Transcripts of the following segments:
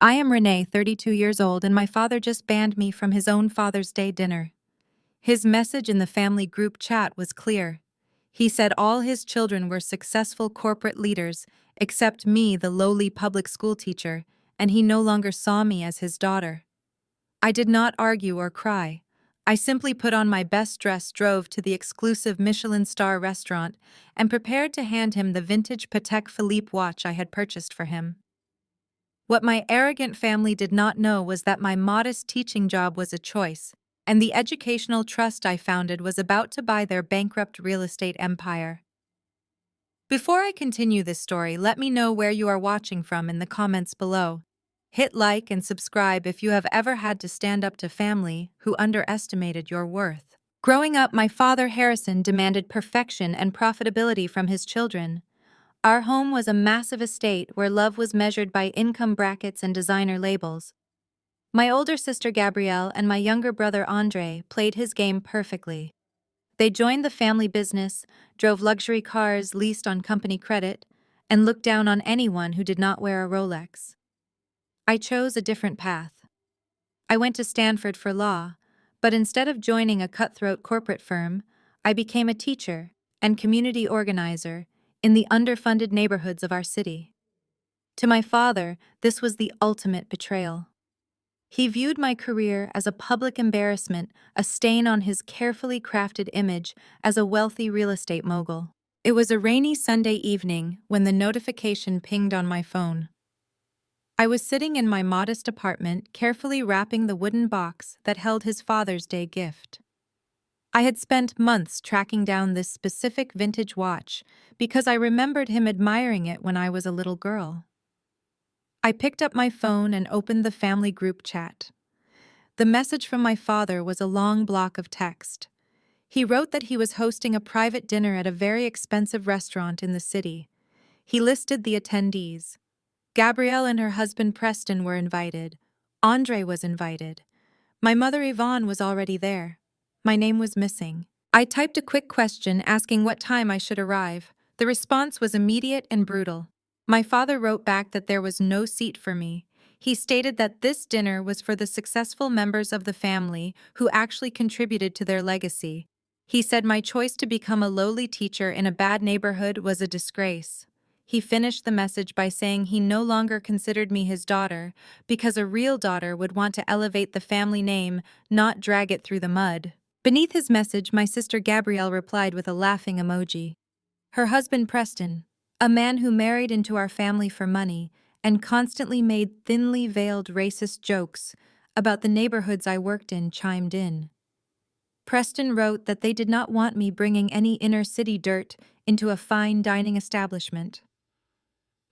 I am Renee, 32 years old, and my father just banned me from his own Father's Day dinner. His message in the family group chat was clear. He said all his children were successful corporate leaders, except me, the lowly public school teacher, and he no longer saw me as his daughter. I did not argue or cry. I simply put on my best dress, drove to the exclusive Michelin star restaurant, and prepared to hand him the vintage Patek Philippe watch I had purchased for him. What my arrogant family did not know was that my modest teaching job was a choice, and the educational trust I founded was about to buy their bankrupt real estate empire. Before I continue this story, let me know where you are watching from in the comments below. Hit like and subscribe if you have ever had to stand up to family who underestimated your worth. Growing up, my father, Harrison, demanded perfection and profitability from his children. Our home was a massive estate where love was measured by income brackets and designer labels. My older sister Gabrielle and my younger brother Andre played his game perfectly. They joined the family business, drove luxury cars leased on company credit, and looked down on anyone who did not wear a Rolex. I chose a different path. I went to Stanford for law, but instead of joining a cutthroat corporate firm, I became a teacher and community organizer in the underfunded neighborhoods of our city. To my father, this was the ultimate betrayal. He viewed my career as a public embarrassment, a stain on his carefully crafted image as a wealthy real estate mogul. It was a rainy Sunday evening when the notification pinged on my phone. I was sitting in my modest apartment, carefully wrapping the wooden box that held his Father's Day gift. I had spent months tracking down this specific vintage watch because I remembered him admiring it when I was a little girl. I picked up my phone and opened the family group chat. The message from my father was a long block of text. He wrote that he was hosting a private dinner at a very expensive restaurant in the city. He listed the attendees. Gabrielle and her husband Preston were invited. Andre was invited. My mother Yvonne was already there. My name was missing. I typed a quick question asking what time I should arrive. The response was immediate and brutal. My father wrote back that there was no seat for me. He stated that this dinner was for the successful members of the family who actually contributed to their legacy. He said my choice to become a lowly teacher in a bad neighborhood was a disgrace. He finished the message by saying he no longer considered me his daughter because a real daughter would want to elevate the family name, not drag it through the mud. Beneath his message, my sister Gabrielle replied with a laughing emoji. Her husband Preston, a man who married into our family for money and constantly made thinly veiled racist jokes about the neighborhoods I worked in, chimed in. Preston wrote that they did not want me bringing any inner-city dirt into a fine dining establishment.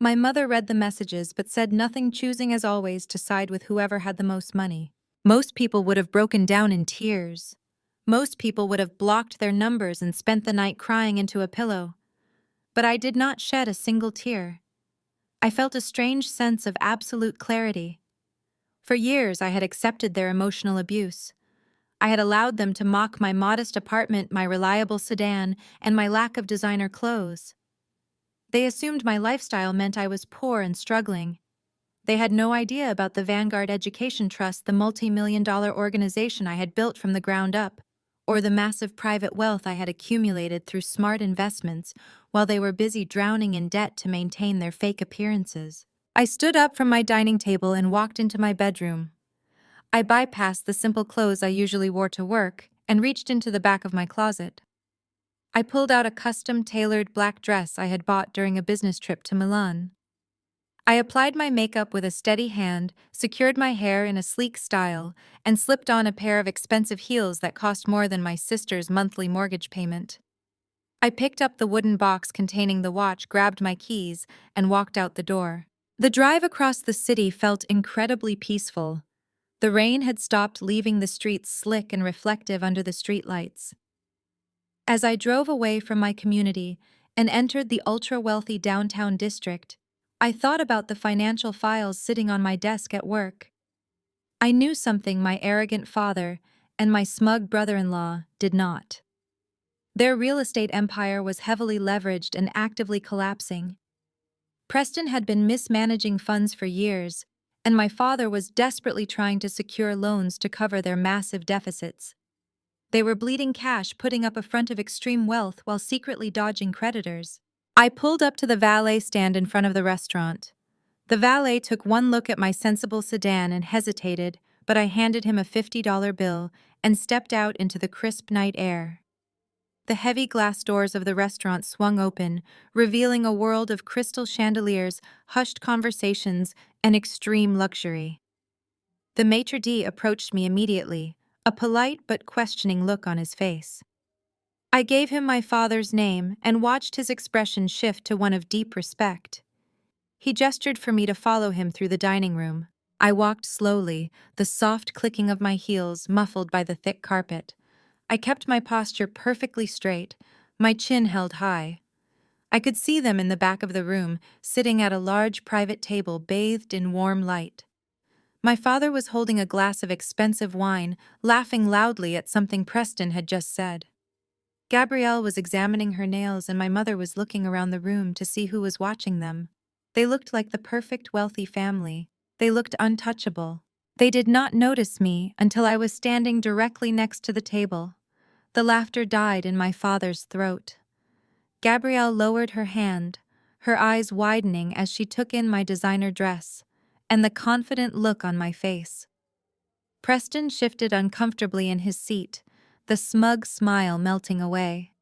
My mother read the messages but said nothing, choosing as always to side with whoever had the most money. Most people would have broken down in tears. Most people would have blocked their numbers and spent the night crying into a pillow. But I did not shed a single tear. I felt a strange sense of absolute clarity. For years I had accepted their emotional abuse. I had allowed them to mock my modest apartment, my reliable sedan, and my lack of designer clothes. They assumed my lifestyle meant I was poor and struggling. They had no idea about the Vanguard Education Trust, the multi-million-dollar organization I had built from the ground up, or the massive private wealth I had accumulated through smart investments while they were busy drowning in debt to maintain their fake appearances. I stood up from my dining table and walked into my bedroom. I bypassed the simple clothes I usually wore to work and reached into the back of my closet. I pulled out a custom-tailored black dress I had bought during a business trip to Milan. I applied my makeup with a steady hand, secured my hair in a sleek style, and slipped on a pair of expensive heels that cost more than my sister's monthly mortgage payment. I picked up the wooden box containing the watch, grabbed my keys, and walked out the door. The drive across the city felt incredibly peaceful. The rain had stopped, leaving the streets slick and reflective under the streetlights. As I drove away from my community and entered the ultra-wealthy downtown district, I thought about the financial files sitting on my desk at work. I knew something my arrogant father and my smug brother-in-law did not. Their real estate empire was heavily leveraged and actively collapsing. Preston had been mismanaging funds for years, and my father was desperately trying to secure loans to cover their massive deficits. They were bleeding cash, putting up a front of extreme wealth while secretly dodging creditors. I pulled up to the valet stand in front of the restaurant. The valet took one look at my sensible sedan and hesitated, but I handed him a $50 bill and stepped out into the crisp night air. The heavy glass doors of the restaurant swung open, revealing a world of crystal chandeliers, hushed conversations, and extreme luxury. The maitre d' approached me immediately, a polite but questioning look on his face. I gave him my father's name and watched his expression shift to one of deep respect. He gestured for me to follow him through the dining room. I walked slowly, the soft clicking of my heels muffled by the thick carpet. I kept my posture perfectly straight, my chin held high. I could see them in the back of the room, sitting at a large private table bathed in warm light. My father was holding a glass of expensive wine, laughing loudly at something Preston had just said. Gabrielle was examining her nails and my mother was looking around the room to see who was watching them. They looked like the perfect wealthy family. They looked untouchable. They did not notice me until I was standing directly next to the table. The laughter died in my father's throat. Gabrielle lowered her hand, her eyes widening as she took in my designer dress, and the confident look on my face. Preston shifted uncomfortably in his seat, the smug smile melting away.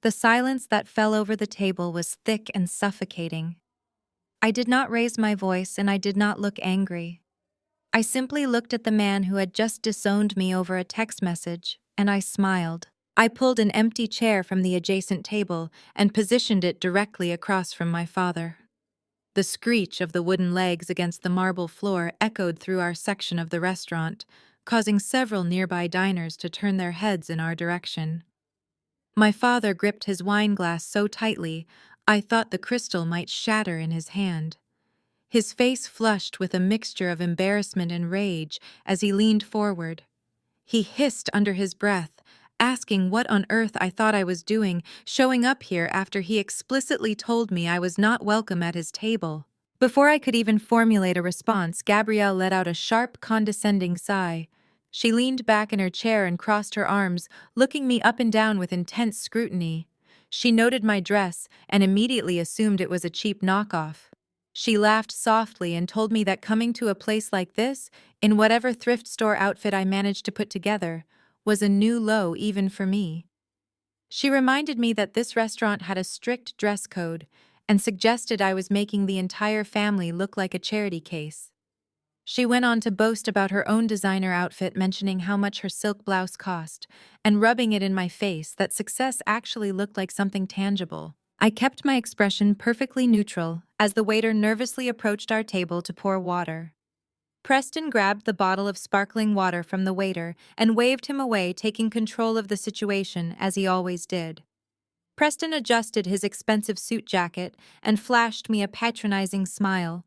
The silence that fell over the table was thick and suffocating. I did not raise my voice and I did not look angry. I simply looked at the man who had just disowned me over a text message, and I smiled. I pulled an empty chair from the adjacent table and positioned it directly across from my father. The screech of the wooden legs against the marble floor echoed through our section of the restaurant, causing several nearby diners to turn their heads in our direction. My father gripped his wine glass so tightly, I thought the crystal might shatter in his hand. His face flushed with a mixture of embarrassment and rage as he leaned forward. He hissed under his breath, asking what on earth I thought I was doing, showing up here after he explicitly told me I was not welcome at his table. Before I could even formulate a response, Gabrielle let out a sharp, condescending sigh. She leaned back in her chair and crossed her arms, looking me up and down with intense scrutiny. She noted my dress and immediately assumed it was a cheap knockoff. She laughed softly and told me that coming to a place like this, in whatever thrift store outfit I managed to put together, was a new low even for me. She reminded me that this restaurant had a strict dress code and suggested I was making the entire family look like a charity case. She went on to boast about her own designer outfit, mentioning how much her silk blouse cost, and rubbing it in my face that success actually looked like something tangible. I kept my expression perfectly neutral as the waiter nervously approached our table to pour water. Preston grabbed the bottle of sparkling water from the waiter and waved him away, taking control of the situation as he always did. Preston adjusted his expensive suit jacket and flashed me a patronizing smile.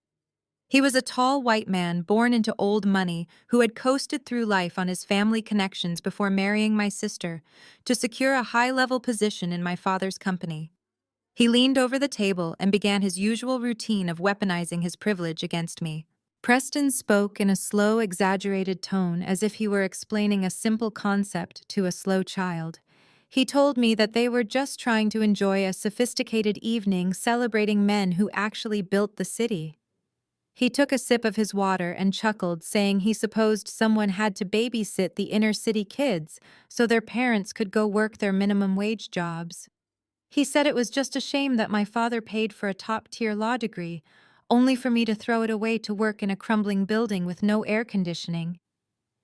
He was a tall white man born into old money who had coasted through life on his family connections before marrying my sister to secure a high-level position in my father's company. He leaned over the table and began his usual routine of weaponizing his privilege against me. Preston spoke in a slow, exaggerated tone as if he were explaining a simple concept to a slow child. He told me that they were just trying to enjoy a sophisticated evening celebrating men who actually built the city. He took a sip of his water and chuckled, saying he supposed someone had to babysit the inner-city kids so their parents could go work their minimum wage jobs. He said it was just a shame that my father paid for a top-tier law degree, only for me to throw it away to work in a crumbling building with no air conditioning.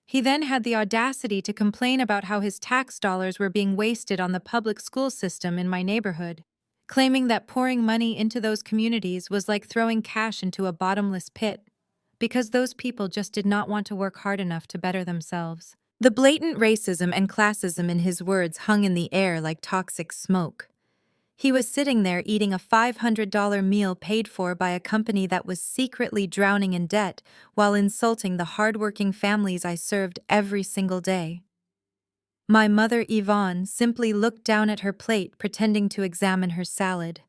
He then had the audacity to complain about how his tax dollars were being wasted on the public school system in my neighborhood, claiming that pouring money into those communities was like throwing cash into a bottomless pit, because those people just did not want to work hard enough to better themselves. The blatant racism and classism in his words hung in the air like toxic smoke. He was sitting there eating a $500 meal paid for by a company that was secretly drowning in debt while insulting the hardworking families I served every single day. My mother, Yvonne, simply looked down at her plate, pretending to examine her salad.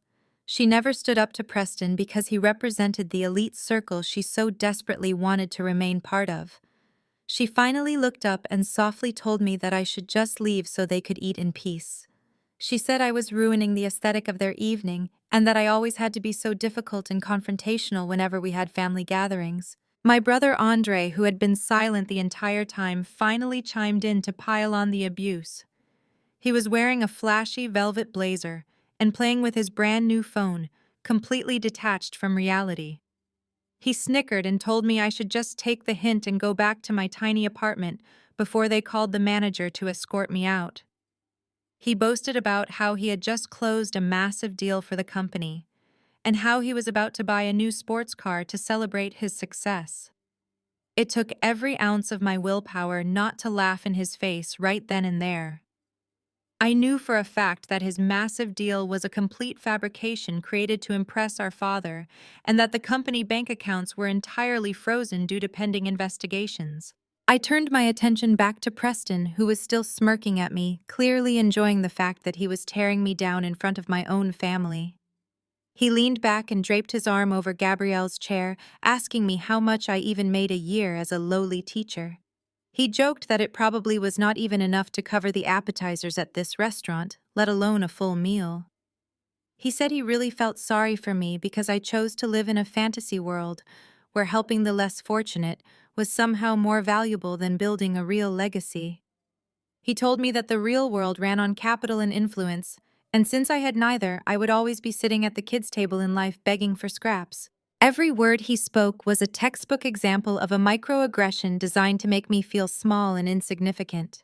She never stood up to Preston because he represented the elite circle she so desperately wanted to remain part of. She finally looked up and softly told me that I should just leave so they could eat in peace. She said I was ruining the aesthetic of their evening and that I always had to be so difficult and confrontational whenever we had family gatherings. My brother Andre, who had been silent the entire time, finally chimed in to pile on the abuse. He was wearing a flashy velvet blazer and playing with his brand new phone, completely detached from reality. He snickered and told me I should just take the hint and go back to my tiny apartment before they called the manager to escort me out. He boasted about how he had just closed a massive deal for the company and how he was about to buy a new sports car to celebrate his success. It took every ounce of my willpower not to laugh in his face right then and there. I knew for a fact that his massive deal was a complete fabrication created to impress our father, and that the company bank accounts were entirely frozen due to pending investigations. I turned my attention back to Preston, who was still smirking at me, clearly enjoying the fact that he was tearing me down in front of my own family. He leaned back and draped his arm over Gabrielle's chair, asking me how much I even made a year as a lowly teacher. He joked that it probably was not even enough to cover the appetizers at this restaurant, let alone a full meal. He said he really felt sorry for me because I chose to live in a fantasy world where helping the less fortunate was somehow more valuable than building a real legacy. He told me that the real world ran on capital and influence, and since I had neither, I would always be sitting at the kids' table in life begging for scraps. Every word he spoke was a textbook example of a microaggression designed to make me feel small and insignificant.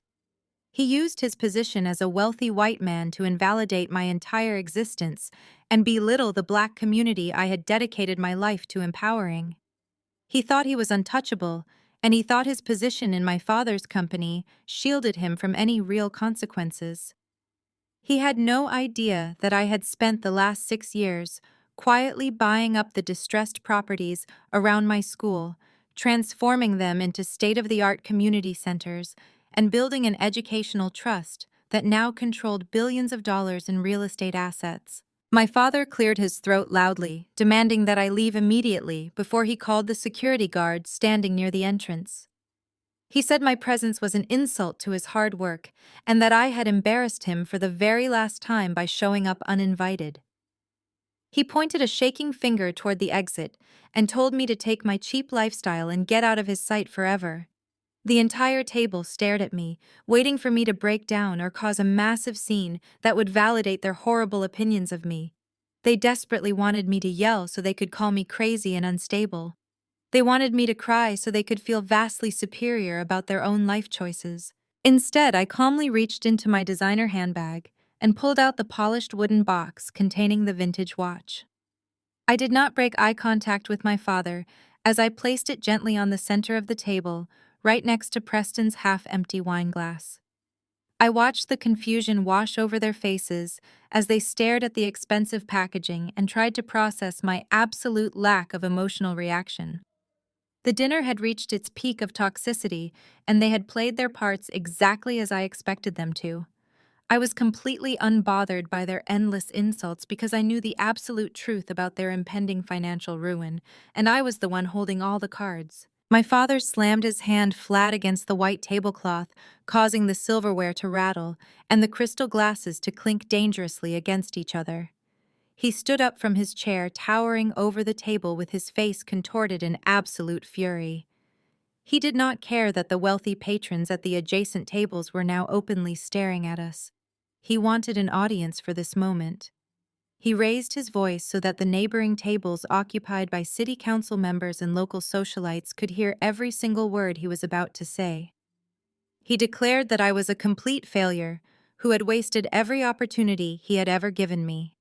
He used his position as a wealthy white man to invalidate my entire existence and belittle the Black community I had dedicated my life to empowering. He thought he was untouchable, and he thought his position in my father's company shielded him from any real consequences. He had no idea that I had spent the last 6 years quietly buying up the distressed properties around my school, transforming them into state-of-the-art community centers, and building an educational trust that now controlled billions of dollars in real estate assets. My father cleared his throat loudly, demanding that I leave immediately before he called the security guard standing near the entrance. He said my presence was an insult to his hard work and that I had embarrassed him for the very last time by showing up uninvited. He pointed a shaking finger toward the exit and told me to take my cheap lifestyle and get out of his sight forever. The entire table stared at me, waiting for me to break down or cause a massive scene that would validate their horrible opinions of me. They desperately wanted me to yell so they could call me crazy and unstable. They wanted me to cry so they could feel vastly superior about their own life choices. Instead, I calmly reached into my designer handbag and pulled out the polished wooden box containing the vintage watch. I did not break eye contact with my father as I placed it gently on the center of the table, right next to Preston's half-empty wine glass. I watched the confusion wash over their faces as they stared at the expensive packaging and tried to process my absolute lack of emotional reaction. The dinner had reached its peak of toxicity, and they had played their parts exactly as I expected them to. I was completely unbothered by their endless insults because I knew the absolute truth about their impending financial ruin, and I was the one holding all the cards. My father slammed his hand flat against the white tablecloth, causing the silverware to rattle and the crystal glasses to clink dangerously against each other. He stood up from his chair, towering over the table with his face contorted in absolute fury. He did not care that the wealthy patrons at the adjacent tables were now openly staring at us. He wanted an audience for this moment. He raised his voice so that the neighboring tables occupied by city council members and local socialites could hear every single word he was about to say. He declared that I was a complete failure, who had wasted every opportunity he had ever given me.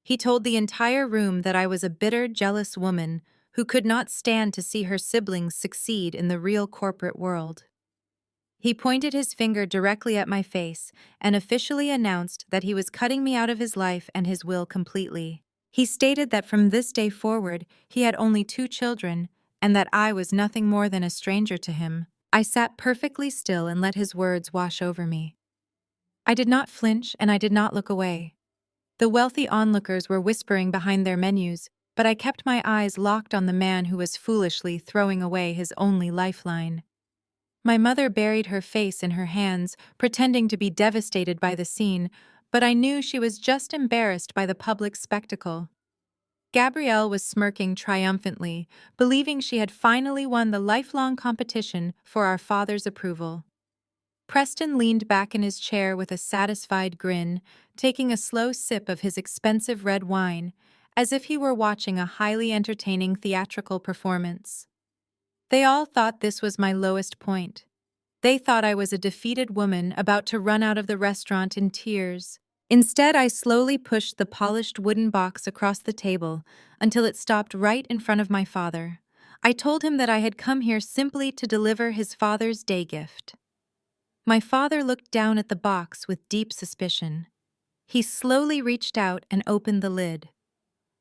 He told the entire room that I was a bitter, jealous woman who could not stand to see her siblings succeed in the real corporate world. He pointed his finger directly at my face and officially announced that he was cutting me out of his life and his will completely. He stated that from this day forward, he had only 2 children and that I was nothing more than a stranger to him. I sat perfectly still and let his words wash over me. I did not flinch and I did not look away. The wealthy onlookers were whispering behind their menus, but I kept my eyes locked on the man who was foolishly throwing away his only lifeline. My mother buried her face in her hands, pretending to be devastated by the scene, but I knew she was just embarrassed by the public spectacle. Gabrielle was smirking triumphantly, believing she had finally won the lifelong competition for our father's approval. Preston leaned back in his chair with a satisfied grin, taking a slow sip of his expensive red wine, as if he were watching a highly entertaining theatrical performance. They all thought this was my lowest point. They thought I was a defeated woman about to run out of the restaurant in tears. Instead, I slowly pushed the polished wooden box across the table until it stopped right in front of my father. I told him that I had come here simply to deliver his Father's Day gift. My father looked down at the box with deep suspicion. He slowly reached out and opened the lid.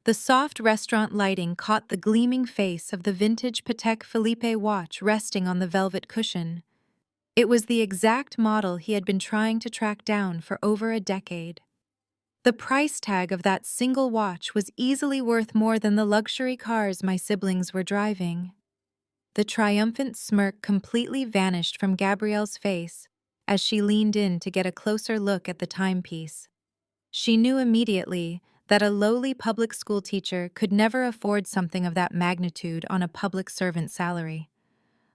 The soft restaurant lighting caught the gleaming face of the vintage Patek Philippe watch resting on the velvet cushion. It was the exact model he had been trying to track down for over a decade. The price tag of that single watch was easily worth more than the luxury cars my siblings were driving. The triumphant smirk completely vanished from Gabrielle's face as she leaned in to get a closer look at the timepiece. She knew immediately that a lowly public school teacher could never afford something of that magnitude on a public servant salary.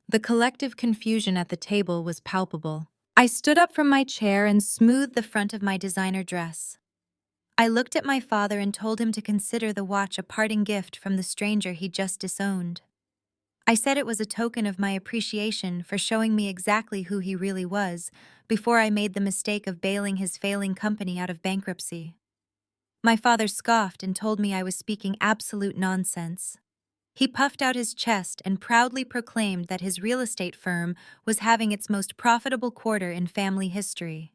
The collective confusion at the table was palpable. I stood up from my chair and smoothed the front of my designer dress. I looked at my father and told him to consider the watch a parting gift from the stranger he just disowned. I said it was a token of my appreciation for showing me exactly who he really was before I made the mistake of bailing his failing company out of bankruptcy. My father scoffed and told me I was speaking absolute nonsense. He puffed out his chest and proudly proclaimed that his real estate firm was having its most profitable quarter in family history.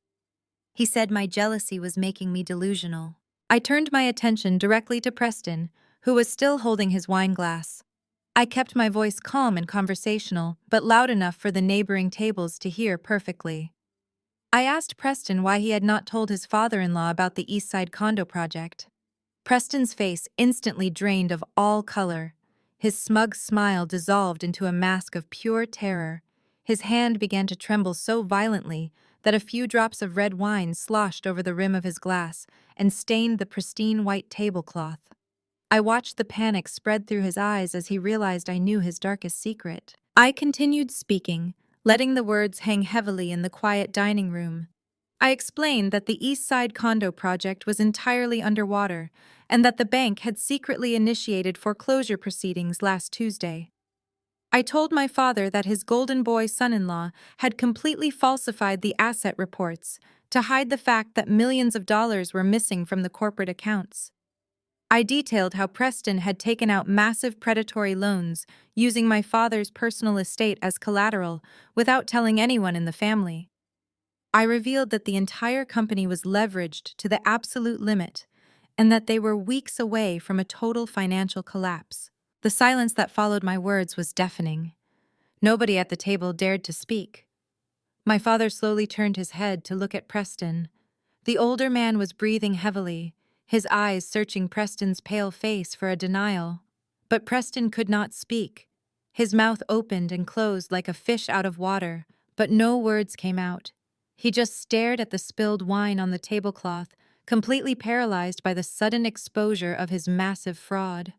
He said my jealousy was making me delusional. I turned my attention directly to Preston, who was still holding his wine glass. I kept my voice calm and conversational, but loud enough for the neighboring tables to hear perfectly. I asked Preston why he had not told his father-in-law about the East Side condo project. Preston's face instantly drained of all color. His smug smile dissolved into a mask of pure terror. His hand began to tremble so violently that a few drops of red wine sloshed over the rim of his glass and stained the pristine white tablecloth. I watched the panic spread through his eyes as he realized I knew his darkest secret. I continued speaking, letting the words hang heavily in the quiet dining room. I explained that the East Side condo project was entirely underwater and that the bank had secretly initiated foreclosure proceedings last Tuesday. I told my father that his golden boy son-in-law had completely falsified the asset reports to hide the fact that millions of dollars were missing from the corporate accounts. I detailed how Preston had taken out massive predatory loans using my father's personal estate as collateral without telling anyone in the family. I revealed that the entire company was leveraged to the absolute limit and that they were weeks away from a total financial collapse. The silence that followed my words was deafening. Nobody at the table dared to speak. My father slowly turned his head to look at Preston. The older man was breathing heavily, his eyes searching Preston's pale face for a denial. But Preston could not speak. His mouth opened and closed like a fish out of water, but no words came out. He just stared at the spilled wine on the tablecloth, completely paralyzed by the sudden exposure of his massive fraud.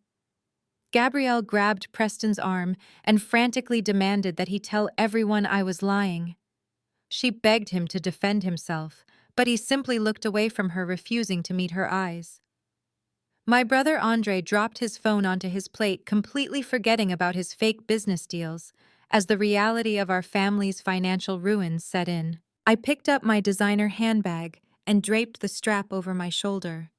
Gabrielle grabbed Preston's arm and frantically demanded that he tell everyone I was lying. She begged him to defend himself, but he simply looked away from her, refusing to meet her eyes. My brother Andre dropped his phone onto his plate, completely forgetting about his fake business deals, as the reality of our family's financial ruins set in. I picked up my designer handbag and draped the strap over my shoulder.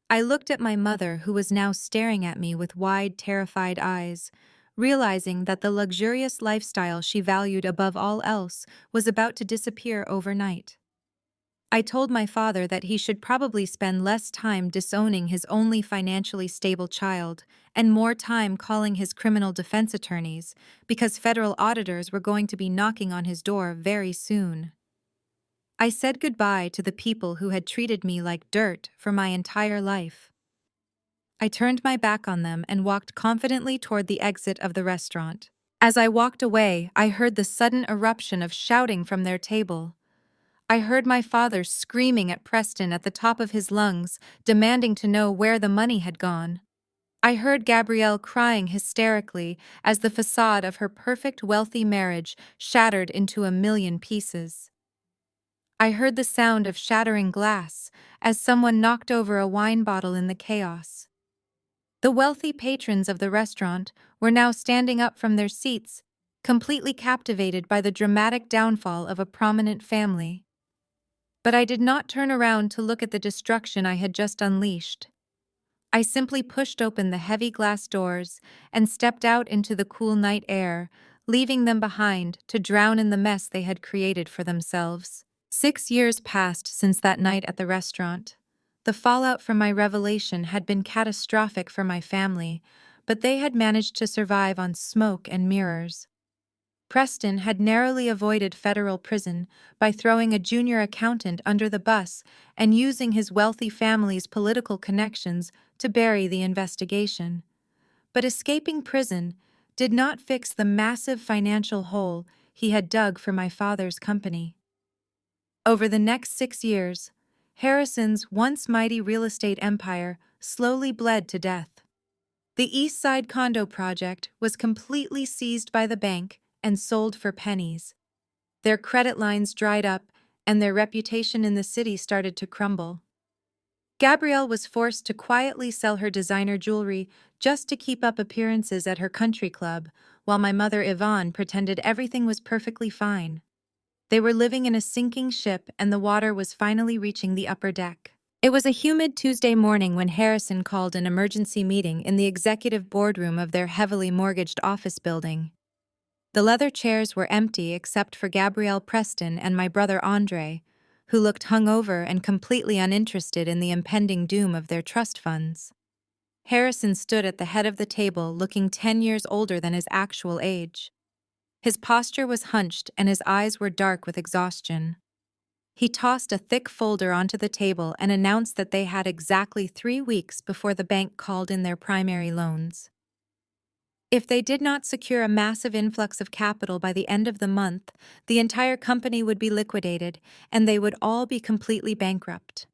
I looked at my mother, who was now staring at me with wide, terrified eyes, realizing that the luxurious lifestyle she valued above all else was about to disappear overnight. I told my father that he should probably spend less time disowning his only financially stable child and more time calling his criminal defense attorneys, because federal auditors were going to be knocking on his door very soon. I said goodbye to the people who had treated me like dirt for my entire life. I turned my back on them and walked confidently toward the exit of the restaurant. As I walked away, I heard the sudden eruption of shouting from their table. I heard my father screaming at Preston at the top of his lungs, demanding to know where the money had gone. I heard Gabrielle crying hysterically as the facade of her perfect wealthy marriage shattered into a million pieces. I heard the sound of shattering glass as someone knocked over a wine bottle in the chaos. The wealthy patrons of the restaurant were now standing up from their seats, completely captivated by the dramatic downfall of a prominent family. But I did not turn around to look at the destruction I had just unleashed. I simply pushed open the heavy glass doors and stepped out into the cool night air, leaving them behind to drown in the mess they had created for themselves. 6 years passed since that night at the restaurant. The fallout from my revelation had been catastrophic for my family, but they had managed to survive on smoke and mirrors. Preston had narrowly avoided federal prison by throwing a junior accountant under the bus and using his wealthy family's political connections to bury the investigation. But escaping prison did not fix the massive financial hole he had dug for my father's company. Over the next 6 years, Harrison's once mighty real estate empire slowly bled to death. The East Side condo project was completely seized by the bank and sold for pennies. Their credit lines dried up, and their reputation in the city started to crumble. Gabrielle was forced to quietly sell her designer jewelry just to keep up appearances at her country club, while my mother Yvonne pretended everything was perfectly fine. They were living in a sinking ship, and the water was finally reaching the upper deck. It was a humid Tuesday morning when Harrison called an emergency meeting in the executive boardroom of their heavily mortgaged office building. The leather chairs were empty except for Gabrielle Preston and my brother Andre, who looked hungover and completely uninterested in the impending doom of their trust funds. Harrison stood at the head of the table looking 10 years older than his actual age. His posture was hunched and his eyes were dark with exhaustion. He tossed a thick folder onto the table and announced that they had exactly 3 weeks before the bank called in their primary loans. If they did not secure a massive influx of capital by the end of the month, the entire company would be liquidated, and they would all be completely bankrupt.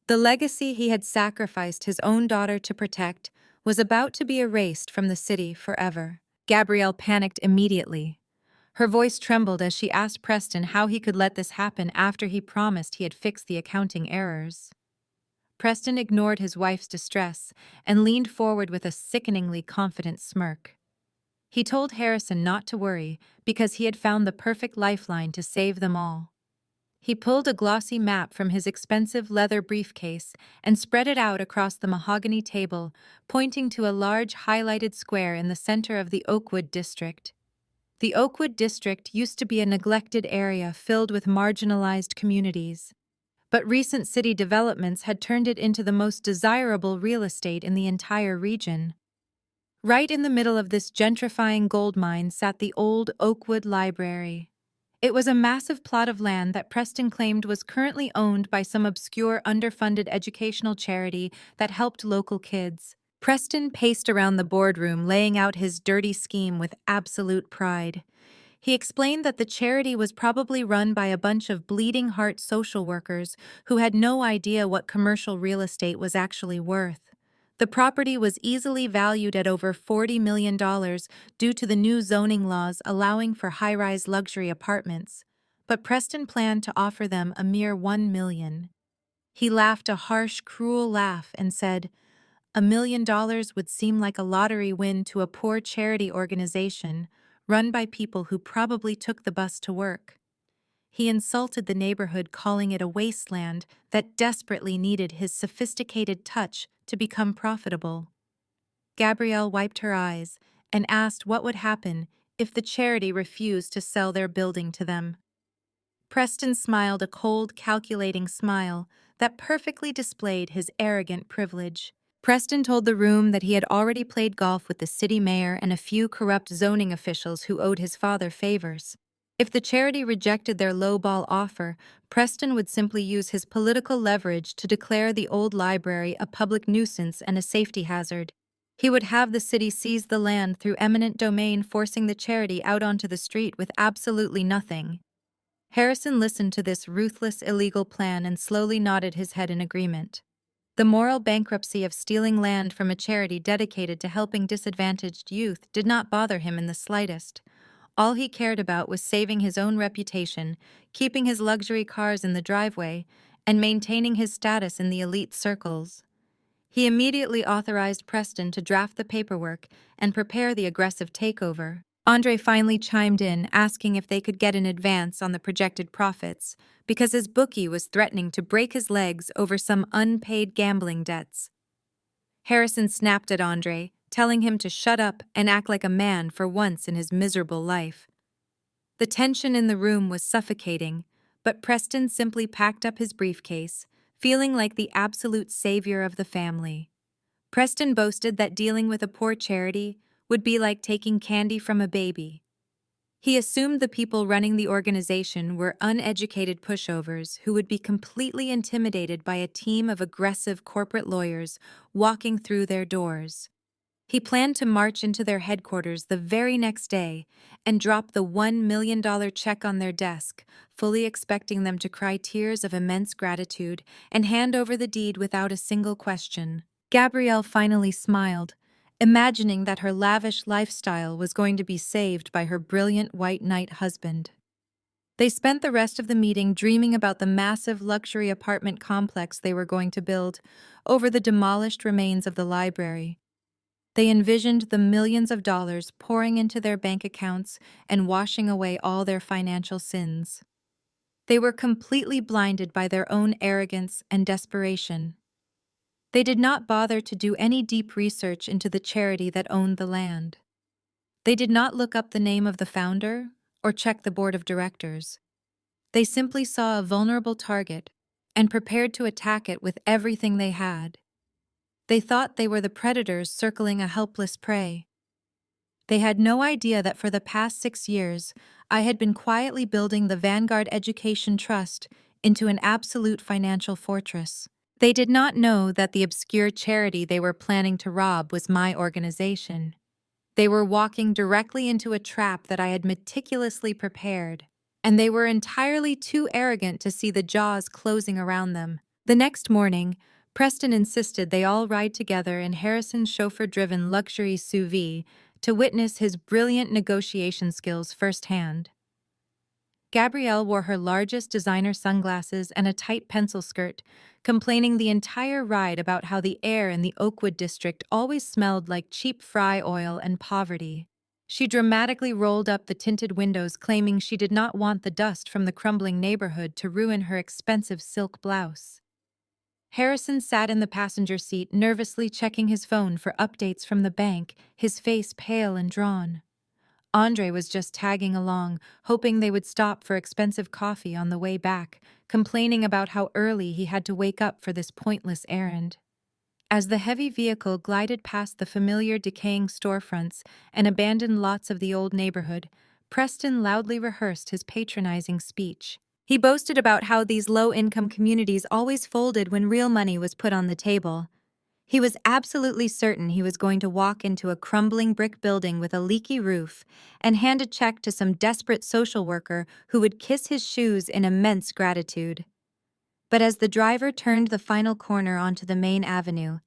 The legacy he had sacrificed his own daughter to protect was about to be erased from the city forever. Gabrielle panicked immediately. Her voice trembled as she asked Preston how he could let this happen after he promised he had fixed the accounting errors. Preston ignored his wife's distress and leaned forward with a sickeningly confident smirk. He told Harrison not to worry because he had found the perfect lifeline to save them all. He pulled a glossy map from his expensive leather briefcase and spread it out across the mahogany table, pointing to a large highlighted square in the center of the Oakwood district. The Oakwood district used to be a neglected area filled with marginalized communities. But recent city developments had turned it into the most desirable real estate in the entire region. Right in the middle of this gentrifying gold mine sat the old Oakwood Library. It was a massive plot of land that Preston claimed was currently owned by some obscure underfunded educational charity that helped local kids. Preston paced around the boardroom, laying out his dirty scheme with absolute pride. He explained that the charity was probably run by a bunch of bleeding heart social workers who had no idea what commercial real estate was actually worth. The property was easily valued at over $40 million due to the new zoning laws allowing for high-rise luxury apartments, but Preston planned to offer them a mere $1 million. He laughed a harsh, cruel laugh and said, $1 million would seem like a lottery win to a poor charity organization run by people who probably took the bus to work. He insulted the neighborhood, calling it a wasteland that desperately needed his sophisticated touch to become profitable. Gabrielle wiped her eyes and asked what would happen if the charity refused to sell their building to them. Preston smiled a cold, calculating smile that perfectly displayed his arrogant privilege. Preston told the room that he had already played golf with the city mayor and a few corrupt zoning officials who owed his father favors. If the charity rejected their lowball offer, Preston would simply use his political leverage to declare the old library a public nuisance and a safety hazard. He would have the city seize the land through eminent domain, forcing the charity out onto the street with absolutely nothing. Harrison listened to this ruthless, illegal plan and slowly nodded his head in agreement. The moral bankruptcy of stealing land from a charity dedicated to helping disadvantaged youth did not bother him in the slightest. All he cared about was saving his own reputation, keeping his luxury cars in the driveway, and maintaining his status in the elite circles. He immediately authorized Preston to draft the paperwork and prepare the aggressive takeover. Andre finally chimed in, asking if they could get an advance on the projected profits, because his bookie was threatening to break his legs over some unpaid gambling debts. Harrison snapped at Andre, telling him to shut up and act like a man for once in his miserable life. The tension in the room was suffocating, but Preston simply packed up his briefcase, feeling like the absolute savior of the family. Preston boasted that dealing with a poor charity would be like taking candy from a baby. He assumed the people running the organization were uneducated pushovers who would be completely intimidated by a team of aggressive corporate lawyers walking through their doors. He planned to march into their headquarters the very next day and drop the $1 million check on their desk, fully expecting them to cry tears of immense gratitude and hand over the deed without a single question. Gabrielle finally smiled, imagining that her lavish lifestyle was going to be saved by her brilliant white knight husband. They spent the rest of the meeting dreaming about the massive luxury apartment complex they were going to build over the demolished remains of the library. They envisioned the millions of dollars pouring into their bank accounts and washing away all their financial sins. They were completely blinded by their own arrogance and desperation. They did not bother to do any deep research into the charity that owned the land. They did not look up the name of the founder or check the board of directors. They simply saw a vulnerable target and prepared to attack it with everything they had. They thought they were the predators circling a helpless prey. They had no idea that for the past 6 years, I had been quietly building the Vanguard Education Trust into an absolute financial fortress. They did not know that the obscure charity they were planning to rob was my organization. They were walking directly into a trap that I had meticulously prepared, and they were entirely too arrogant to see the jaws closing around them. The next morning, Preston insisted they all ride together in Harrison's chauffeur-driven luxury SUV to witness his brilliant negotiation skills firsthand. Gabrielle wore her largest designer sunglasses and a tight pencil skirt, complaining the entire ride about how the air in the Oakwood district always smelled like cheap fry oil and poverty. She dramatically rolled up the tinted windows, claiming she did not want the dust from the crumbling neighborhood to ruin her expensive silk blouse. Harrison sat in the passenger seat, nervously checking his phone for updates from the bank, his face pale and drawn. Andre was just tagging along, hoping they would stop for expensive coffee on the way back, complaining about how early he had to wake up for this pointless errand. As the heavy vehicle glided past the familiar decaying storefronts and abandoned lots of the old neighborhood, Preston loudly rehearsed his patronizing speech. He boasted about how these low-income communities always folded when real money was put on the table. He was absolutely certain he was going to walk into a crumbling brick building with a leaky roof and hand a check to some desperate social worker who would kiss his shoes in immense gratitude. But as the driver turned the final corner onto the main avenue,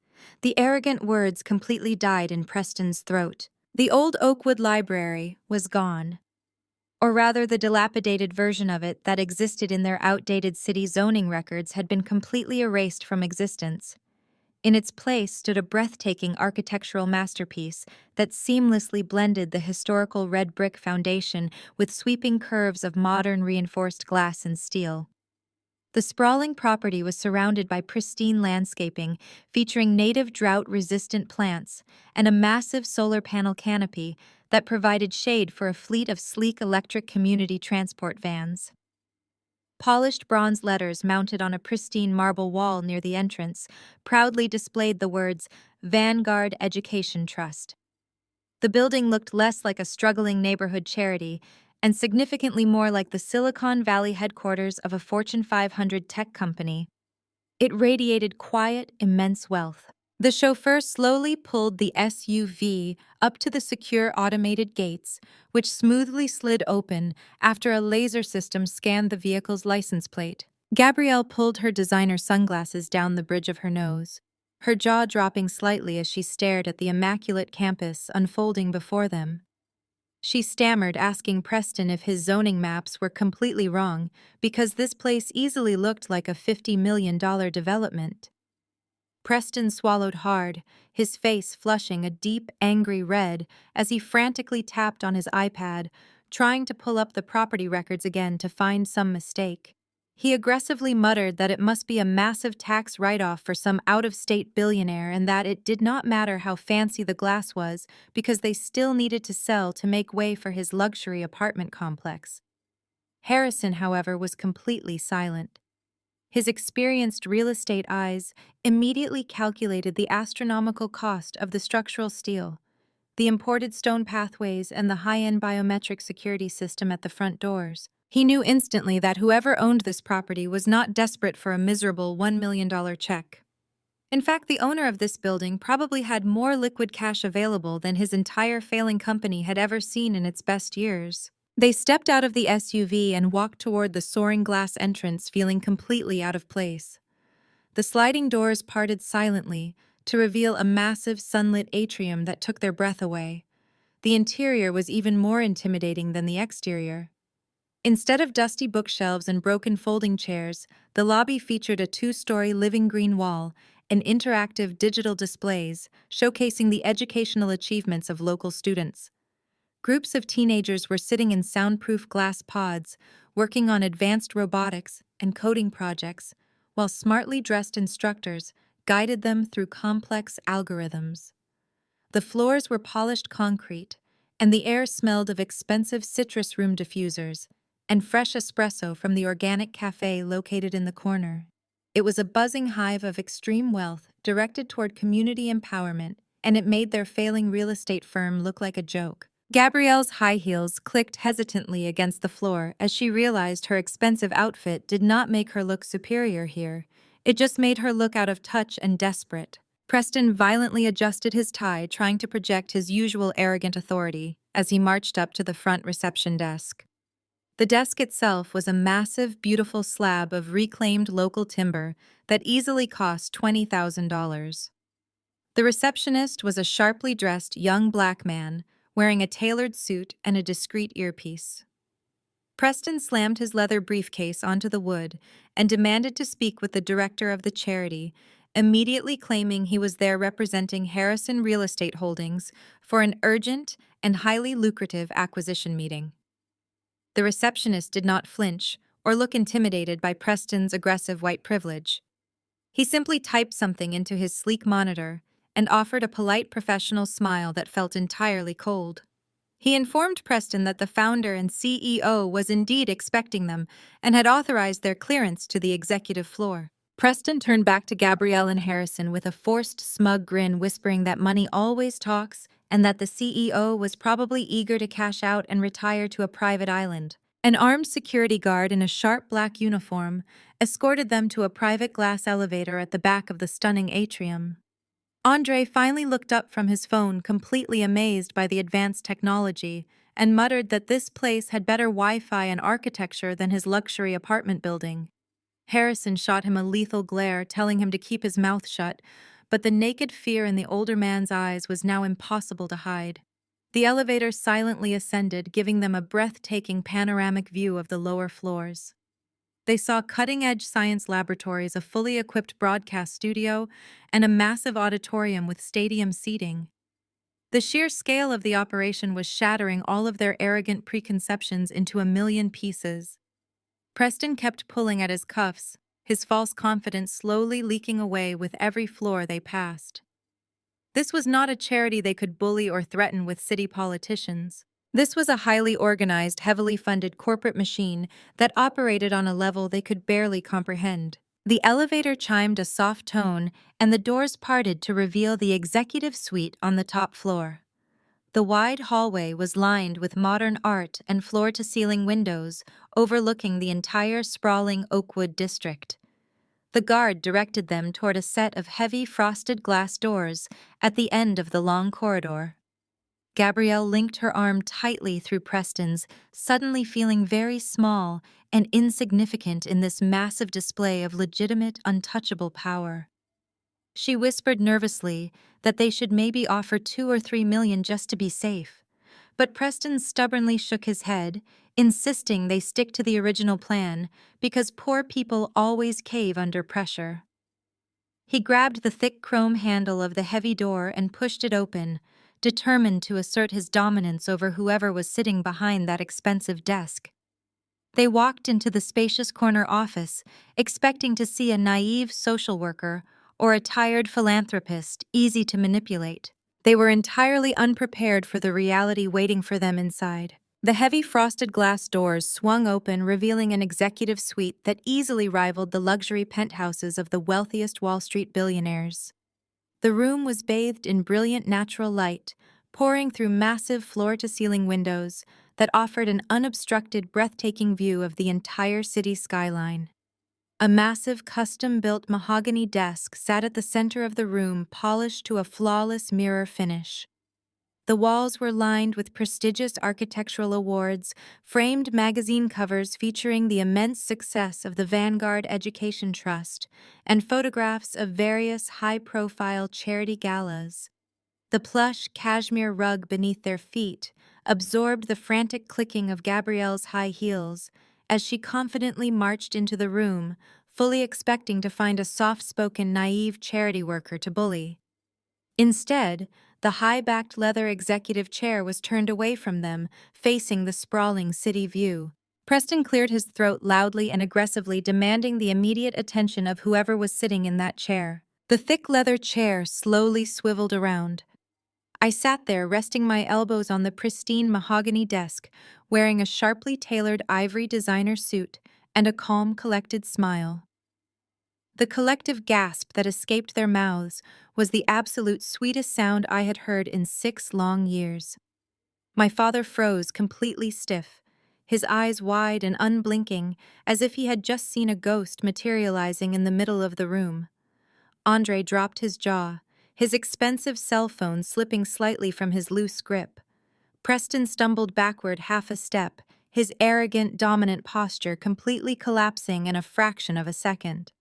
the arrogant words completely died in Preston's throat. The old Oakwood Library was gone. Or rather, the dilapidated version of it that existed in their outdated city zoning records had been completely erased from existence. In its place stood a breathtaking architectural masterpiece that seamlessly blended the historical red brick foundation with sweeping curves of modern reinforced glass and steel. The sprawling property was surrounded by pristine landscaping featuring native drought-resistant plants and a massive solar panel canopy that provided shade for a fleet of sleek electric community transport vans. Polished bronze letters mounted on a pristine marble wall near the entrance proudly displayed the words Vanguard Education Trust. The building looked less like a struggling neighborhood charity and significantly more like the Silicon Valley headquarters of a Fortune 500 tech company. It radiated quiet, immense wealth. The chauffeur slowly pulled the SUV up to the secure automated gates, which smoothly slid open after a laser system scanned the vehicle's license plate. Gabrielle pulled her designer sunglasses down the bridge of her nose, her jaw dropping slightly as she stared at the immaculate campus unfolding before them. She stammered, asking Preston if his zoning maps were completely wrong, because this place easily looked like a $50 million development. Preston swallowed hard, his face flushing a deep, angry red as he frantically tapped on his iPad, trying to pull up the property records again to find some mistake. He aggressively muttered that it must be a massive tax write-off for some out-of-state billionaire and that it did not matter how fancy the glass was because they still needed to sell to make way for his luxury apartment complex. Harrison, however, was completely silent. His experienced real estate eyes immediately calculated the astronomical cost of the structural steel, the imported stone pathways, and the high-end biometric security system at the front doors. He knew instantly that whoever owned this property was not desperate for a miserable $1 million check. In fact, the owner of this building probably had more liquid cash available than his entire failing company had ever seen in its best years. They stepped out of the SUV and walked toward the soaring glass entrance, feeling completely out of place. The sliding doors parted silently to reveal a massive sunlit atrium that took their breath away. The interior was even more intimidating than the exterior. Instead of dusty bookshelves and broken folding chairs, the lobby featured a 2-story living green wall and interactive digital displays showcasing the educational achievements of local students. Groups of teenagers were sitting in soundproof glass pods, working on advanced robotics and coding projects, while smartly dressed instructors guided them through complex algorithms. The floors were polished concrete, and the air smelled of expensive citrus room diffusers and fresh espresso from the organic cafe located in the corner. It was a buzzing hive of extreme wealth directed toward community empowerment, and it made their failing real estate firm look like a joke. Gabrielle's high heels clicked hesitantly against the floor as she realized her expensive outfit did not make her look superior here. It just made her look out of touch and desperate. Preston violently adjusted his tie, trying to project his usual arrogant authority as he marched up to the front reception desk. The desk itself was a massive, beautiful slab of reclaimed local timber that easily cost $20,000. The receptionist was a sharply dressed young black man, wearing a tailored suit and a discreet earpiece. Preston slammed his leather briefcase onto the wood and demanded to speak with the director of the charity, immediately claiming he was there representing Harrison Real Estate Holdings for an urgent and highly lucrative acquisition meeting. The receptionist did not flinch or look intimidated by Preston's aggressive white privilege. He simply typed something into his sleek monitor and offered a polite professional smile that felt entirely cold. He informed Preston that the founder and CEO was indeed expecting them and had authorized their clearance to the executive floor. Preston turned back to Gabrielle and Harrison with a forced, smug grin, whispering that money always talks and that the CEO was probably eager to cash out and retire to a private island. An armed security guard in a sharp black uniform escorted them to a private glass elevator at the back of the stunning atrium. Andre finally looked up from his phone, completely amazed by the advanced technology, and muttered that this place had better Wi-Fi and architecture than his luxury apartment building. Harrison shot him a lethal glare, telling him to keep his mouth shut, but the naked fear in the older man's eyes was now impossible to hide. The elevator silently ascended, giving them a breathtaking panoramic view of the lower floors. They saw cutting-edge science laboratories, a fully equipped broadcast studio, and a massive auditorium with stadium seating. The sheer scale of the operation was shattering all of their arrogant preconceptions into a million pieces. Preston kept pulling at his cuffs, his false confidence slowly leaking away with every floor they passed. This was not a charity they could bully or threaten with city politicians. This was a highly organized, heavily funded corporate machine that operated on a level they could barely comprehend. The elevator chimed a soft tone, and the doors parted to reveal the executive suite on the top floor. The wide hallway was lined with modern art and floor-to-ceiling windows overlooking the entire sprawling Oakwood district. The guard directed them toward a set of heavy frosted glass doors at the end of the long corridor. Gabrielle linked her arm tightly through Preston's, suddenly feeling very small and insignificant in this massive display of legitimate, untouchable power. She whispered nervously that they should maybe offer 2 or 3 million just to be safe. But Preston stubbornly shook his head, insisting they stick to the original plan because poor people always cave under pressure. He grabbed the thick chrome handle of the heavy door and pushed it open, determined to assert his dominance over whoever was sitting behind that expensive desk. They walked into the spacious corner office, expecting to see a naive social worker or a tired philanthropist easy to manipulate. They were entirely unprepared for the reality waiting for them inside. The heavy frosted glass doors swung open, revealing an executive suite that easily rivaled the luxury penthouses of the wealthiest Wall Street billionaires. The room was bathed in brilliant natural light, pouring through massive floor-to-ceiling windows that offered an unobstructed, breathtaking view of the entire city skyline. A massive, custom-built mahogany desk sat at the center of the room, polished to a flawless mirror finish. The walls were lined with prestigious architectural awards, framed magazine covers featuring the immense success of the Vanguard Education Trust, and photographs of various high-profile charity galas. The plush cashmere rug beneath their feet absorbed the frantic clicking of Gabrielle's high heels as she confidently marched into the room, fully expecting to find a soft-spoken, naive charity worker to bully. Instead, the high-backed leather executive chair was turned away from them, facing the sprawling city view. Preston cleared his throat loudly and aggressively, demanding the immediate attention of whoever was sitting in that chair. The thick leather chair slowly swiveled around. I sat there, resting my elbows on the pristine mahogany desk, wearing a sharply tailored ivory designer suit and a calm, collected smile. The collective gasp that escaped their mouths was the absolute sweetest sound I had heard in 6 long years. My father froze, completely stiff, his eyes wide and unblinking, as if he had just seen a ghost materializing in the middle of the room. Andre dropped his jaw, his expensive cell phone slipping slightly from his loose grip. Preston stumbled backward half a step, his arrogant, dominant posture completely collapsing in a fraction of a second.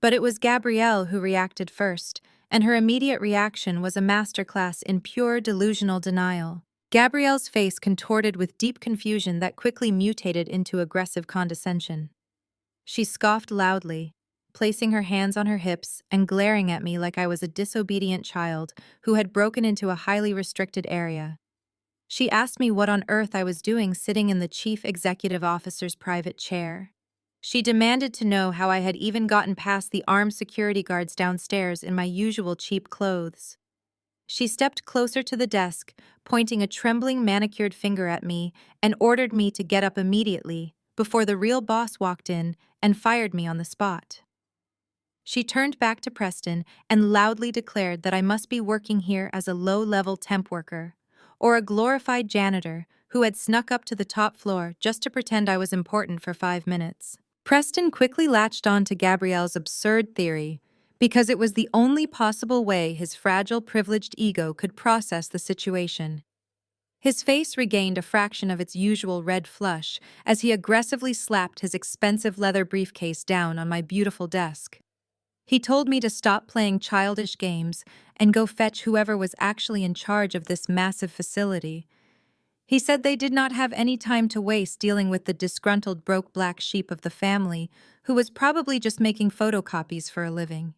But it was Gabrielle who reacted first, and her immediate reaction was a masterclass in pure delusional denial. Gabrielle's face contorted with deep confusion that quickly mutated into aggressive condescension. She scoffed loudly, placing her hands on her hips and glaring at me like I was a disobedient child who had broken into a highly restricted area. She asked me what on earth I was doing sitting in the chief executive officer's private chair. She demanded to know how I had even gotten past the armed security guards downstairs in my usual cheap clothes. She stepped closer to the desk, pointing a trembling manicured finger at me, and ordered me to get up immediately, before the real boss walked in and fired me on the spot. She turned back to Preston and loudly declared that I must be working here as a low-level temp worker, or a glorified janitor who had snuck up to the top floor just to pretend I was important for 5 minutes. Preston quickly latched on to Gabrielle's absurd theory, because it was the only possible way his fragile, privileged ego could process the situation. His face regained a fraction of its usual red flush as he aggressively slapped his expensive leather briefcase down on my beautiful desk. He told me to stop playing childish games and go fetch whoever was actually in charge of this massive facility. He said they did not have any time to waste dealing with the disgruntled broke black sheep of the family, who was probably just making photocopies for a living.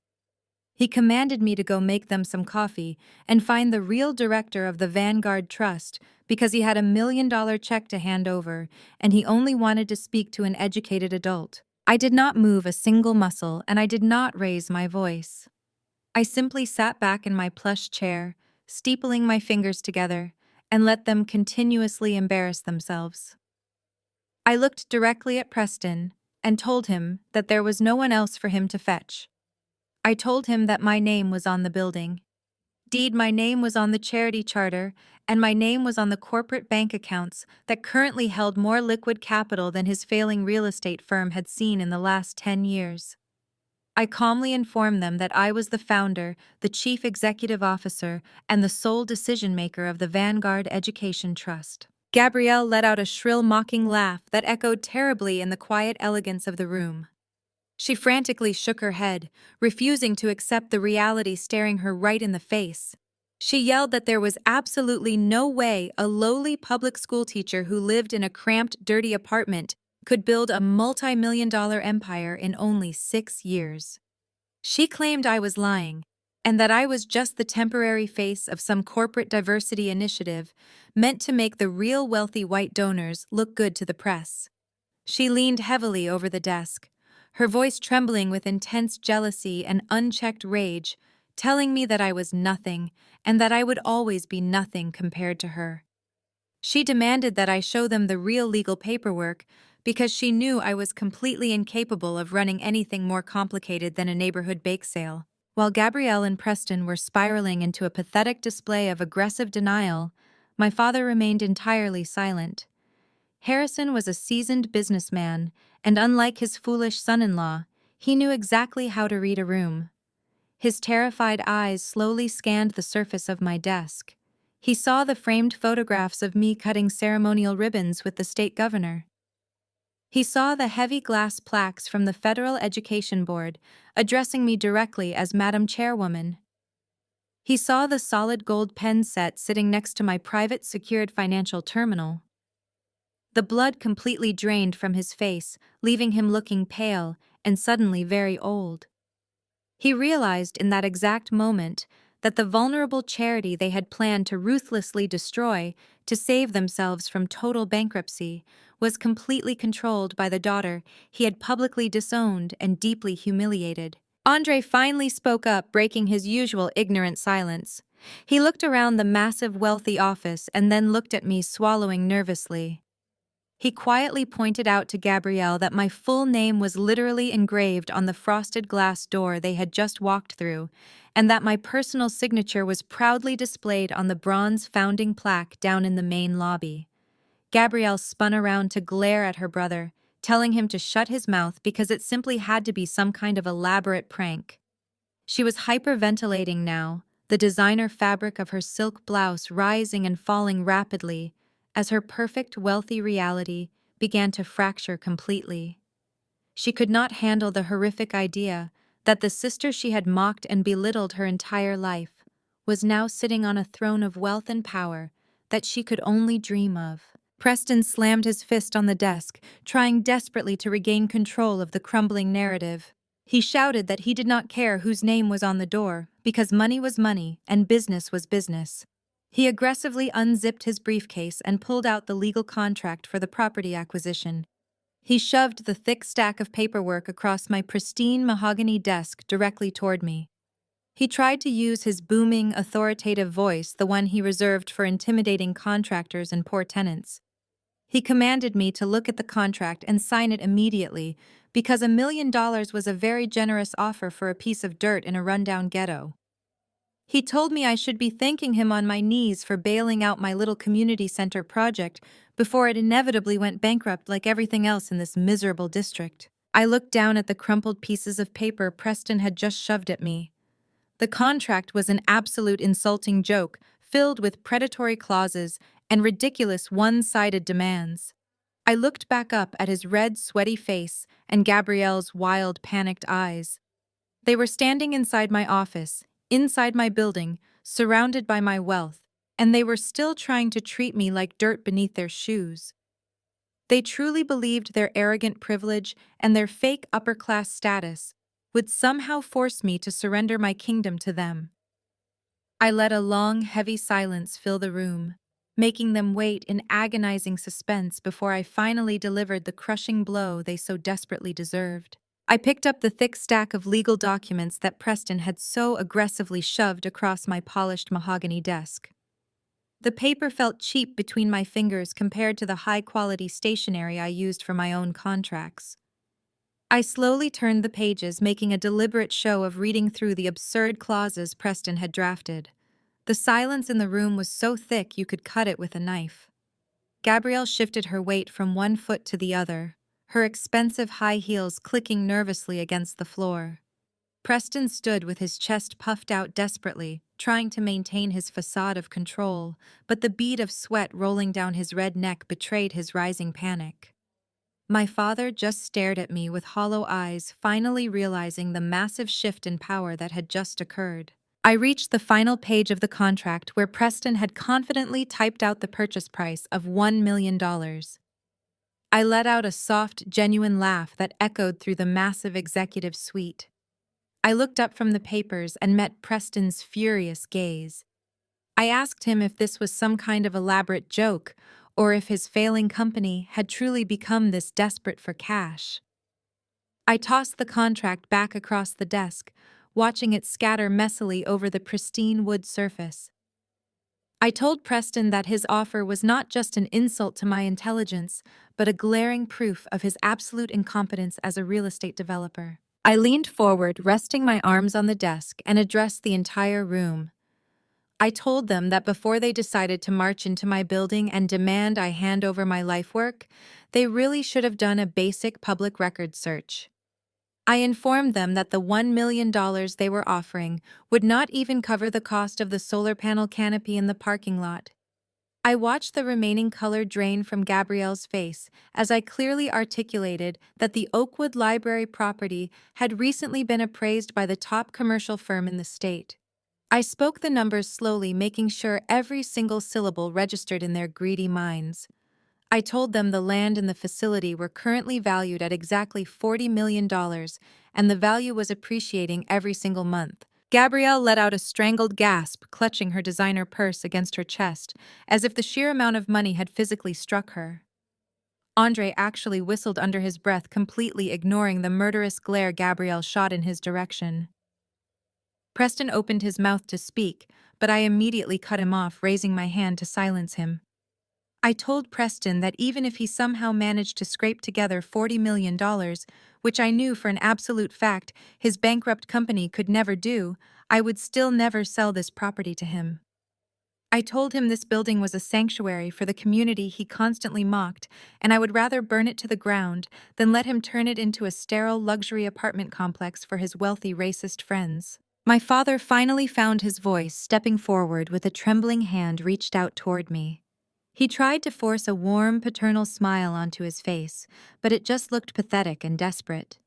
He commanded me to go make them some coffee and find the real director of the Vanguard Trust because he had $1 million check to hand over and he only wanted to speak to an educated adult. I did not move a single muscle and I did not raise my voice. I simply sat back in my plush chair, steepling my fingers together, and let them continuously embarrass themselves. I looked directly at Preston and told him that there was no one else for him to fetch. I told him that my name was on the building. deed, my name was on the charity charter, and my name was on the corporate bank accounts that currently held more liquid capital than his failing real estate firm had seen in the last 10 years. I calmly informed them that I was the founder, the chief executive officer, and the sole decision-maker of the Vanguard Education Trust. Gabrielle let out a shrill mocking laugh that echoed terribly in the quiet elegance of the room. She frantically shook her head, refusing to accept the reality staring her right in the face. She yelled that there was absolutely no way a lowly public school teacher who lived in a cramped, dirty apartment could build a multi-million-dollar empire in only 6 years. She claimed I was lying, and that I was just the temporary face of some corporate diversity initiative meant to make the real wealthy white donors look good to the press. She leaned heavily over the desk, her voice trembling with intense jealousy and unchecked rage, telling me that I was nothing and that I would always be nothing compared to her. She demanded that I show them the real legal paperwork because she knew I was completely incapable of running anything more complicated than a neighborhood bake sale. While Gabrielle and Preston were spiraling into a pathetic display of aggressive denial, my father remained entirely silent. Harrison was a seasoned businessman, and unlike his foolish son-in-law, he knew exactly how to read a room. His terrified eyes slowly scanned the surface of my desk. He saw the framed photographs of me cutting ceremonial ribbons with the state governor. He saw the heavy glass plaques from the Federal Education Board, addressing me directly as Madam Chairwoman. He saw the solid gold pen set sitting next to my private secured financial terminal. The blood completely drained from his face, leaving him looking pale and suddenly very old. He realized in that exact moment that the vulnerable charity they had planned to ruthlessly destroy to save themselves from total bankruptcy was completely controlled by the daughter he had publicly disowned and deeply humiliated. Andre finally spoke up, breaking his usual ignorant silence. He looked around the massive, wealthy office and then looked at me, swallowing nervously. He quietly pointed out to Gabrielle that my full name was literally engraved on the frosted glass door they had just walked through, and that my personal signature was proudly displayed on the bronze founding plaque down in the main lobby. Gabrielle spun around to glare at her brother, telling him to shut his mouth because it simply had to be some kind of elaborate prank. She was hyperventilating now, the designer fabric of her silk blouse rising and falling rapidly, as her perfect, wealthy reality began to fracture completely. She could not handle the horrific idea that the sister she had mocked and belittled her entire life was now sitting on a throne of wealth and power that she could only dream of. Preston slammed his fist on the desk, trying desperately to regain control of the crumbling narrative. He shouted that he did not care whose name was on the door, because money was money and business was business. He aggressively unzipped his briefcase and pulled out the legal contract for the property acquisition. He shoved the thick stack of paperwork across my pristine mahogany desk directly toward me. He tried to use his booming, authoritative voice, the one he reserved for intimidating contractors and poor tenants. He commanded me to look at the contract and sign it immediately, because $1 million was a very generous offer for a piece of dirt in a rundown ghetto. He told me I should be thanking him on my knees for bailing out my little community center project before it inevitably went bankrupt like everything else in this miserable district. I looked down at the crumpled pieces of paper Preston had just shoved at me. The contract was an absolute insulting joke, filled with predatory clauses and ridiculous one-sided demands. I looked back up at his red, sweaty face and Gabrielle's wild, panicked eyes. They were standing inside my office, inside my building, surrounded by my wealth, and they were still trying to treat me like dirt beneath their shoes. They truly believed their arrogant privilege and their fake upper-class status would somehow force me to surrender my kingdom to them. I let a long, heavy silence fill the room, making them wait in agonizing suspense before I finally delivered the crushing blow they so desperately deserved. I picked up the thick stack of legal documents that Preston had so aggressively shoved across my polished mahogany desk. The paper felt cheap between my fingers compared to the high-quality stationery I used for my own contracts. I slowly turned the pages, making a deliberate show of reading through the absurd clauses Preston had drafted. The silence in the room was so thick you could cut it with a knife. Gabrielle shifted her weight from one foot to the other, her expensive high heels clicking nervously against the floor. Preston stood with his chest puffed out desperately, trying to maintain his facade of control, but the bead of sweat rolling down his red neck betrayed his rising panic. My father just stared at me with hollow eyes, finally realizing the massive shift in power that had just occurred. I reached the final page of the contract where Preston had confidently typed out the purchase price of $1 million. I let out a soft, genuine laugh that echoed through the massive executive suite. I looked up from the papers and met Preston's furious gaze. I asked him if this was some kind of elaborate joke, or if his failing company had truly become this desperate for cash. I tossed the contract back across the desk, watching it scatter messily over the pristine wood surface. I told Preston that his offer was not just an insult to my intelligence, but a glaring proof of his absolute incompetence as a real estate developer. I leaned forward, resting my arms on the desk, and addressed the entire room. I told them that before they decided to march into my building and demand I hand over my life work, they really should have done a basic public record search. I informed them that the $1 million they were offering would not even cover the cost of the solar panel canopy in the parking lot. I watched the remaining color drain from Gabrielle's face as I clearly articulated that the Oakwood Library property had recently been appraised by the top commercial firm in the state. I spoke the numbers slowly, making sure every single syllable registered in their greedy minds. I told them the land and the facility were currently valued at exactly $40 million, and the value was appreciating every single month. Gabrielle let out a strangled gasp, clutching her designer purse against her chest, as if the sheer amount of money had physically struck her. Andre actually whistled under his breath, completely ignoring the murderous glare Gabrielle shot in his direction. Preston opened his mouth to speak, but I immediately cut him off, raising my hand to silence him. I told Preston that even if he somehow managed to scrape together $40 million, which I knew for an absolute fact his bankrupt company could never do, I would still never sell this property to him. I told him this building was a sanctuary for the community he constantly mocked, and I would rather burn it to the ground than let him turn it into a sterile luxury apartment complex for his wealthy racist friends. My father finally found his voice, stepping forward with a trembling hand reached out toward me. He tried to force a warm, paternal smile onto his face, but it just looked pathetic and desperate.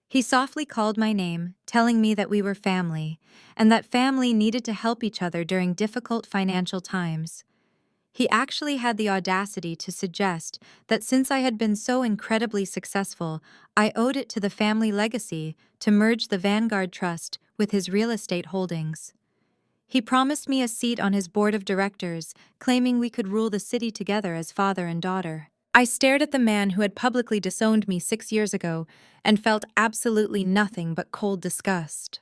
He softly called my name, telling me that we were family, and that family needed to help each other during difficult financial times. He actually had the audacity to suggest that since I had been so incredibly successful, I owed it to the family legacy to merge the Vanguard Trust with his real estate holdings. He promised me a seat on his board of directors, claiming we could rule the city together as father and daughter. I stared at the man who had publicly disowned me 6 years ago and felt absolutely nothing but cold disgust.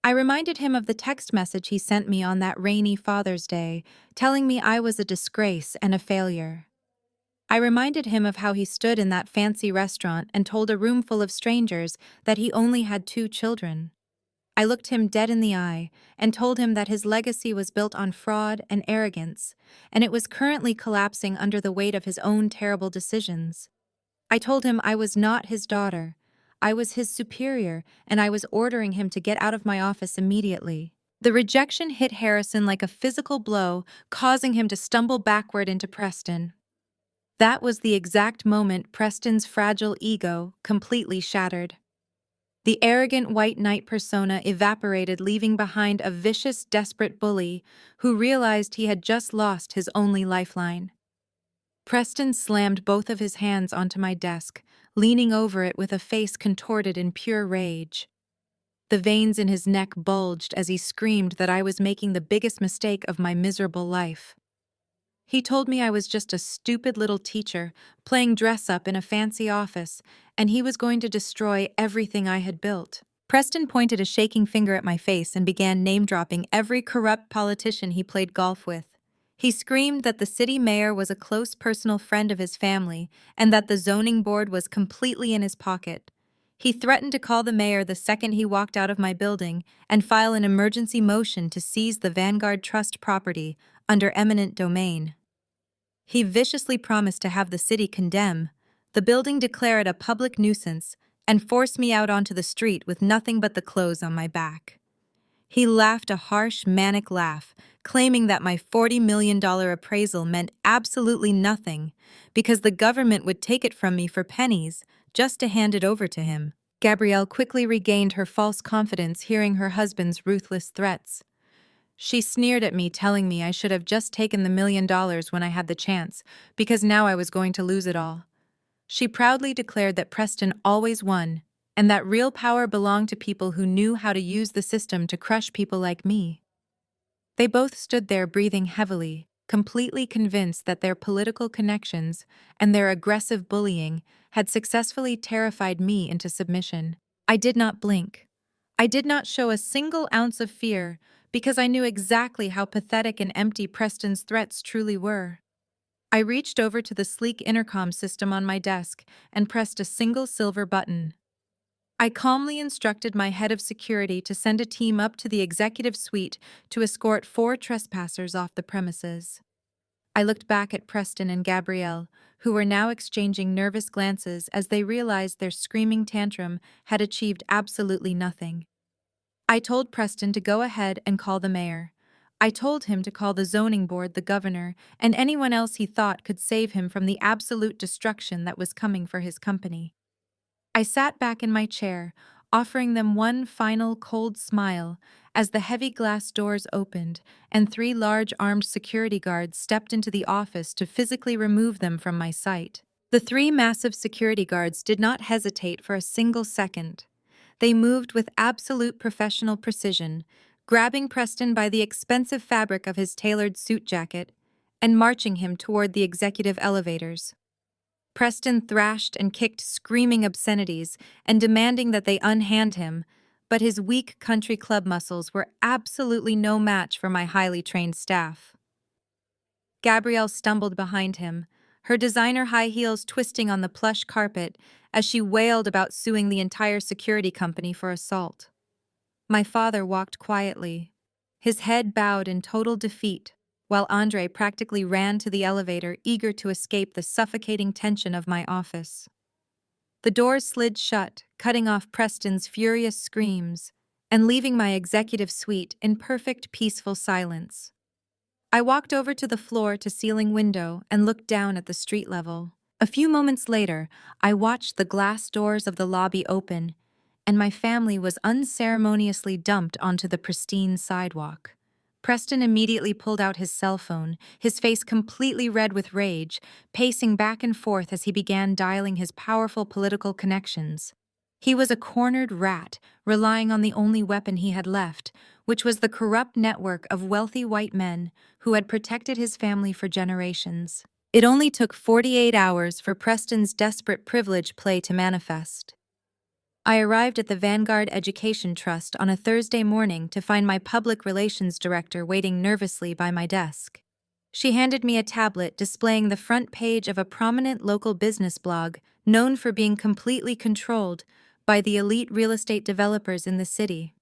I reminded him of the text message he sent me on that rainy Father's Day, telling me I was a disgrace and a failure. I reminded him of how he stood in that fancy restaurant and told a room full of strangers that he only had 2 children. I looked him dead in the eye and told him that his legacy was built on fraud and arrogance, and it was currently collapsing under the weight of his own terrible decisions. I told him I was not his daughter. I was his superior, and I was ordering him to get out of my office immediately. The rejection hit Harrison like a physical blow, causing him to stumble backward into Preston. That was the exact moment Preston's fragile ego completely shattered. The arrogant white knight persona evaporated, leaving behind a vicious, desperate bully who realized he had just lost his only lifeline. Preston slammed both of his hands onto my desk, leaning over it with a face contorted in pure rage. The veins in his neck bulged as he screamed that I was making the biggest mistake of my miserable life. He told me I was just a stupid little teacher, playing dress-up in a fancy office, and he was going to destroy everything I had built. Preston pointed a shaking finger at my face and began name-dropping every corrupt politician he played golf with. He screamed that the city mayor was a close personal friend of his family and that the zoning board was completely in his pocket. He threatened to call the mayor the second he walked out of my building and file an emergency motion to seize the Vanguard Trust property under eminent domain. He viciously promised to have the city condemn the building, declare it a public nuisance, and force me out onto the street with nothing but the clothes on my back. He laughed a harsh, manic laugh, claiming that my $40 million appraisal meant absolutely nothing because the government would take it from me for pennies just to hand it over to him. Gabrielle quickly regained her false confidence hearing her husband's ruthless threats. She sneered at me, telling me I should have just taken the $1 million when I had the chance, because now I was going to lose it all. She proudly declared that Preston always won, and that real power belonged to people who knew how to use the system to crush people like me. They both stood there breathing heavily, completely convinced that their political connections and their aggressive bullying had successfully terrified me into submission. I did not blink. I did not show a single ounce of fear because I knew exactly how pathetic and empty Preston's threats truly were. I reached over to the sleek intercom system on my desk and pressed a single silver button. I calmly instructed my head of security to send a team up to the executive suite to escort 4 trespassers off the premises. I looked back at Preston and Gabrielle, who were now exchanging nervous glances as they realized their screaming tantrum had achieved absolutely nothing. I told Preston to go ahead and call the mayor. I told him to call the zoning board, the governor, and anyone else he thought could save him from the absolute destruction that was coming for his company. I sat back in my chair, offering them one final cold smile as the heavy glass doors opened and 3 large armed security guards stepped into the office to physically remove them from my sight. The 3 massive security guards did not hesitate for a single second. They moved with absolute professional precision, grabbing Preston by the expensive fabric of his tailored suit jacket and marching him toward the executive elevators. Preston thrashed and kicked, screaming obscenities and demanding that they unhand him, but his weak country club muscles were absolutely no match for my highly trained staff. Gabrielle stumbled behind him, her designer high heels twisting on the plush carpet as she wailed about suing the entire security company for assault. My father walked quietly, his head bowed in total defeat, while Andre practically ran to the elevator, eager to escape the suffocating tension of my office. The doors slid shut, cutting off Preston's furious screams and leaving my executive suite in perfect, peaceful silence. I walked over to the floor-to-ceiling window and looked down at the street level. A few moments later, I watched the glass doors of the lobby open, and my family was unceremoniously dumped onto the pristine sidewalk. Preston immediately pulled out his cell phone, his face completely red with rage, pacing back and forth as he began dialing his powerful political connections. He was a cornered rat, relying on the only weapon he had left, which was the corrupt network of wealthy white men who had protected his family for generations. It only took 48 hours for Preston's desperate privilege play to manifest. I arrived at the Vanguard Education Trust on a Thursday morning to find my public relations director waiting nervously by my desk. She handed me a tablet displaying the front page of a prominent local business blog known for being completely controlled by the elite real estate developers in the city.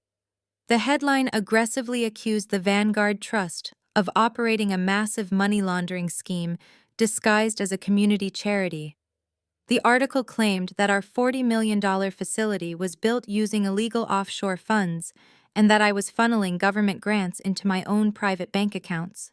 The headline aggressively accused the Vanguard Trust of operating a massive money laundering scheme disguised as a community charity. The article claimed that our $40 million facility was built using illegal offshore funds and that I was funneling government grants into my own private bank accounts.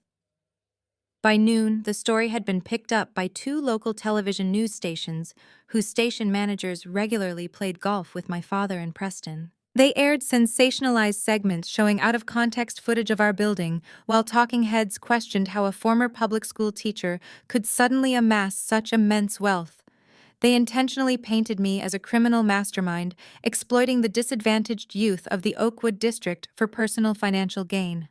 By noon, the story had been picked up by 2 local television news stations whose station managers regularly played golf with my father and Preston. They aired sensationalized segments showing out-of-context footage of our building, while talking heads questioned how a former public school teacher could suddenly amass such immense wealth. They intentionally painted me as a criminal mastermind, exploiting the disadvantaged youth of the Oakwood district for personal financial gain.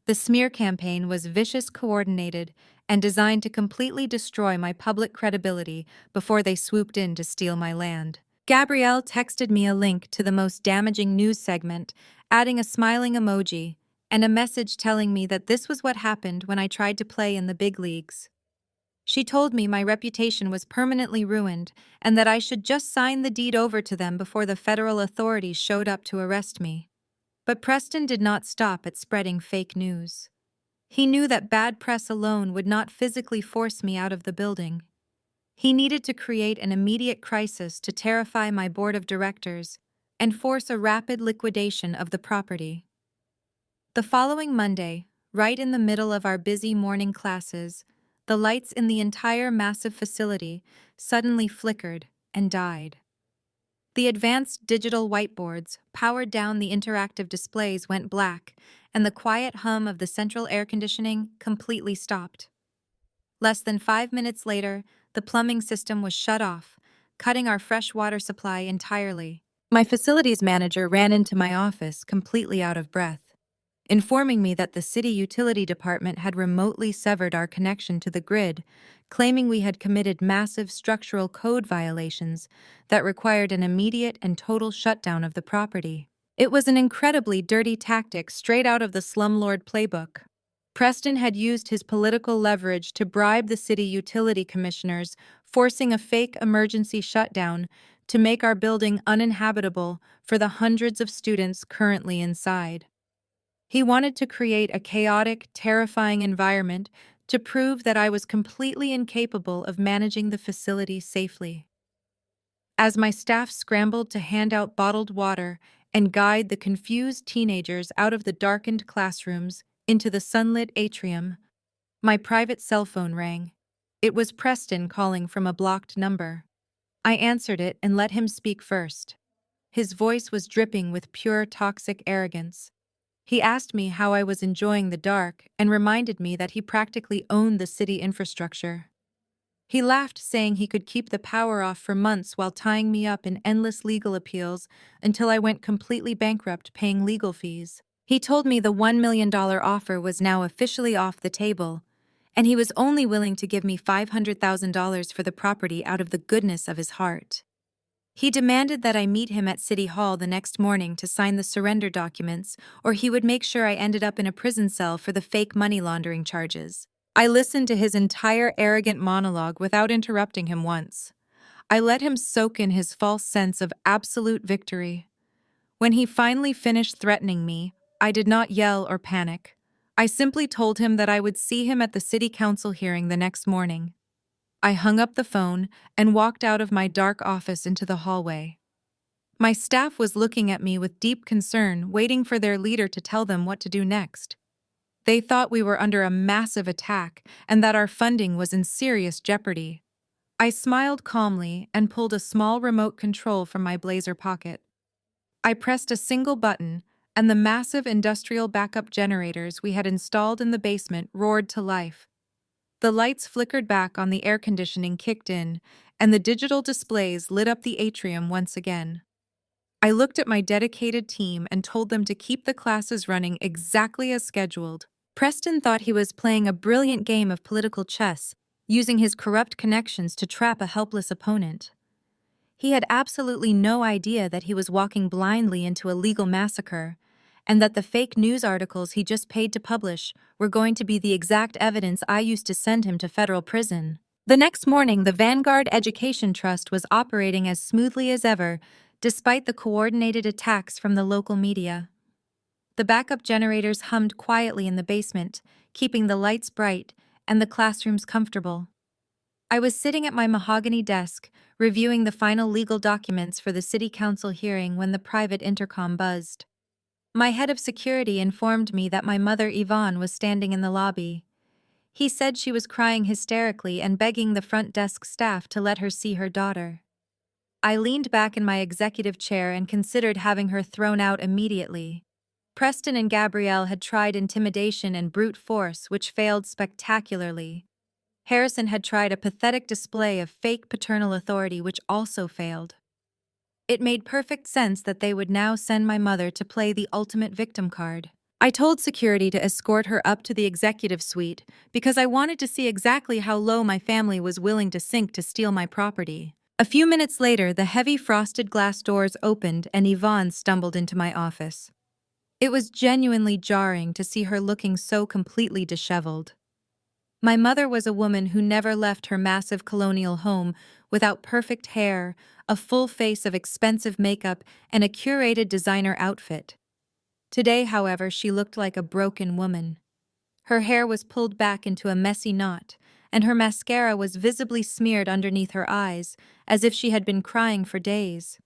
The smear campaign was vicious, coordinated, and designed to completely destroy my public credibility before they swooped in to steal my land. Gabrielle texted me a link to the most damaging news segment, adding a smiling emoji and a message telling me that this was what happened when I tried to play in the big leagues. She told me my reputation was permanently ruined and that I should just sign the deed over to them before the federal authorities showed up to arrest me. But Preston did not stop at spreading fake news. He knew that bad press alone would not physically force me out of the building. He needed to create an immediate crisis to terrify my board of directors and force a rapid liquidation of the property. The following Monday, right in the middle of our busy morning classes, the lights in the entire massive facility suddenly flickered and died. The advanced digital whiteboards, powered down the interactive displays, went black, and the quiet hum of the central air conditioning completely stopped. Less than 5 minutes later, the plumbing system was shut off, cutting our fresh water supply entirely. My facilities manager ran into my office, completely out of breath, informing me that the city utility department had remotely severed our connection to the grid, claiming we had committed massive structural code violations that required an immediate and total shutdown of the property. It was an incredibly dirty tactic straight out of the slumlord playbook. Preston had used his political leverage to bribe the city utility commissioners, forcing a fake emergency shutdown to make our building uninhabitable for the hundreds of students currently inside. He wanted to create a chaotic, terrifying environment to prove that I was completely incapable of managing the facility safely. As my staff scrambled to hand out bottled water and guide the confused teenagers out of the darkened classrooms into the sunlit atrium, my private cell phone rang. It was Preston calling from a blocked number. I answered it and let him speak first. His voice was dripping with pure toxic arrogance. He asked me how I was enjoying the dark and reminded me that he practically owned the city infrastructure. He laughed, saying he could keep the power off for months while tying me up in endless legal appeals until I went completely bankrupt paying legal fees. He told me the $1 million offer was now officially off the table, and he was only willing to give me $500,000 for the property out of the goodness of his heart. He demanded that I meet him at City Hall the next morning to sign the surrender documents, or he would make sure I ended up in a prison cell for the fake money laundering charges. I listened to his entire arrogant monologue without interrupting him once. I let him soak in his false sense of absolute victory. When he finally finished threatening me, I did not yell or panic. I simply told him that I would see him at the city council hearing the next morning. I hung up the phone and walked out of my dark office into the hallway. My staff was looking at me with deep concern, waiting for their leader to tell them what to do next. They thought we were under a massive attack and that our funding was in serious jeopardy. I smiled calmly and pulled a small remote control from my blazer pocket. I pressed a single button, and the massive industrial backup generators we had installed in the basement roared to life. The lights flickered back on the air conditioning kicked in, and the digital displays lit up the atrium once again. I looked at my dedicated team and told them to keep the classes running exactly as scheduled. Preston thought he was playing a brilliant game of political chess, using his corrupt connections to trap a helpless opponent. He had absolutely no idea that he was walking blindly into a legal massacre, and that the fake news articles he just paid to publish were going to be the exact evidence I used to send him to federal prison. The next morning, the Vanguard Education Trust was operating as smoothly as ever, despite the coordinated attacks from the local media. The backup generators hummed quietly in the basement, keeping the lights bright and the classrooms comfortable. I was sitting at my mahogany desk, reviewing the final legal documents for the city council hearing when the private intercom buzzed. My head of security informed me that my mother Yvonne was standing in the lobby. He said she was crying hysterically and begging the front desk staff to let her see her daughter. I leaned back in my executive chair and considered having her thrown out immediately. Preston and Gabrielle had tried intimidation and brute force, which failed spectacularly. Harrison had tried a pathetic display of fake paternal authority, which also failed. It made perfect sense that they would now send my mother to play the ultimate victim card. I told security to escort her up to the executive suite because I wanted to see exactly how low my family was willing to sink to steal my property. A few minutes later, the heavy frosted glass doors opened and Yvonne stumbled into my office. It was genuinely jarring to see her looking so completely disheveled. My mother was a woman who never left her massive colonial home without perfect hair, a full face of expensive makeup, and a curated designer outfit. Today, however, she looked like a broken woman. Her hair was pulled back into a messy knot, and her mascara was visibly smeared underneath her eyes, as if she had been crying for days.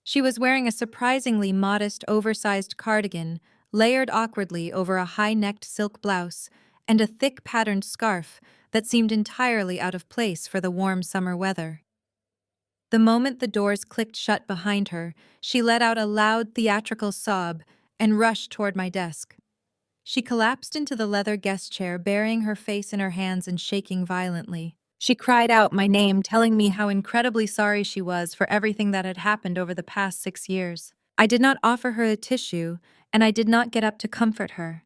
She was wearing a surprisingly modest, oversized cardigan, layered awkwardly over a high-necked silk blouse, and a thick patterned scarf that seemed entirely out of place for the warm summer weather. The moment the doors clicked shut behind her, she let out a loud, theatrical sob and rushed toward my desk. She collapsed into the leather guest chair, burying her face in her hands and shaking violently. She cried out my name, telling me how incredibly sorry she was for everything that had happened over the past 6 years. I did not offer her a tissue, and I did not get up to comfort her.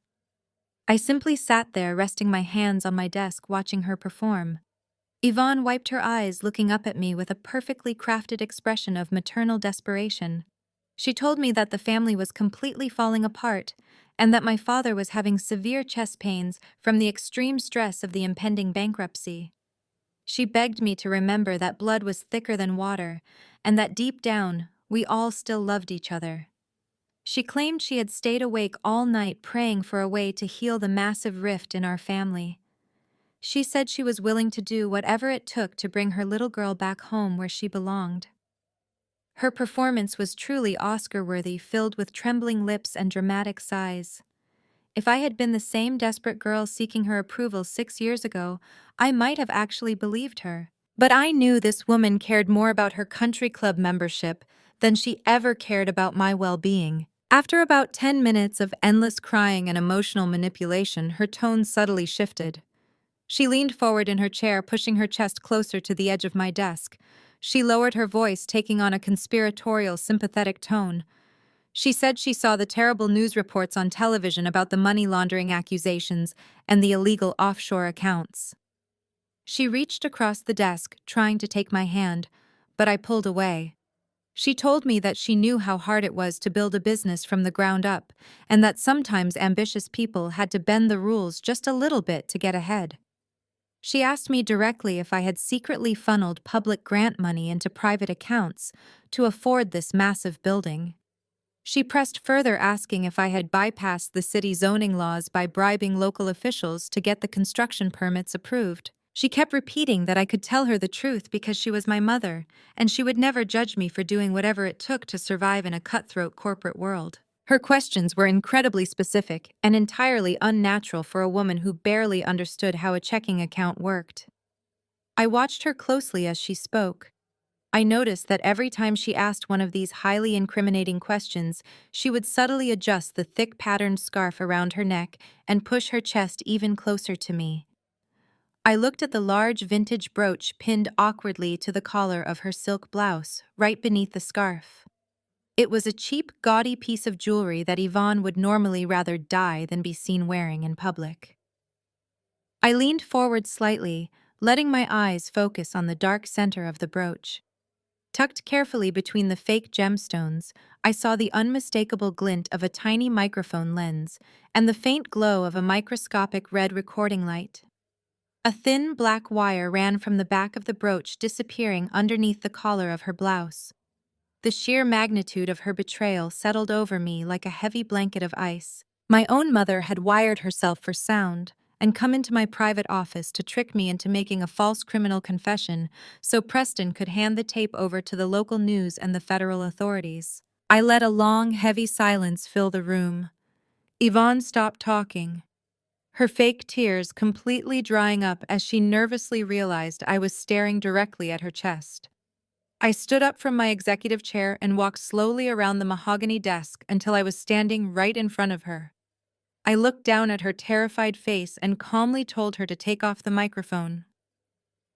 I simply sat there, resting my hands on my desk, watching her perform. Yvonne wiped her eyes, looking up at me with a perfectly crafted expression of maternal desperation. She told me that the family was completely falling apart, and that my father was having severe chest pains from the extreme stress of the impending bankruptcy. She begged me to remember that blood was thicker than water, and that deep down, we all still loved each other. She claimed she had stayed awake all night praying for a way to heal the massive rift in our family. She said she was willing to do whatever it took to bring her little girl back home where she belonged. Her performance was truly Oscar-worthy, filled with trembling lips and dramatic sighs. If I had been the same desperate girl seeking her approval 6 years ago, I might have actually believed her. But I knew this woman cared more about her country club membership than she ever cared about my well-being. After about 10 minutes of endless crying and emotional manipulation, her tone subtly shifted. She leaned forward in her chair, pushing her chest closer to the edge of my desk. She lowered her voice, taking on a conspiratorial, sympathetic tone. She said she saw the terrible news reports on television about the money laundering accusations and the illegal offshore accounts. She reached across the desk, trying to take my hand, but I pulled away. She told me that she knew how hard it was to build a business from the ground up, and that sometimes ambitious people had to bend the rules just a little bit to get ahead. She asked me directly if I had secretly funneled public grant money into private accounts to afford this massive building. She pressed further, asking if I had bypassed the city zoning laws by bribing local officials to get the construction permits approved. She kept repeating that I could tell her the truth because she was my mother, and she would never judge me for doing whatever it took to survive in a cutthroat corporate world. Her questions were incredibly specific and entirely unnatural for a woman who barely understood how a checking account worked. I watched her closely as she spoke. I noticed that every time she asked one of these highly incriminating questions, she would subtly adjust the thick patterned scarf around her neck and push her chest even closer to me. I looked at the large vintage brooch pinned awkwardly to the collar of her silk blouse, right beneath the scarf. It was a cheap, gaudy piece of jewelry that Yvonne would normally rather die than be seen wearing in public. I leaned forward slightly, letting my eyes focus on the dark center of the brooch. Tucked carefully between the fake gemstones, I saw the unmistakable glint of a tiny microphone lens and the faint glow of a microscopic red recording light. A thin black wire ran from the back of the brooch, disappearing underneath the collar of her blouse. The sheer magnitude of her betrayal settled over me like a heavy blanket of ice. My own mother had wired herself for sound and come into my private office to trick me into making a false criminal confession so Preston could hand the tape over to the local news and the federal authorities. I let a long, heavy silence fill the room. Yvonne stopped talking, her fake tears completely drying up as she nervously realized I was staring directly at her chest. I stood up from my executive chair and walked slowly around the mahogany desk until I was standing right in front of her. I looked down at her terrified face and calmly told her to take off the microphone.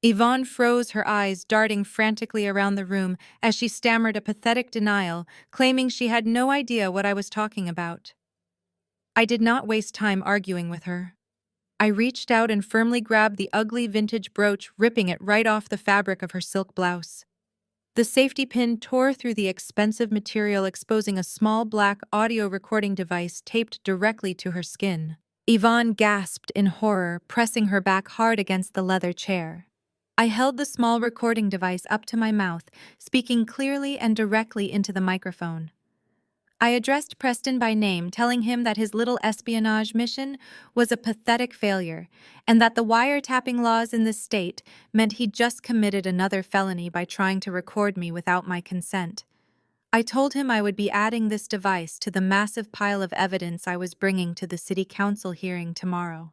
Yvonne froze, her eyes darting frantically around the room as she stammered a pathetic denial, claiming she had no idea what I was talking about. I did not waste time arguing with her. I reached out and firmly grabbed the ugly vintage brooch, ripping it right off the fabric of her silk blouse. The safety pin tore through the expensive material, exposing a small black audio recording device taped directly to her skin. Yvonne gasped in horror, pressing her back hard against the leather chair. I held the small recording device up to my mouth, speaking clearly and directly into the microphone. I addressed Preston by name, telling him that his little espionage mission was a pathetic failure, and that the wiretapping laws in this state meant he'd just committed another felony by trying to record me without my consent. I told him I would be adding this device to the massive pile of evidence I was bringing to the city council hearing tomorrow.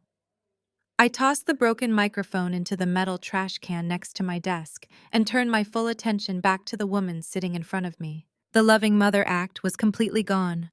I tossed the broken microphone into the metal trash can next to my desk and turned my full attention back to the woman sitting in front of me. The loving mother act was completely gone.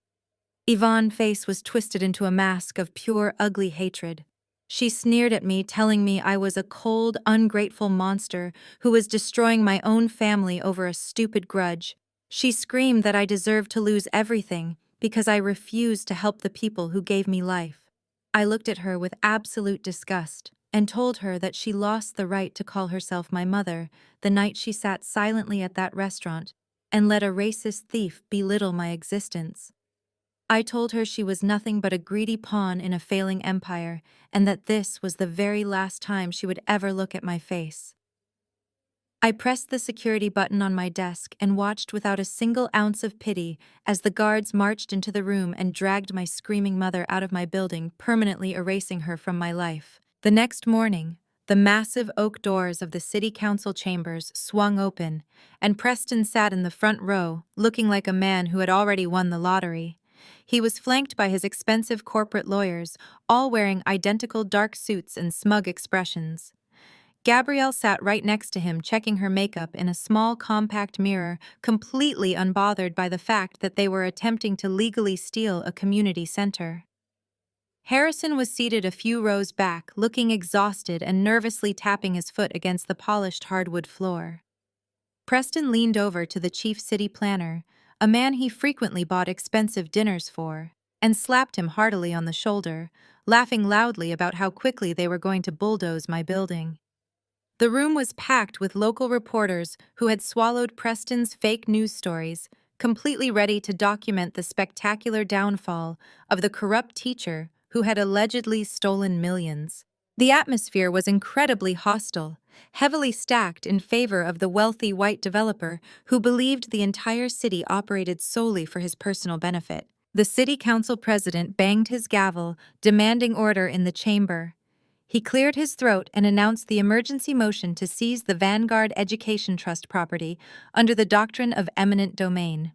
Yvonne's face was twisted into a mask of pure, ugly hatred. She sneered at me, telling me I was a cold, ungrateful monster who was destroying my own family over a stupid grudge. She screamed that I deserved to lose everything because I refused to help the people who gave me life. I looked at her with absolute disgust and told her that she lost the right to call herself my mother the night she sat silently at that restaurant and let a racist thief belittle my existence. I told her she was nothing but a greedy pawn in a failing empire, and that this was the very last time she would ever look at my face. I pressed the security button on my desk and watched without a single ounce of pity as the guards marched into the room and dragged my screaming mother out of my building, permanently erasing her from my life. The next morning, the massive oak doors of the city council chambers swung open, and Preston sat in the front row, looking like a man who had already won the lottery. He was flanked by his expensive corporate lawyers, all wearing identical dark suits and smug expressions. Gabrielle sat right next to him, checking her makeup in a small, compact mirror, completely unbothered by the fact that they were attempting to legally steal a community center. Harrison was seated a few rows back, looking exhausted and nervously tapping his foot against the polished hardwood floor. Preston leaned over to the chief city planner, a man he frequently bought expensive dinners for, and slapped him heartily on the shoulder, laughing loudly about how quickly they were going to bulldoze my building. The room was packed with local reporters who had swallowed Preston's fake news stories, completely ready to document the spectacular downfall of the corrupt teacher who had allegedly stolen millions. The atmosphere was incredibly hostile, heavily stacked in favor of the wealthy white developer who believed the entire city operated solely for his personal benefit. The city council president banged his gavel, demanding order in the chamber. He cleared his throat and announced the emergency motion to seize the Vanguard Education Trust property under the doctrine of eminent domain.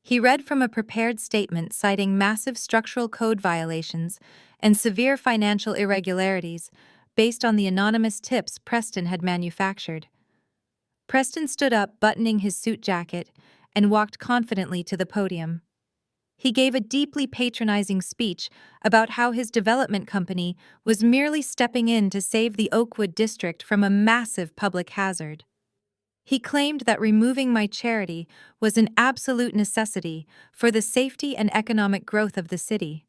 He read from a prepared statement citing massive structural code violations and severe financial irregularities based on the anonymous tips Preston had manufactured. Preston stood up, buttoning his suit jacket, and walked confidently to the podium. He gave a deeply patronizing speech about how his development company was merely stepping in to save the Oakwood district from a massive public hazard. He claimed that removing my charity was an absolute necessity for the safety and economic growth of the city.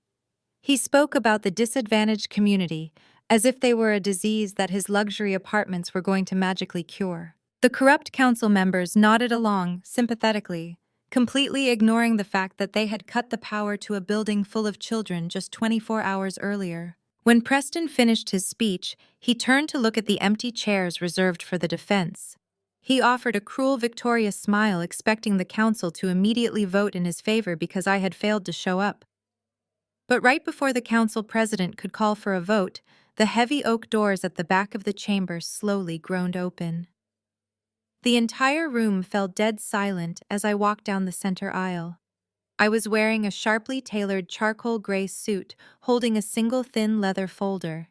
He spoke about the disadvantaged community as if they were a disease that his luxury apartments were going to magically cure. The corrupt council members nodded along sympathetically, completely ignoring the fact that they had cut the power to a building full of children just 24 hours earlier. When Preston finished his speech, he turned to look at the empty chairs reserved for the defense. He offered a cruel, victorious smile, expecting the council to immediately vote in his favor because I had failed to show up. But right before the council president could call for a vote, the heavy oak doors at the back of the chamber slowly groaned open. The entire room fell dead silent as I walked down the center aisle. I was wearing a sharply tailored charcoal gray suit, holding a single thin leather folder.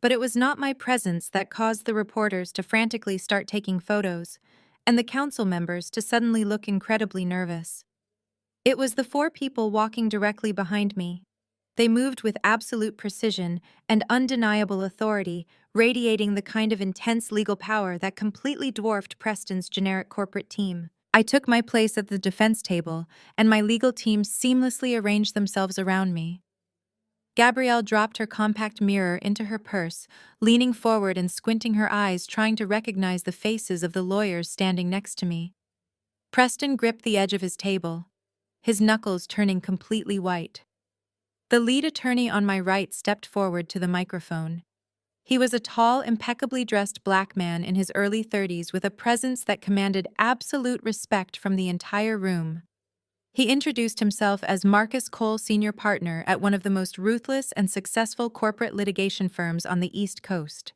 But it was not my presence that caused the reporters to frantically start taking photos, and the council members to suddenly look incredibly nervous. It was the four people walking directly behind me. They moved with absolute precision and undeniable authority, radiating the kind of intense legal power that completely dwarfed Preston's generic corporate team. I took my place at the defense table, and my legal team seamlessly arranged themselves around me. Gabrielle dropped her compact mirror into her purse, leaning forward and squinting her eyes, trying to recognize the faces of the lawyers standing next to me. Preston gripped the edge of his table, his knuckles turning completely white. The lead attorney on my right stepped forward to the microphone. He was a tall, impeccably dressed black man in his early 30s with a presence that commanded absolute respect from the entire room. He introduced himself as Marcus Cole, senior partner at one of the most ruthless and successful corporate litigation firms on the East Coast.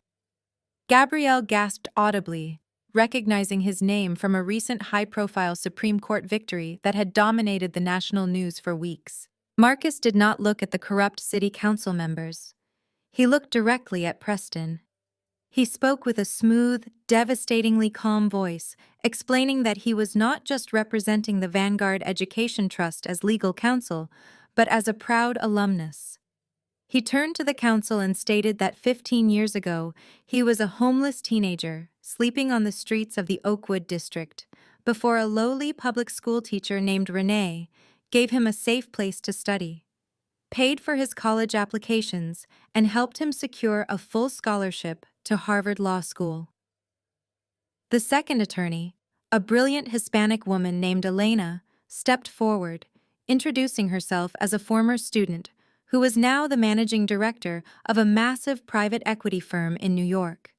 Gabrielle gasped audibly, recognizing his name from a recent high-profile Supreme Court victory that had dominated the national news for weeks. Marcus did not look at the corrupt city council members. He looked directly at Preston. He spoke with a smooth, devastatingly calm voice, explaining that he was not just representing the Vanguard Education Trust as legal counsel, but as a proud alumnus. He turned to the council and stated that 15 years ago, he was a homeless teenager, sleeping on the streets of the Oakwood district, before a lowly public school teacher named Renee gave him a safe place to study, paid for his college applications, and helped him secure a full scholarship to Harvard Law School. The second attorney, a brilliant Hispanic woman named Elena, stepped forward, introducing herself as a former student who was now the managing director of a massive private equity firm in New York.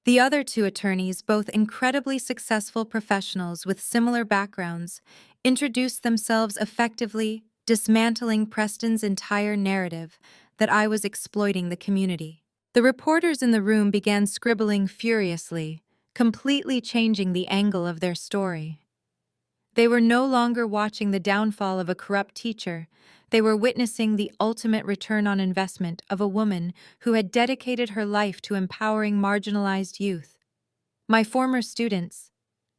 The other two attorneys, both incredibly successful professionals with similar backgrounds, introduced themselves effectively, dismantling Preston's entire narrative that I was exploiting the community. The reporters in the room began scribbling furiously, completely changing the angle of their story. They were no longer watching the downfall of a corrupt teacher. They were witnessing the ultimate return on investment of a woman who had dedicated her life to empowering marginalized youth. My former students,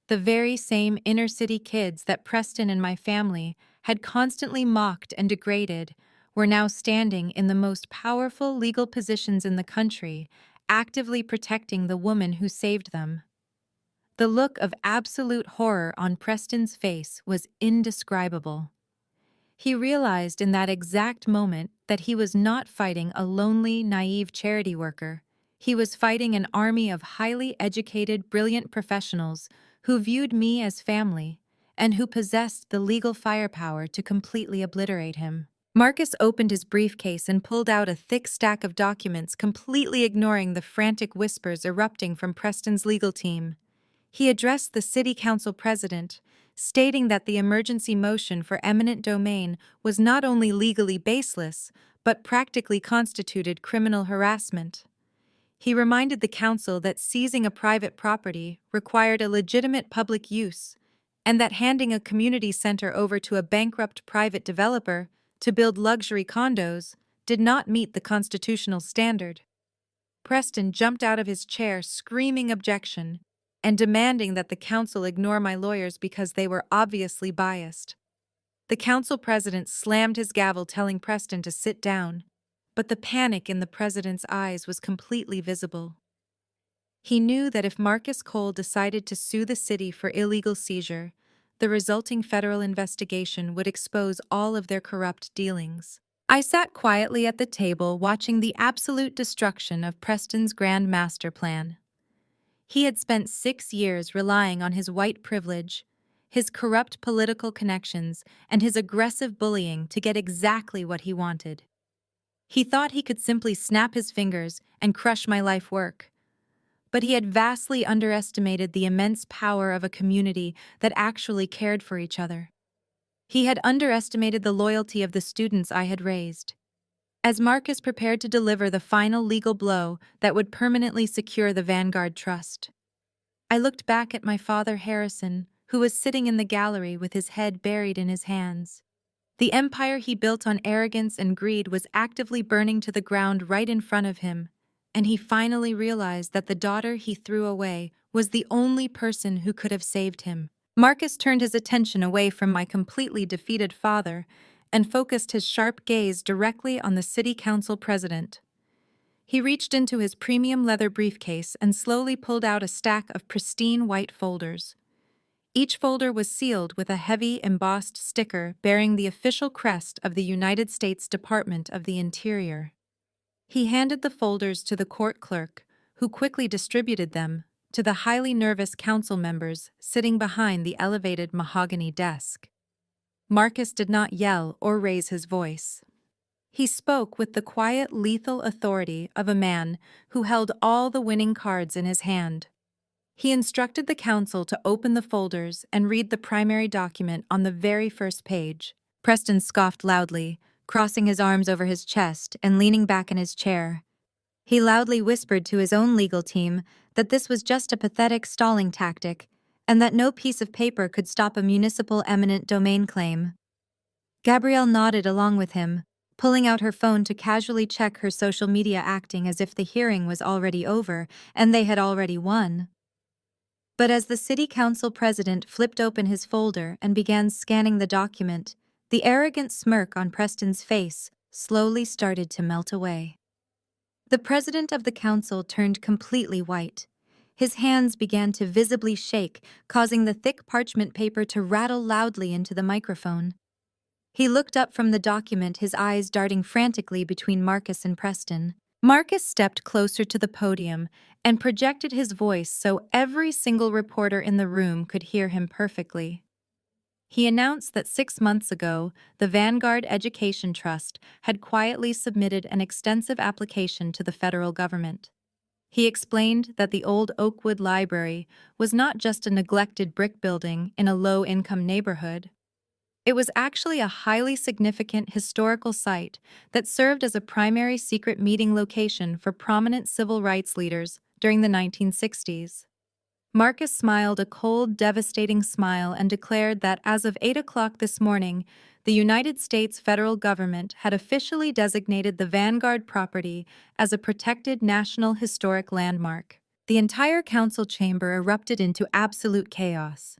the very same inner-city kids that Preston and my family had constantly mocked and degraded, were now standing in the most powerful legal positions in the country, actively protecting the woman who saved them. The look of absolute horror on Preston's face was indescribable. He realized in that exact moment that he was not fighting a lonely, naive charity worker. He was fighting an army of highly educated, brilliant professionals who viewed me as family and who possessed the legal firepower to completely obliterate him. Marcus opened his briefcase and pulled out a thick stack of documents, completely ignoring the frantic whispers erupting from Preston's legal team. He addressed the city council president, stating that the emergency motion for eminent domain was not only legally baseless, but practically constituted criminal harassment. He reminded the council that seizing a private property required a legitimate public use, and that handing a community center over to a bankrupt private developer to build luxury condos did not meet the constitutional standard. Preston jumped out of his chair, screaming objection, and demanding that the council ignore my lawyers because they were obviously biased. The council president slammed his gavel, telling Preston to sit down, but the panic in the president's eyes was completely visible. He knew that if Marcus Cole decided to sue the city for illegal seizure, the resulting federal investigation would expose all of their corrupt dealings. I sat quietly at the table watching the absolute destruction of Preston's grand master plan. He had spent 6 years relying on his white privilege, his corrupt political connections, and his aggressive bullying to get exactly what he wanted. He thought he could simply snap his fingers and crush my life work. But he had vastly underestimated the immense power of a community that actually cared for each other. He had underestimated the loyalty of the students I had raised. As Marcus prepared to deliver the final legal blow that would permanently secure the Vanguard Trust, I looked back at my father Harrison, who was sitting in the gallery with his head buried in his hands. The empire he built on arrogance and greed was actively burning to the ground right in front of him, and he finally realized that the daughter he threw away was the only person who could have saved him. Marcus turned his attention away from my completely defeated father and focused his sharp gaze directly on the city council president. He reached into his premium leather briefcase and slowly pulled out a stack of pristine white folders. Each folder was sealed with a heavy embossed sticker bearing the official crest of the United States Department of the Interior. He handed the folders to the court clerk, who quickly distributed them to the highly nervous council members sitting behind the elevated mahogany desk. Marcus did not yell or raise his voice. He spoke with the quiet, lethal authority of a man who held all the winning cards in his hand. He instructed the council to open the folders and read the primary document on the very first page. Preston scoffed loudly, crossing his arms over his chest and leaning back in his chair. He loudly whispered to his own legal team that this was just a pathetic stalling tactic and that no piece of paper could stop a municipal eminent domain claim. Gabrielle nodded along with him, pulling out her phone to casually check her social media, acting as if the hearing was already over and they had already won. But as the city council president flipped open his folder and began scanning the document, the arrogant smirk on Preston's face slowly started to melt away. The president of the council turned completely white. His hands began to visibly shake, causing the thick parchment paper to rattle loudly into the microphone. He looked up from the document, his eyes darting frantically between Marcus and Preston. Marcus stepped closer to the podium and projected his voice so every single reporter in the room could hear him perfectly. He announced that 6 months ago, the Vanguard Education Trust had quietly submitted an extensive application to the federal government. He explained that the old Oakwood Library was not just a neglected brick building in a low-income neighborhood. It was actually a highly significant historical site that served as a primary secret meeting location for prominent civil rights leaders during the 1960s. Marcus smiled a cold, devastating smile and declared that as of 8 o'clock this morning, the United States federal government had officially designated the Vanguard property as a protected National Historic Landmark. The entire council chamber erupted into absolute chaos.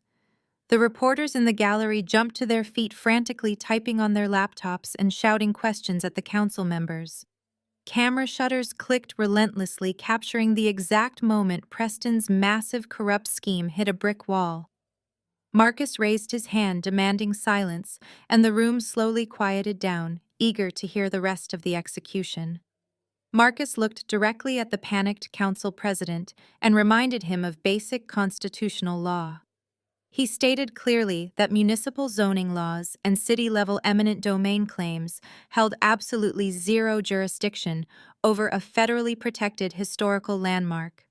The reporters in the gallery jumped to their feet, frantically typing on their laptops and shouting questions at the council members. Camera shutters clicked relentlessly, capturing the exact moment Preston's massive corrupt scheme hit a brick wall. Marcus raised his hand, demanding silence, and the room slowly quieted down, eager to hear the rest of the execution. Marcus looked directly at the panicked council president and reminded him of basic constitutional law. He stated clearly that municipal zoning laws and city-level eminent domain claims held absolutely zero jurisdiction over a federally protected historical landmark.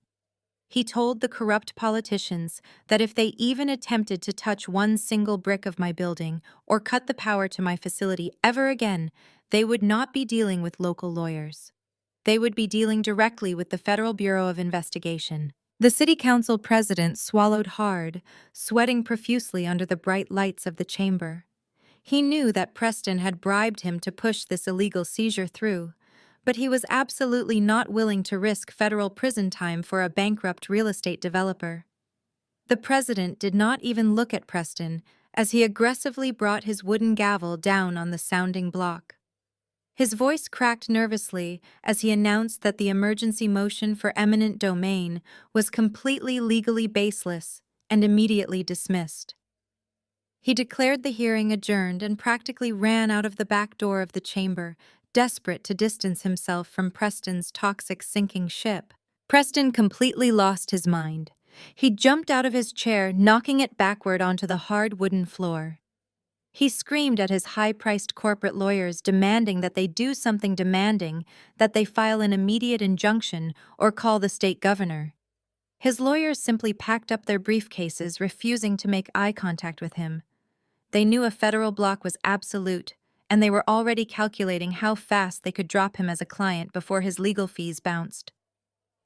He told the corrupt politicians that if they even attempted to touch one single brick of my building or cut the power to my facility ever again, they would not be dealing with local lawyers. They would be dealing directly with the Federal Bureau of Investigation. The city council president swallowed hard, sweating profusely under the bright lights of the chamber. He knew that Preston had bribed him to push this illegal seizure through, but he was absolutely not willing to risk federal prison time for a bankrupt real estate developer. The president did not even look at Preston as he aggressively brought his wooden gavel down on the sounding block. His voice cracked nervously as he announced that the emergency motion for eminent domain was completely legally baseless and immediately dismissed. He declared the hearing adjourned and practically ran out of the back door of the chamber, desperate to distance himself from Preston's toxic sinking ship. Preston completely lost his mind. He jumped out of his chair, knocking it backward onto the hard wooden floor. He screamed at his high-priced corporate lawyers, demanding that they do something, demanding that they file an immediate injunction or call the state governor. His lawyers simply packed up their briefcases, refusing to make eye contact with him. They knew a federal block was absolute, and they were already calculating how fast they could drop him as a client before his legal fees bounced.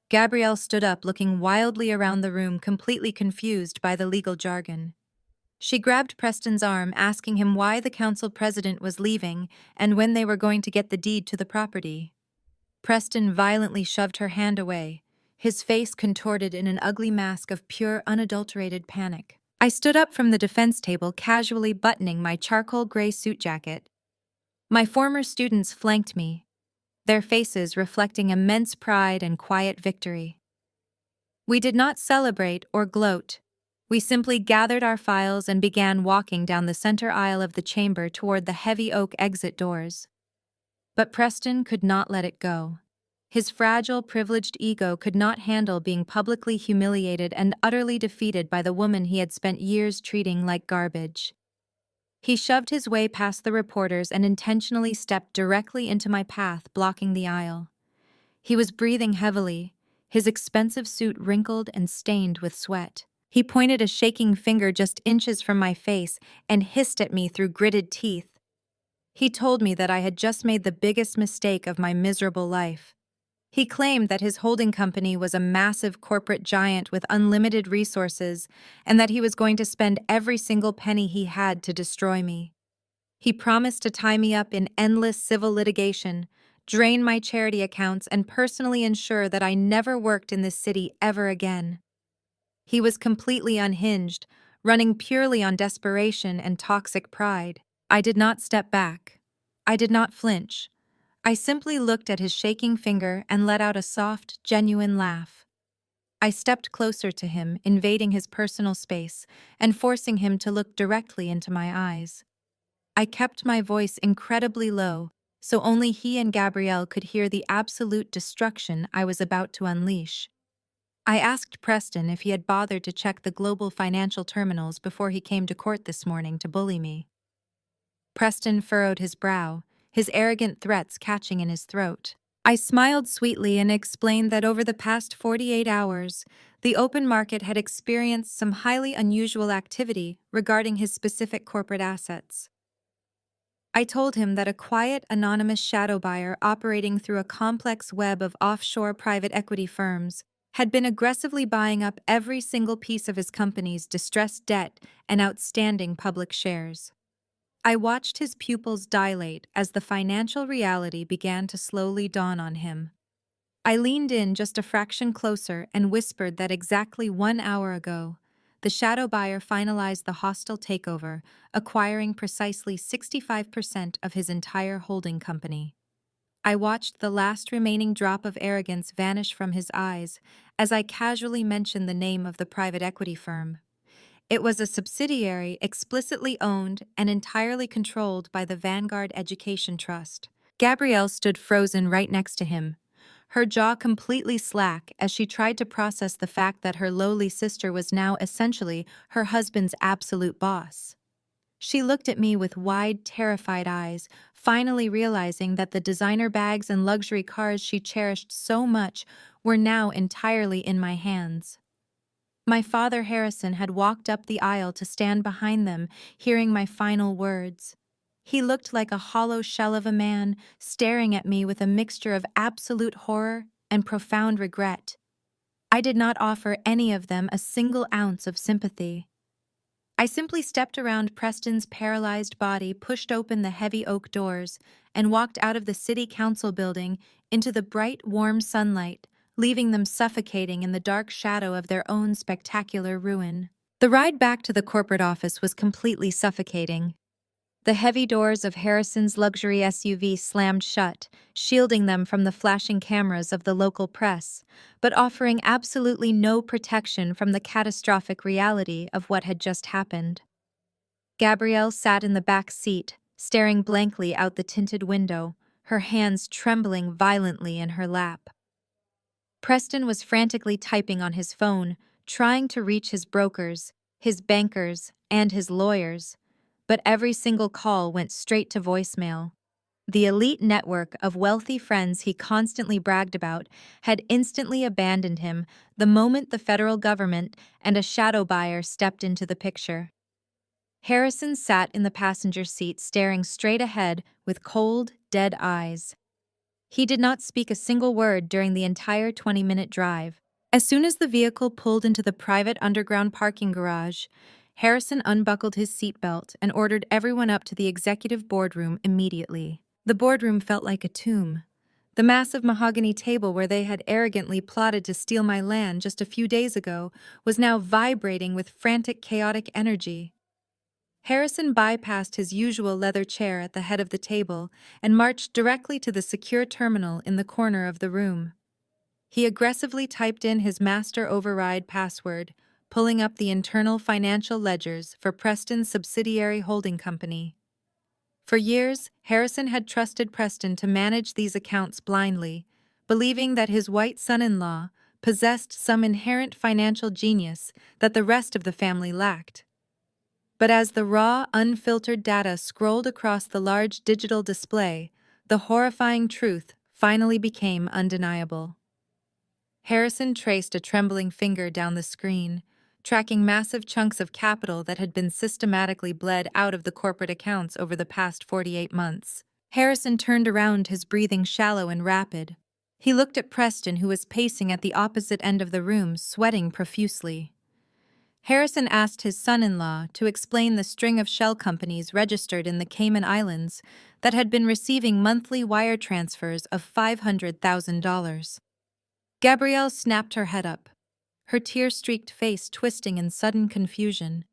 Gabrielle stood up, looking wildly around the room, completely confused by the legal jargon. She grabbed Preston's arm, asking him why the council president was leaving and when they were going to get the deed to the property. Preston violently shoved her hand away, his face contorted in an ugly mask of pure, unadulterated panic. I stood up from the defense table, casually buttoning my charcoal gray suit jacket. My former students flanked me, their faces reflecting immense pride and quiet victory. We did not celebrate or gloat. We simply gathered our files and began walking down the center aisle of the chamber toward the heavy oak exit doors. But Preston could not let it go. His fragile, privileged ego could not handle being publicly humiliated and utterly defeated by the woman he had spent years treating like garbage. He shoved his way past the reporters and intentionally stepped directly into my path, blocking the aisle. He was breathing heavily, his expensive suit wrinkled and stained with sweat. He pointed a shaking finger just inches from my face and hissed at me through gritted teeth. He told me that I had just made the biggest mistake of my miserable life. He claimed that his holding company was a massive corporate giant with unlimited resources and that he was going to spend every single penny he had to destroy me. He promised to tie me up in endless civil litigation, drain my charity accounts, and personally ensure that I never worked in this city ever again. He was completely unhinged, running purely on desperation and toxic pride. I did not step back. I did not flinch. I simply looked at his shaking finger and let out a soft, genuine laugh. I stepped closer to him, invading his personal space and forcing him to look directly into my eyes. I kept my voice incredibly low, so only he and Gabrielle could hear the absolute destruction I was about to unleash. I asked Preston if he had bothered to check the global financial terminals before he came to court this morning to bully me. Preston furrowed his brow, his arrogant threats catching in his throat. I smiled sweetly and explained that over the past 48 hours, the open market had experienced some highly unusual activity regarding his specific corporate assets. I told him that a quiet, anonymous shadow buyer operating through a complex web of offshore private equity firms had been aggressively buying up every single piece of his company's distressed debt and outstanding public shares. I watched his pupils dilate as the financial reality began to slowly dawn on him. I leaned in just a fraction closer and whispered that exactly 1 hour ago, the shadow buyer finalized the hostile takeover, acquiring precisely 65% of his entire holding company. I watched the last remaining drop of arrogance vanish from his eyes as I casually mentioned the name of the private equity firm. It was a subsidiary explicitly owned and entirely controlled by the Vanguard Education Trust. Gabrielle stood frozen right next to him, her jaw completely slack as she tried to process the fact that her lowly sister was now essentially her husband's absolute boss. She looked at me with wide, terrified eyes, finally realizing that the designer bags and luxury cars she cherished so much were now entirely in my hands. My father Harrison had walked up the aisle to stand behind them, hearing my final words. He looked like a hollow shell of a man, staring at me with a mixture of absolute horror and profound regret. I did not offer any of them a single ounce of sympathy. I simply stepped around Preston's paralyzed body, pushed open the heavy oak doors, and walked out of the city council building into the bright, warm sunlight, leaving them suffocating in the dark shadow of their own spectacular ruin. The ride back to the corporate office was completely suffocating. The heavy doors of Harrison's luxury SUV slammed shut, shielding them from the flashing cameras of the local press, but offering absolutely no protection from the catastrophic reality of what had just happened. Gabrielle sat in the back seat, staring blankly out the tinted window, her hands trembling violently in her lap. Preston was frantically typing on his phone, trying to reach his brokers, his bankers, and his lawyers, but every single call went straight to voicemail. The elite network of wealthy friends he constantly bragged about had instantly abandoned him the moment the federal government and a shadow buyer stepped into the picture. Harrison sat in the passenger seat staring straight ahead with cold, dead eyes. He did not speak a single word during the entire 20-minute drive. As soon as the vehicle pulled into the private underground parking garage, Harrison unbuckled his seatbelt and ordered everyone up to the executive boardroom immediately. The boardroom felt like a tomb. The massive mahogany table where they had arrogantly plotted to steal my land just a few days ago was now vibrating with frantic, chaotic energy. Harrison bypassed his usual leather chair at the head of the table and marched directly to the secure terminal in the corner of the room. He aggressively typed in his master override password, pulling up the internal financial ledgers for Preston's subsidiary holding company. For years, Harrison had trusted Preston to manage these accounts blindly, believing that his white son-in-law possessed some inherent financial genius that the rest of the family lacked. But as the raw, unfiltered data scrolled across the large digital display, the horrifying truth finally became undeniable. Harrison traced a trembling finger down the screen, tracking massive chunks of capital that had been systematically bled out of the corporate accounts over the past 48 months. Harrison turned around, his breathing shallow and rapid. He looked at Preston, who was pacing at the opposite end of the room, sweating profusely. Harrison asked his son-in-law to explain the string of shell companies registered in the Cayman Islands that had been receiving monthly wire transfers of $500,000. Gabrielle snapped her head up, her tear-streaked face twisting in sudden confusion.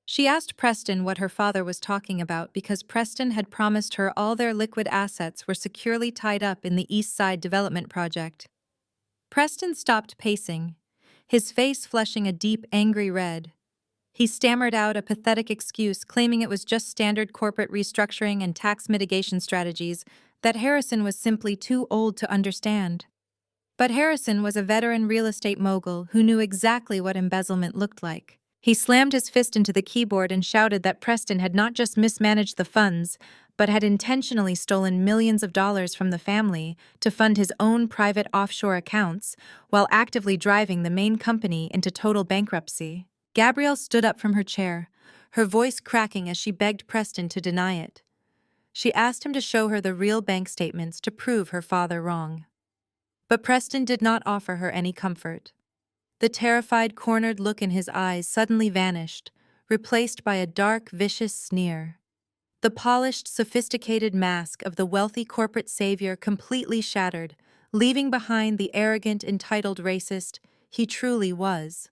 She asked Preston what her father was talking about because Preston had promised her all their liquid assets were securely tied up in the East Side Development Project. Preston stopped pacing, his face flushing a deep, angry red. He stammered out a pathetic excuse, claiming it was just standard corporate restructuring and tax mitigation strategies that Harrison was simply too old to understand. But Harrison was a veteran real estate mogul who knew exactly what embezzlement looked like. He slammed his fist into the keyboard and shouted that Preston had not just mismanaged the funds, but had intentionally stolen millions of dollars from the family to fund his own private offshore accounts, while actively driving the main company into total bankruptcy. Gabrielle stood up from her chair, her voice cracking as she begged Preston to deny it. She asked him to show her the real bank statements to prove her father wrong. But Preston did not offer her any comfort. The terrified, cornered look in his eyes suddenly vanished, replaced by a dark, vicious sneer. The polished, sophisticated mask of the wealthy corporate savior completely shattered, leaving behind the arrogant, entitled racist he truly was.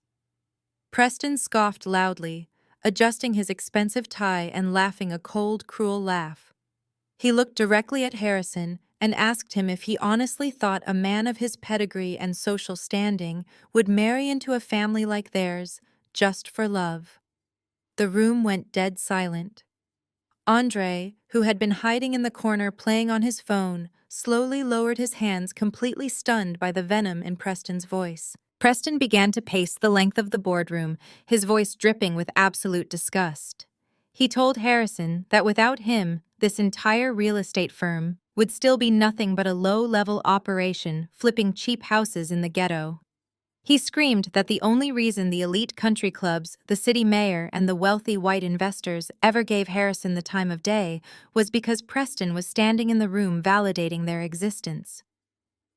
Preston scoffed loudly, adjusting his expensive tie and laughing a cold, cruel laugh. He looked directly at Harrison and asked him if he honestly thought a man of his pedigree and social standing would marry into a family like theirs just for love. The room went dead silent. Andre, who had been hiding in the corner playing on his phone, slowly lowered his hands, completely stunned by the venom in Preston's voice. Preston began to pace the length of the boardroom, his voice dripping with absolute disgust. He told Harrison that without him, this entire real estate firm would still be nothing but a low-level operation flipping cheap houses in the ghetto. He screamed that the only reason the elite country clubs, the city mayor, and the wealthy white investors ever gave Harrison the time of day was because Preston was standing in the room validating their existence.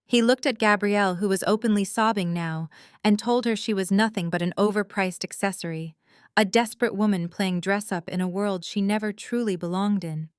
He looked at Gabrielle, who was openly sobbing now, and told her she was nothing but an overpriced accessory, a desperate woman playing dress-up in a world she never truly belonged in.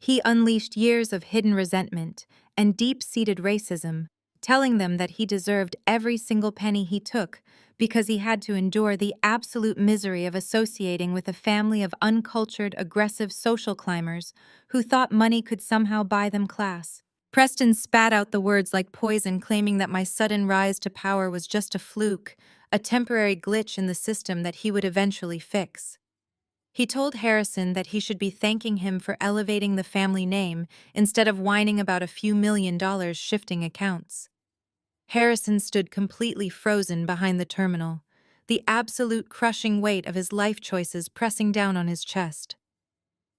He unleashed years of hidden resentment and deep-seated racism, telling them that he deserved every single penny he took because he had to endure the absolute misery of associating with a family of uncultured, aggressive social climbers who thought money could somehow buy them class. Preston spat out the words like poison, claiming that my sudden rise to power was just a fluke, a temporary glitch in the system that he would eventually fix. He told Harrison that he should be thanking him for elevating the family name instead of whining about a few $1,000,000 shifting accounts. Harrison stood completely frozen behind the terminal, the absolute crushing weight of his life choices pressing down on his chest.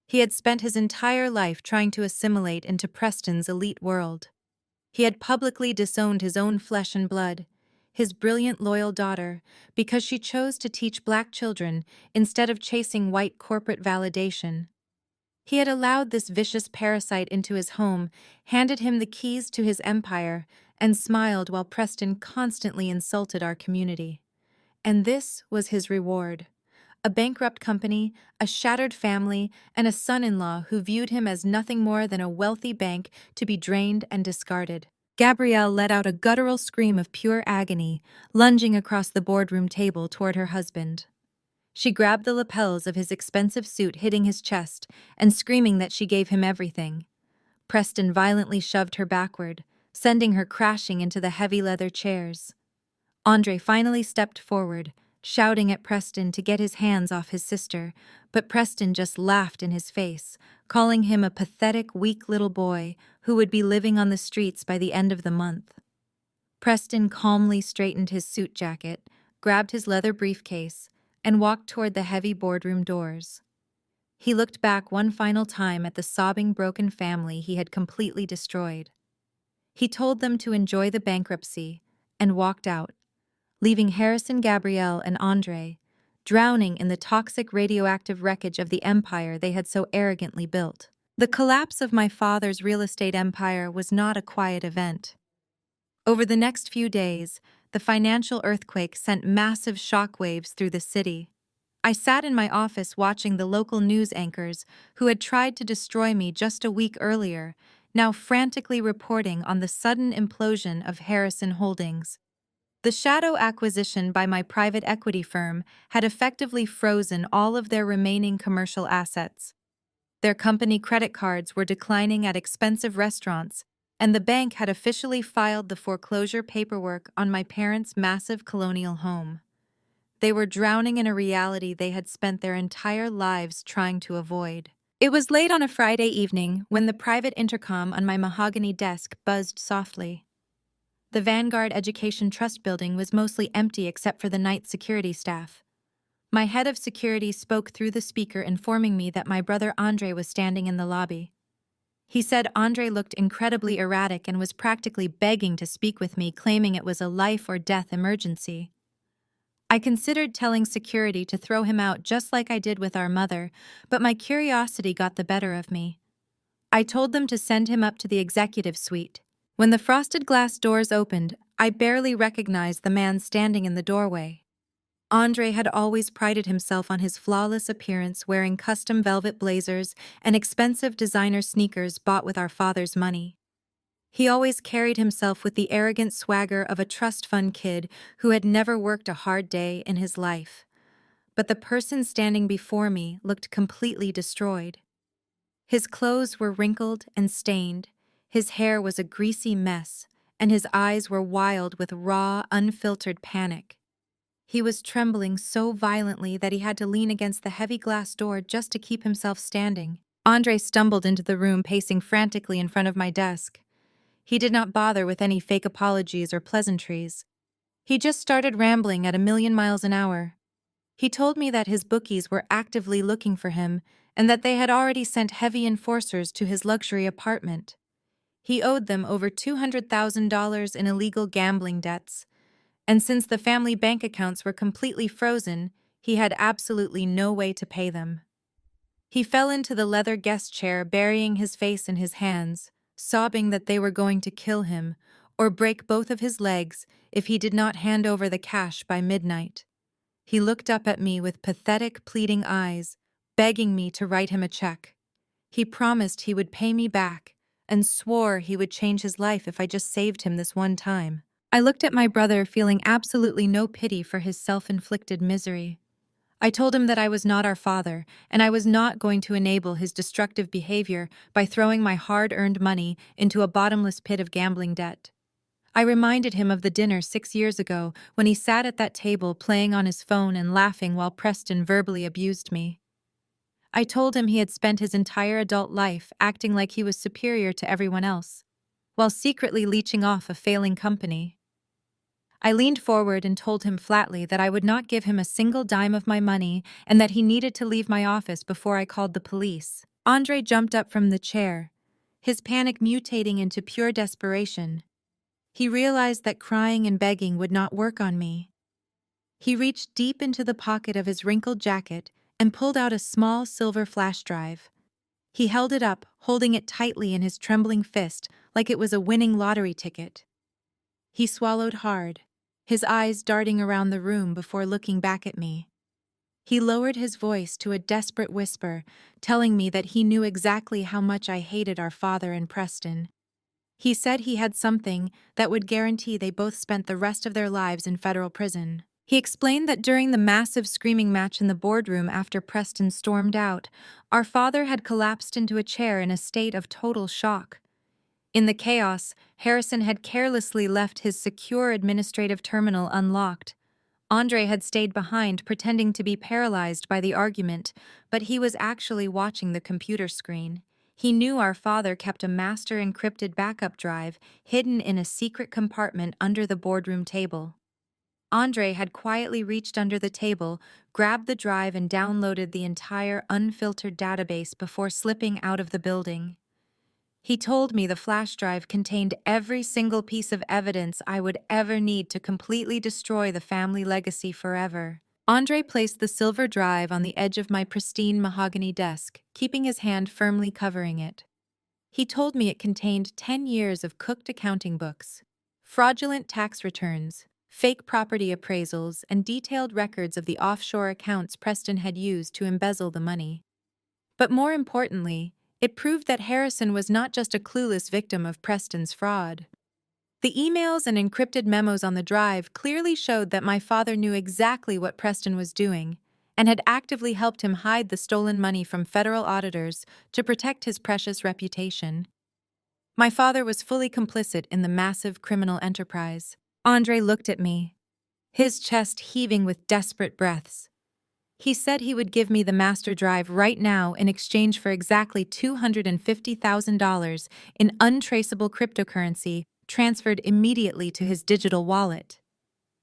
He had spent his entire life trying to assimilate into Preston's elite world. He had publicly disowned his own flesh and blood, his brilliant, loyal daughter, because she chose to teach Black children instead of chasing white corporate validation. He had allowed this vicious parasite into his home, handed him the keys to his empire, and smiled while Preston constantly insulted our community. And this was his reward: a bankrupt company, a shattered family, and a son-in-law who viewed him as nothing more than a wealthy bank to be drained and discarded. Gabrielle let out a guttural scream of pure agony, lunging across the boardroom table toward her husband. She grabbed the lapels of his expensive suit, hitting his chest, and screaming that she gave him everything. Preston violently shoved her backward, sending her crashing into the heavy leather chairs. Andre finally stepped forward, shouting at Preston to get his hands off his sister, but Preston just laughed in his face, calling him a pathetic, weak little boy who would be living on the streets by the end of the month. Preston calmly straightened his suit jacket, grabbed his leather briefcase, and walked toward the heavy boardroom doors. He looked back one final time at the sobbing, broken family he had completely destroyed. He told them to enjoy the bankruptcy and walked out, leaving Harrison, Gabrielle, and Andre drowning in the toxic radioactive wreckage of the empire they had so arrogantly built. The collapse of my father's real estate empire was not a quiet event. Over the next few days, the financial earthquake sent massive shockwaves through the city. I sat in my office watching the local news anchors who had tried to destroy me just a week earlier, now frantically reporting on the sudden implosion of Harrison Holdings. The shadow acquisition by my private equity firm had effectively frozen all of their remaining commercial assets. Their company credit cards were declining at expensive restaurants, and the bank had officially filed the foreclosure paperwork on my parents' massive colonial home. They were drowning in a reality they had spent their entire lives trying to avoid. It was late on a Friday evening when the private intercom on my mahogany desk buzzed softly. The Vanguard Education Trust building was mostly empty except for the night security staff. My head of security spoke through the speaker informing me that my brother Andre was standing in the lobby. He said Andre looked incredibly erratic and was practically begging to speak with me, claiming it was a life-or-death emergency. I considered telling security to throw him out just like I did with our mother, but my curiosity got the better of me. I told them to send him up to the executive suite. When the frosted glass doors opened, I barely recognized the man standing in the doorway. Andre had always prided himself on his flawless appearance, wearing custom velvet blazers and expensive designer sneakers bought with our father's money. He always carried himself with the arrogant swagger of a trust fund kid who had never worked a hard day in his life. But the person standing before me looked completely destroyed. His clothes were wrinkled and stained, his hair was a greasy mess, and his eyes were wild with raw, unfiltered panic. He was trembling so violently that he had to lean against the heavy glass door just to keep himself standing. Andre stumbled into the room, pacing frantically in front of my desk. He did not bother with any fake apologies or pleasantries. He just started rambling at 1,000,000 miles an hour. He told me that his bookies were actively looking for him and that they had already sent heavy enforcers to his luxury apartment. He owed them over $200,000 in illegal gambling debts, and since the family bank accounts were completely frozen, he had absolutely no way to pay them. He fell into the leather guest chair, burying his face in his hands, sobbing that they were going to kill him or break both of his legs if he did not hand over the cash by midnight. He looked up at me with pathetic, pleading eyes, begging me to write him a check. He promised he would pay me back and swore he would change his life if I just saved him this one time. I looked at my brother, feeling absolutely no pity for his self-inflicted misery. I told him that I was not our father, and I was not going to enable his destructive behavior by throwing my hard-earned money into a bottomless pit of gambling debt. I reminded him of the dinner 6 years ago when he sat at that table playing on his phone and laughing while Preston verbally abused me. I told him he had spent his entire adult life acting like he was superior to everyone else, while secretly leeching off a failing company. I leaned forward and told him flatly that I would not give him a single dime of my money and that he needed to leave my office before I called the police. Andre jumped up from the chair, his panic mutating into pure desperation. He realized that crying and begging would not work on me. He reached deep into the pocket of his wrinkled jacket and pulled out a small silver flash drive. He held it up, holding it tightly in his trembling fist like it was a winning lottery ticket. He swallowed hard, his eyes darting around the room before looking back at me. He lowered his voice to a desperate whisper, telling me that he knew exactly how much I hated our father and Preston. He said he had something that would guarantee they both spent the rest of their lives in federal prison. He explained that during the massive screaming match in the boardroom after Preston stormed out, our father had collapsed into a chair in a state of total shock. In the chaos, Harrison had carelessly left his secure administrative terminal unlocked. Andre had stayed behind, pretending to be paralyzed by the argument, but he was actually watching the computer screen. He knew our father kept a master encrypted backup drive hidden in a secret compartment under the boardroom table. Andre had quietly reached under the table, grabbed the drive, and downloaded the entire unfiltered database before slipping out of the building. He told me the flash drive contained every single piece of evidence I would ever need to completely destroy the family legacy forever. Andre placed the silver drive on the edge of my pristine mahogany desk, keeping his hand firmly covering it. He told me it contained 10 years of cooked accounting books, fraudulent tax returns, fake property appraisals, and detailed records of the offshore accounts Preston had used to embezzle the money. But more importantly, it proved that Harrison was not just a clueless victim of Preston's fraud. The emails and encrypted memos on the drive clearly showed that my father knew exactly what Preston was doing and had actively helped him hide the stolen money from federal auditors to protect his precious reputation. My father was fully complicit in the massive criminal enterprise. Andre looked at me, his chest heaving with desperate breaths. He said he would give me the master drive right now in exchange for exactly $250,000 in untraceable cryptocurrency transferred immediately to his digital wallet.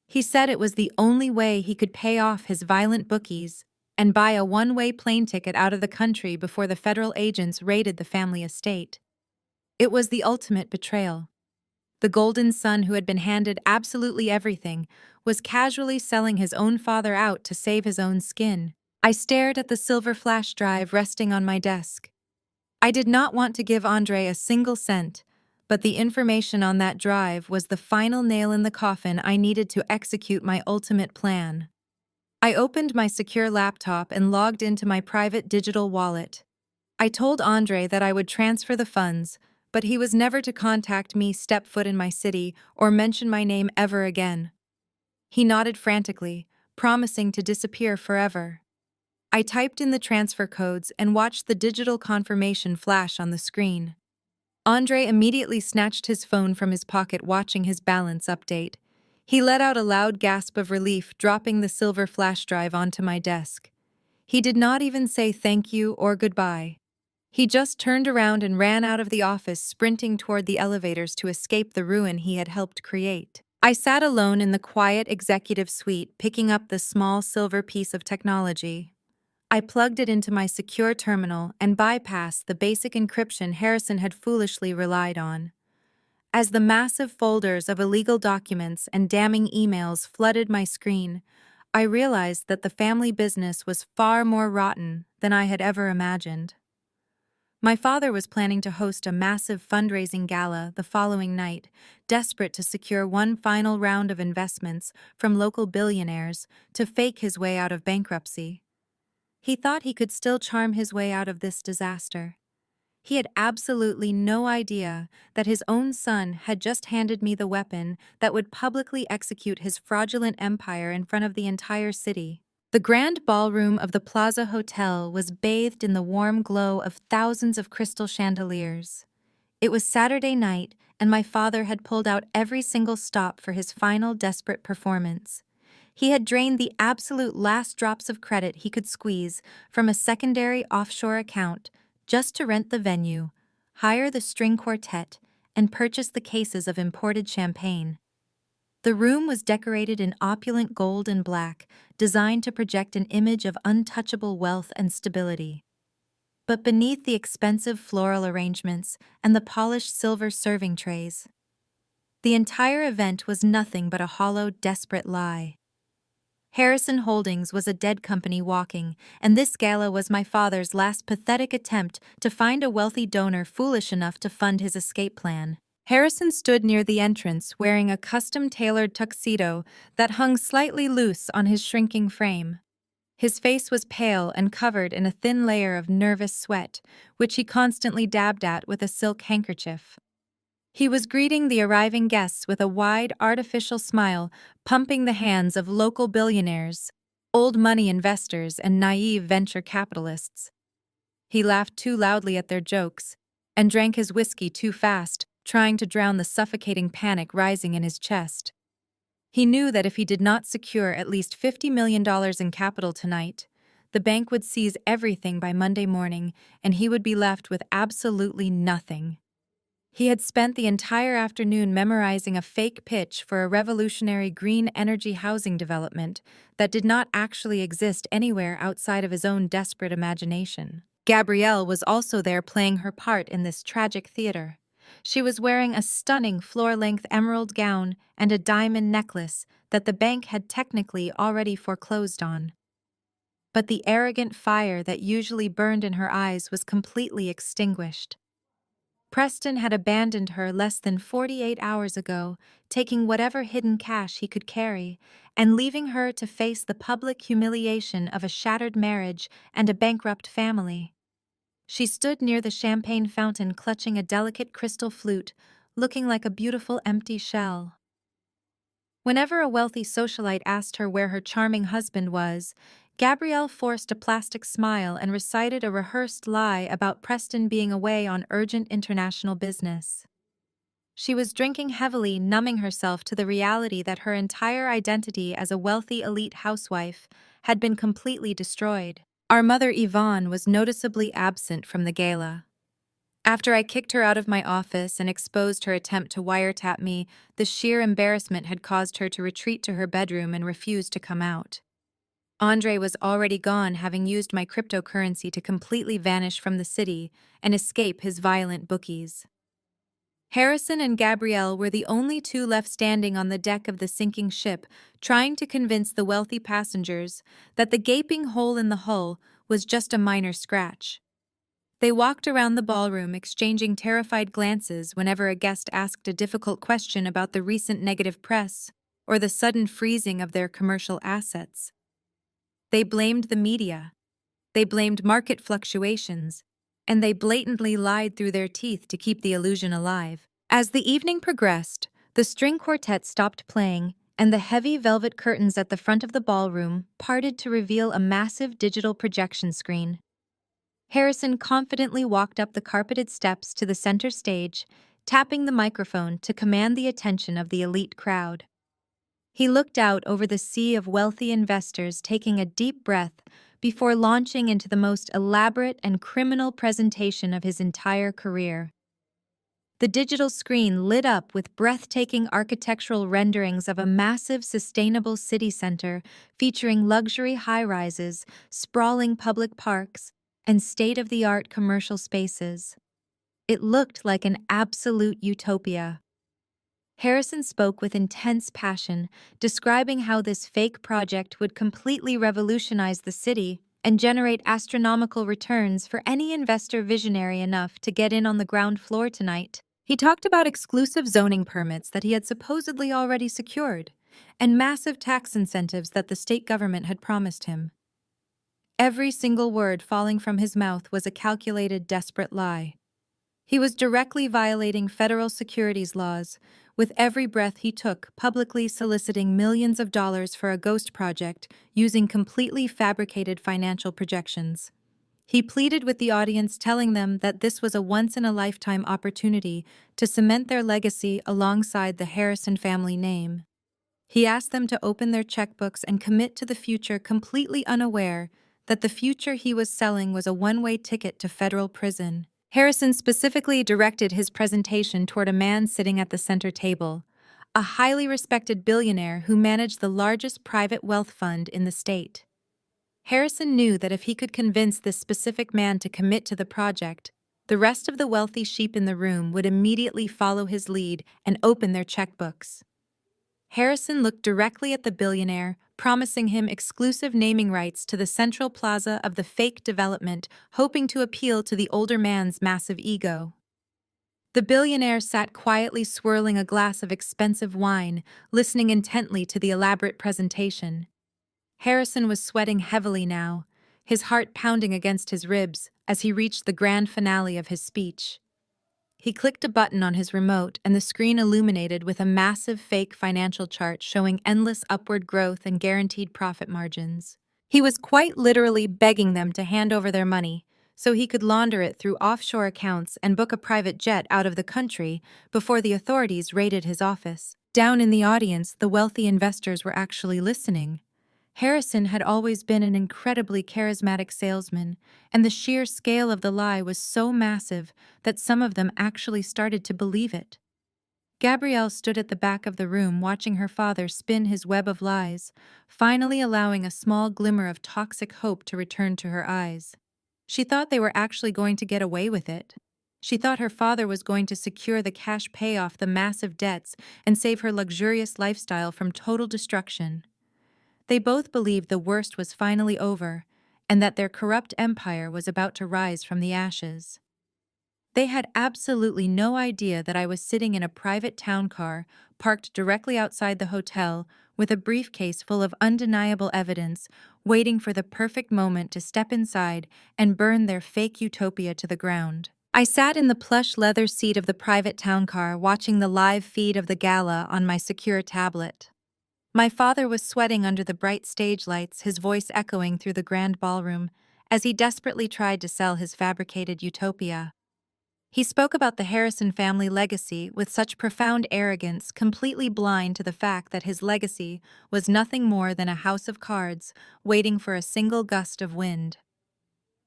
He said it was the only way he could pay off his violent bookies and buy a one-way plane ticket out of the country before the federal agents raided the family estate. It was the ultimate betrayal. The golden son who had been handed absolutely everything was casually selling his own father out to save his own skin. I stared at the silver flash drive resting on my desk. I did not want to give Andre a single cent, but the information on that drive was the final nail in the coffin I needed to execute my ultimate plan. I opened my secure laptop and logged into my private digital wallet. I told Andre that I would transfer the funds, but he was never to contact me, step foot in my city, or mention my name ever again. He nodded frantically, promising to disappear forever. I typed in the transfer codes and watched the digital confirmation flash on the screen. Andre immediately snatched his phone from his pocket, watching his balance update. He let out a loud gasp of relief, dropping the silver flash drive onto my desk. He did not even say thank you or goodbye. He just turned around and ran out of the office, sprinting toward the elevators to escape the ruin he had helped create. I sat alone in the quiet executive suite, picking up the small silver piece of technology. I plugged it into my secure terminal and bypassed the basic encryption Harrison had foolishly relied on. As the massive folders of illegal documents and damning emails flooded my screen, I realized that the family business was far more rotten than I had ever imagined. My father was planning to host a massive fundraising gala the following night, desperate to secure one final round of investments from local billionaires to fake his way out of bankruptcy. He thought he could still charm his way out of this disaster. He had absolutely no idea that his own son had just handed me the weapon that would publicly execute his fraudulent empire in front of the entire city. The grand ballroom of the Plaza Hotel was bathed in the warm glow of thousands of crystal chandeliers. It was Saturday night, and my father had pulled out every single stop for his final desperate performance. He had drained the absolute last drops of credit he could squeeze from a secondary offshore account just to rent the venue, hire the string quartet, and purchase the cases of imported champagne. The room was decorated in opulent gold and black, designed to project an image of untouchable wealth and stability. But beneath the expensive floral arrangements and the polished silver serving trays, the entire event was nothing but a hollow, desperate lie. Harrison Holdings was a dead company walking, and this gala was my father's last pathetic attempt to find a wealthy donor foolish enough to fund his escape plan. Harrison stood near the entrance, wearing a custom-tailored tuxedo that hung slightly loose on his shrinking frame. His face was pale and covered in a thin layer of nervous sweat, which he constantly dabbed at with a silk handkerchief. He was greeting the arriving guests with a wide, artificial smile, pumping the hands of local billionaires, old money investors, and naive venture capitalists. He laughed too loudly at their jokes and drank his whiskey too fast, trying to drown the suffocating panic rising in his chest. He knew that if he did not secure at least $50 million in capital tonight, the bank would seize everything by Monday morning, and he would be left with absolutely nothing. He had spent the entire afternoon memorizing a fake pitch for a revolutionary green energy housing development that did not actually exist anywhere outside of his own desperate imagination. Gabrielle was also there playing her part in this tragic theater. She was wearing a stunning floor-length emerald gown and a diamond necklace that the bank had technically already foreclosed on. But the arrogant fire that usually burned in her eyes was completely extinguished. Preston had abandoned her less than 48 hours ago, taking whatever hidden cash he could carry, and leaving her to face the public humiliation of a shattered marriage and a bankrupt family. She stood near the champagne fountain clutching a delicate crystal flute, looking like a beautiful empty shell. Whenever a wealthy socialite asked her where her charming husband was, Gabrielle forced a plastic smile and recited a rehearsed lie about Preston being away on urgent international business. She was drinking heavily, numbing herself to the reality that her entire identity as a wealthy elite housewife had been completely destroyed. Our mother Yvonne was noticeably absent from the gala. After I kicked her out of my office and exposed her attempt to wiretap me, the sheer embarrassment had caused her to retreat to her bedroom and refuse to come out. Andre was already gone, having used my cryptocurrency to completely vanish from the city and escape his violent bookies. Harrison and Gabrielle were the only two left standing on the deck of the sinking ship, trying to convince the wealthy passengers that the gaping hole in the hull was just a minor scratch. They walked around the ballroom, exchanging terrified glances whenever a guest asked a difficult question about the recent negative press or the sudden freezing of their commercial assets. They blamed the media, they blamed market fluctuations, and they blatantly lied through their teeth to keep the illusion alive. As the evening progressed, the string quartet stopped playing, and the heavy velvet curtains at the front of the ballroom parted to reveal a massive digital projection screen. Harrison confidently walked up the carpeted steps to the center stage, tapping the microphone to command the attention of the elite crowd. He looked out over the sea of wealthy investors, taking a deep breath before launching into the most elaborate and criminal presentation of his entire career. The digital screen lit up with breathtaking architectural renderings of a massive sustainable city center featuring luxury high-rises, sprawling public parks, and state-of-the-art commercial spaces. It looked like an absolute utopia. Harrison spoke with intense passion, describing how this fake project would completely revolutionize the city and generate astronomical returns for any investor visionary enough to get in on the ground floor tonight. He talked about exclusive zoning permits that he had supposedly already secured, and massive tax incentives that the state government had promised him. Every single word falling from his mouth was a calculated, desperate lie. He was directly violating federal securities laws, with every breath he took publicly soliciting millions of dollars for a ghost project using completely fabricated financial projections. He pleaded with the audience, telling them that this was a once-in-a-lifetime opportunity to cement their legacy alongside the Harrison family name. He asked them to open their checkbooks and commit to the future, completely unaware that the future he was selling was a one-way ticket to federal prison. Harrison specifically directed his presentation toward a man sitting at the center table, a highly respected billionaire who managed the largest private wealth fund in the state. Harrison knew that if he could convince this specific man to commit to the project, the rest of the wealthy sheep in the room would immediately follow his lead and open their checkbooks. Harrison looked directly at the billionaire, promising him exclusive naming rights to the central plaza of the fake development, hoping to appeal to the older man's massive ego. The billionaire sat quietly swirling a glass of expensive wine, listening intently to the elaborate presentation. Harrison was sweating heavily now, his heart pounding against his ribs as he reached the grand finale of his speech. He clicked a button on his remote, and the screen illuminated with a massive fake financial chart showing endless upward growth and guaranteed profit margins. He was quite literally begging them to hand over their money so he could launder it through offshore accounts and book a private jet out of the country before the authorities raided his office. Down in the audience, the wealthy investors were actually listening. Harrison had always been an incredibly charismatic salesman, and the sheer scale of the lie was so massive that some of them actually started to believe it. Gabrielle stood at the back of the room watching her father spin his web of lies, finally allowing a small glimmer of toxic hope to return to her eyes. She thought they were actually going to get away with it. She thought her father was going to secure the cash payoff the massive debts and save her luxurious lifestyle from total destruction. They both believed the worst was finally over, and that their corrupt empire was about to rise from the ashes. They had absolutely no idea that I was sitting in a private town car, parked directly outside the hotel, with a briefcase full of undeniable evidence, waiting for the perfect moment to step inside and burn their fake utopia to the ground. I sat in the plush leather seat of the private town car, watching the live feed of the gala on my secure tablet. My father was sweating under the bright stage lights, his voice echoing through the grand ballroom, as he desperately tried to sell his fabricated utopia. He spoke about the Harrison family legacy with such profound arrogance, completely blind to the fact that his legacy was nothing more than a house of cards waiting for a single gust of wind.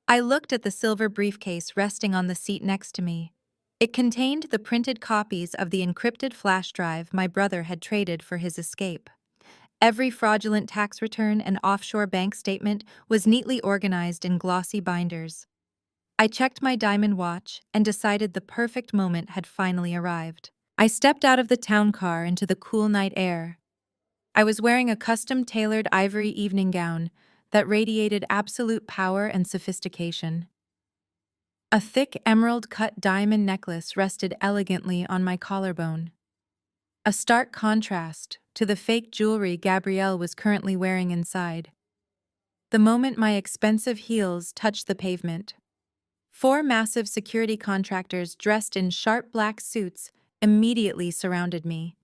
I looked at the silver briefcase resting on the seat next to me. It contained the printed copies of the encrypted flash drive my brother had traded for his escape. Every fraudulent tax return and offshore bank statement was neatly organized in glossy binders. I checked my diamond watch and decided the perfect moment had finally arrived. I stepped out of the town car into the cool night air. I was wearing a custom-tailored ivory evening gown that radiated absolute power and sophistication. A thick emerald-cut diamond necklace rested elegantly on my collarbone, a stark contrast to the fake jewelry Gabrielle was currently wearing inside. The moment my expensive heels touched the pavement, 4 massive security contractors dressed in sharp black suits immediately surrounded me.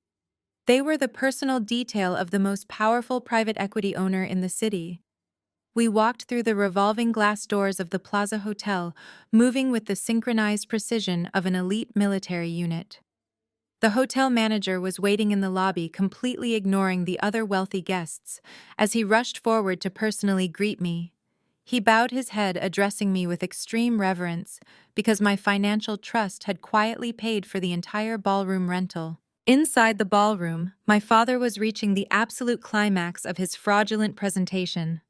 They were the personal detail of the most powerful private equity owner in the city. We walked through the revolving glass doors of the Plaza Hotel, moving with the synchronized precision of an elite military unit. The hotel manager was waiting in the lobby, completely ignoring the other wealthy guests, as he rushed forward to personally greet me. He bowed his head, addressing me with extreme reverence, because my financial trust had quietly paid for the entire ballroom rental. Inside the ballroom, my father was reaching the absolute climax of his fraudulent presentation.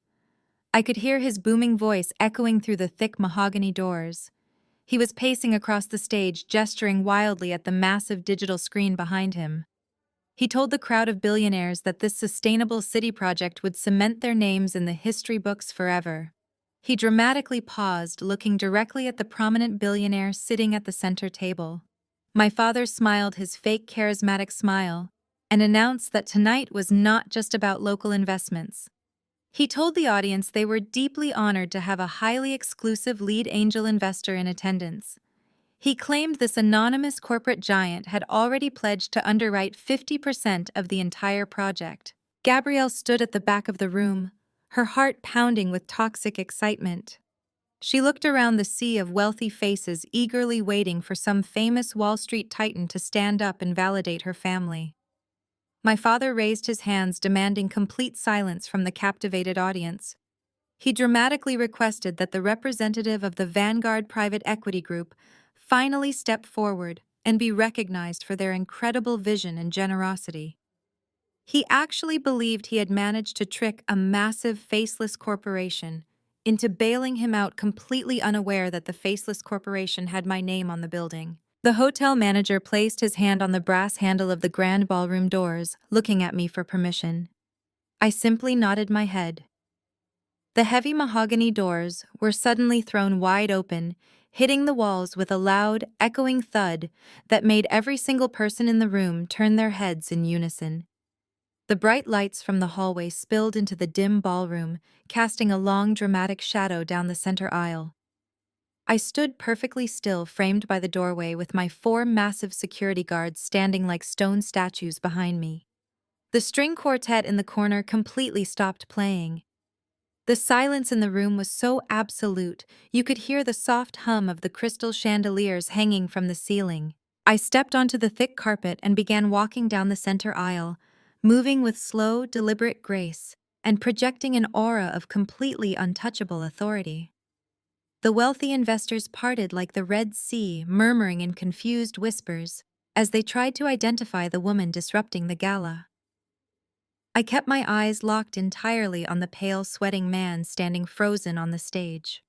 I could hear his booming voice echoing through the thick mahogany doors. He was pacing across the stage, gesturing wildly at the massive digital screen behind him. He told the crowd of billionaires that this sustainable city project would cement their names in the history books forever. He dramatically paused, looking directly at the prominent billionaire sitting at the center table. My father smiled his fake charismatic smile and announced that tonight was not just about local investments. He told the audience they were deeply honored to have a highly exclusive lead angel investor in attendance. He claimed this anonymous corporate giant had already pledged to underwrite 50% of the entire project. Gabrielle stood at the back of the room, her heart pounding with toxic excitement. She looked around the sea of wealthy faces, eagerly waiting for some famous Wall Street titan to stand up and validate her family. My father raised his hands, demanding complete silence from the captivated audience. He dramatically requested that the representative of the Vanguard Private Equity Group finally step forward and be recognized for their incredible vision and generosity. He actually believed he had managed to trick a massive faceless corporation into bailing him out, completely unaware that the faceless corporation had my name on the building. The hotel manager placed his hand on the brass handle of the grand ballroom doors, looking at me for permission. I simply nodded my head. The heavy mahogany doors were suddenly thrown wide open, hitting the walls with a loud, echoing thud that made every single person in the room turn their heads in unison. The bright lights from the hallway spilled into the dim ballroom, casting a long, dramatic shadow down the center aisle. I stood perfectly still, framed by the doorway, with my 4 massive security guards standing like stone statues behind me. The string quartet in the corner completely stopped playing. The silence in the room was so absolute, you could hear the soft hum of the crystal chandeliers hanging from the ceiling. I stepped onto the thick carpet and began walking down the center aisle, moving with slow, deliberate grace. and projecting an aura of completely untouchable authority. The wealthy investors parted like the Red Sea, murmuring in confused whispers as they tried to identify the woman disrupting the gala. I kept my eyes locked entirely on the pale, sweating man standing frozen on the stage.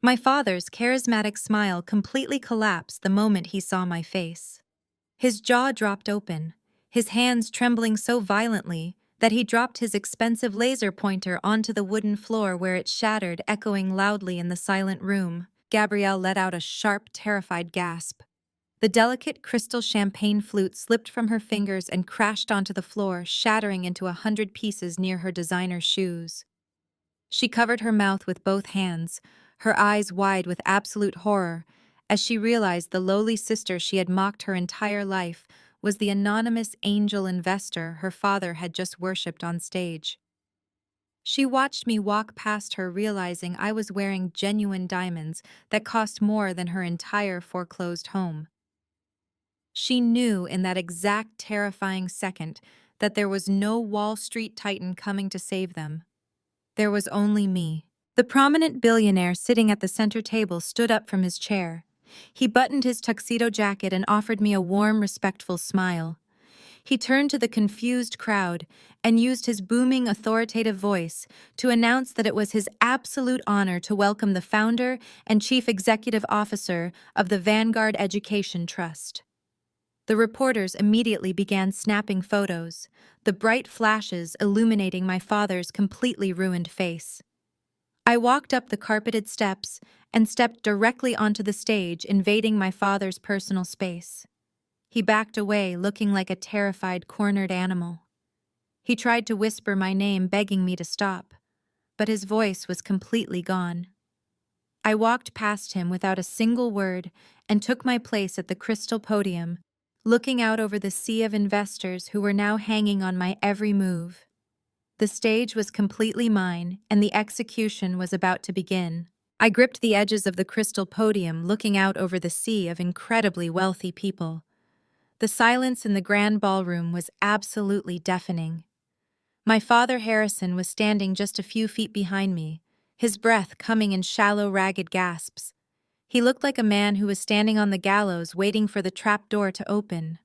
My father's charismatic smile completely collapsed the moment he saw my face. His jaw dropped open, his hands trembling so violently that he dropped his expensive laser pointer onto the wooden floor where it shattered, echoing loudly in the silent room. Gabrielle let out a sharp, terrified gasp. The delicate crystal champagne flute slipped from her fingers and crashed onto the floor, shattering into 100 pieces near her designer shoes. She covered her mouth with both hands, her eyes wide with absolute horror, as she realized the lowly sister she had mocked her entire life was the anonymous angel investor her father had just worshipped on stage. She watched me walk past her, realizing I was wearing genuine diamonds that cost more than her entire foreclosed home. She knew in that exact terrifying second that there was no Wall Street titan coming to save them. There was only me. The prominent billionaire sitting at the center table stood up from his chair. He buttoned his tuxedo jacket and offered me a warm, respectful smile. He turned to the confused crowd and used his booming, authoritative voice to announce that it was his absolute honor to welcome the founder and chief executive officer of the Vanguard Education Trust. The reporters immediately began snapping photos, the bright flashes illuminating my father's completely ruined face. I walked up the carpeted steps and stepped directly onto the stage, invading my father's personal space. He backed away, looking like a terrified, cornered animal. He tried to whisper my name, begging me to stop, but his voice was completely gone. I walked past him without a single word and took my place at the crystal podium, looking out over the sea of investors who were now hanging on my every move. The stage was completely mine, and the execution was about to begin. I gripped the edges of the crystal podium, looking out over the sea of incredibly wealthy people. The silence in the grand ballroom was absolutely deafening. My father, Harrison, was standing just a few feet behind me, his breath coming in shallow, ragged gasps. He looked like a man who was standing on the gallows waiting for the trapdoor to open.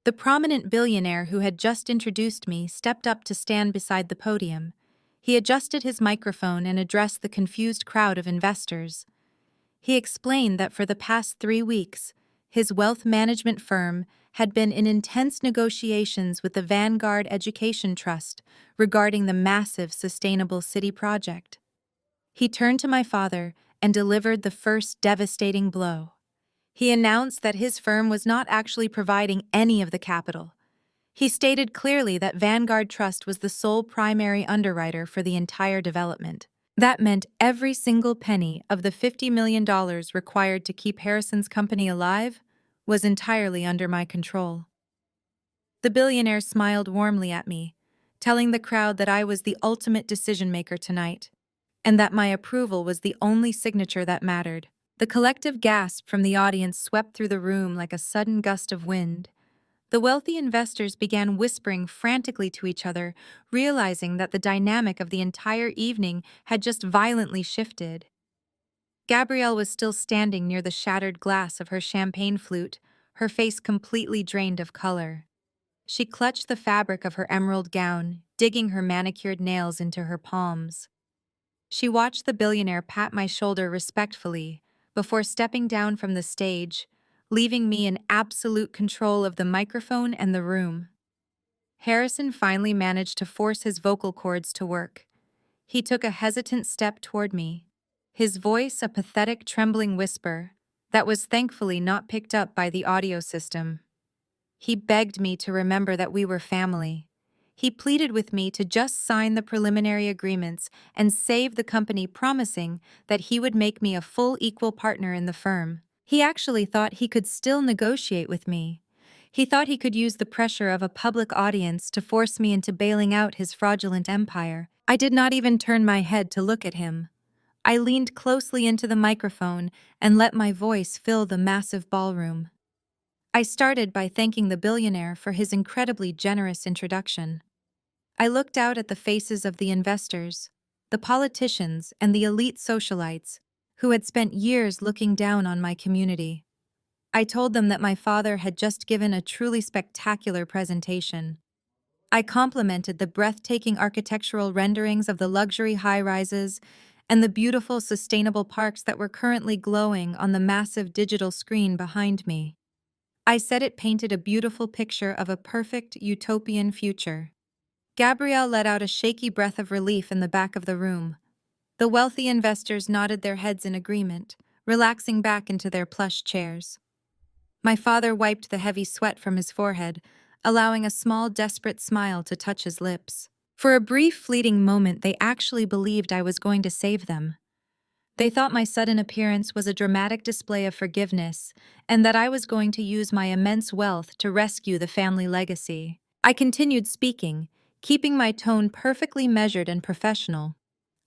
The prominent billionaire who had just introduced me stepped up to stand beside the podium. He adjusted his microphone and addressed the confused crowd of investors. He explained that for the past 3 weeks, his wealth management firm had been in intense negotiations with the Vanguard Education Trust regarding the massive sustainable city project. He turned to my father and delivered the first devastating blow. He announced that his firm was not actually providing any of the capital. He stated clearly that Vanguard Trust was the sole primary underwriter for the entire development. That meant every single penny of the $50 million required to keep Harrison's company alive was entirely under my control. The billionaire smiled warmly at me, telling the crowd that I was the ultimate decision-maker tonight, and that my approval was the only signature that mattered. The collective gasp from the audience swept through the room like a sudden gust of wind. The wealthy investors began whispering frantically to each other, realizing that the dynamic of the entire evening had just violently shifted. Gabrielle was still standing near the shattered glass of her champagne flute, her face completely drained of color. She clutched the fabric of her emerald gown, digging her manicured nails into her palms. She watched the billionaire pat my shoulder respectfully before stepping down from the stage, leaving me in absolute control of the microphone and the room. Harrison finally managed to force his vocal cords to work. He took a hesitant step toward me, his voice a pathetic, trembling whisper that was thankfully not picked up by the audio system. He begged me to remember that we were family. He pleaded with me to just sign the preliminary agreements and save the company, promising that he would make me a full equal partner in the firm. He actually thought he could still negotiate with me. He thought he could use the pressure of a public audience to force me into bailing out his fraudulent empire. I did not even turn my head to look at him. I leaned closely into the microphone and let my voice fill the massive ballroom. I started by thanking the billionaire for his incredibly generous introduction. I looked out at the faces of the investors, the politicians, and the elite socialites who had spent years looking down on my community. I told them that my father had just given a truly spectacular presentation. I complimented the breathtaking architectural renderings of the luxury high-rises and the beautiful sustainable parks that were currently glowing on the massive digital screen behind me. I said it painted a beautiful picture of a perfect utopian future. Gabrielle let out a shaky breath of relief in the back of the room. The wealthy investors nodded their heads in agreement, relaxing back into their plush chairs. My father wiped the heavy sweat from his forehead, allowing a small, desperate smile to touch his lips. For a brief, fleeting moment, they actually believed I was going to save them. They thought my sudden appearance was a dramatic display of forgiveness, and that I was going to use my immense wealth to rescue the family legacy. I continued speaking, keeping my tone perfectly measured and professional.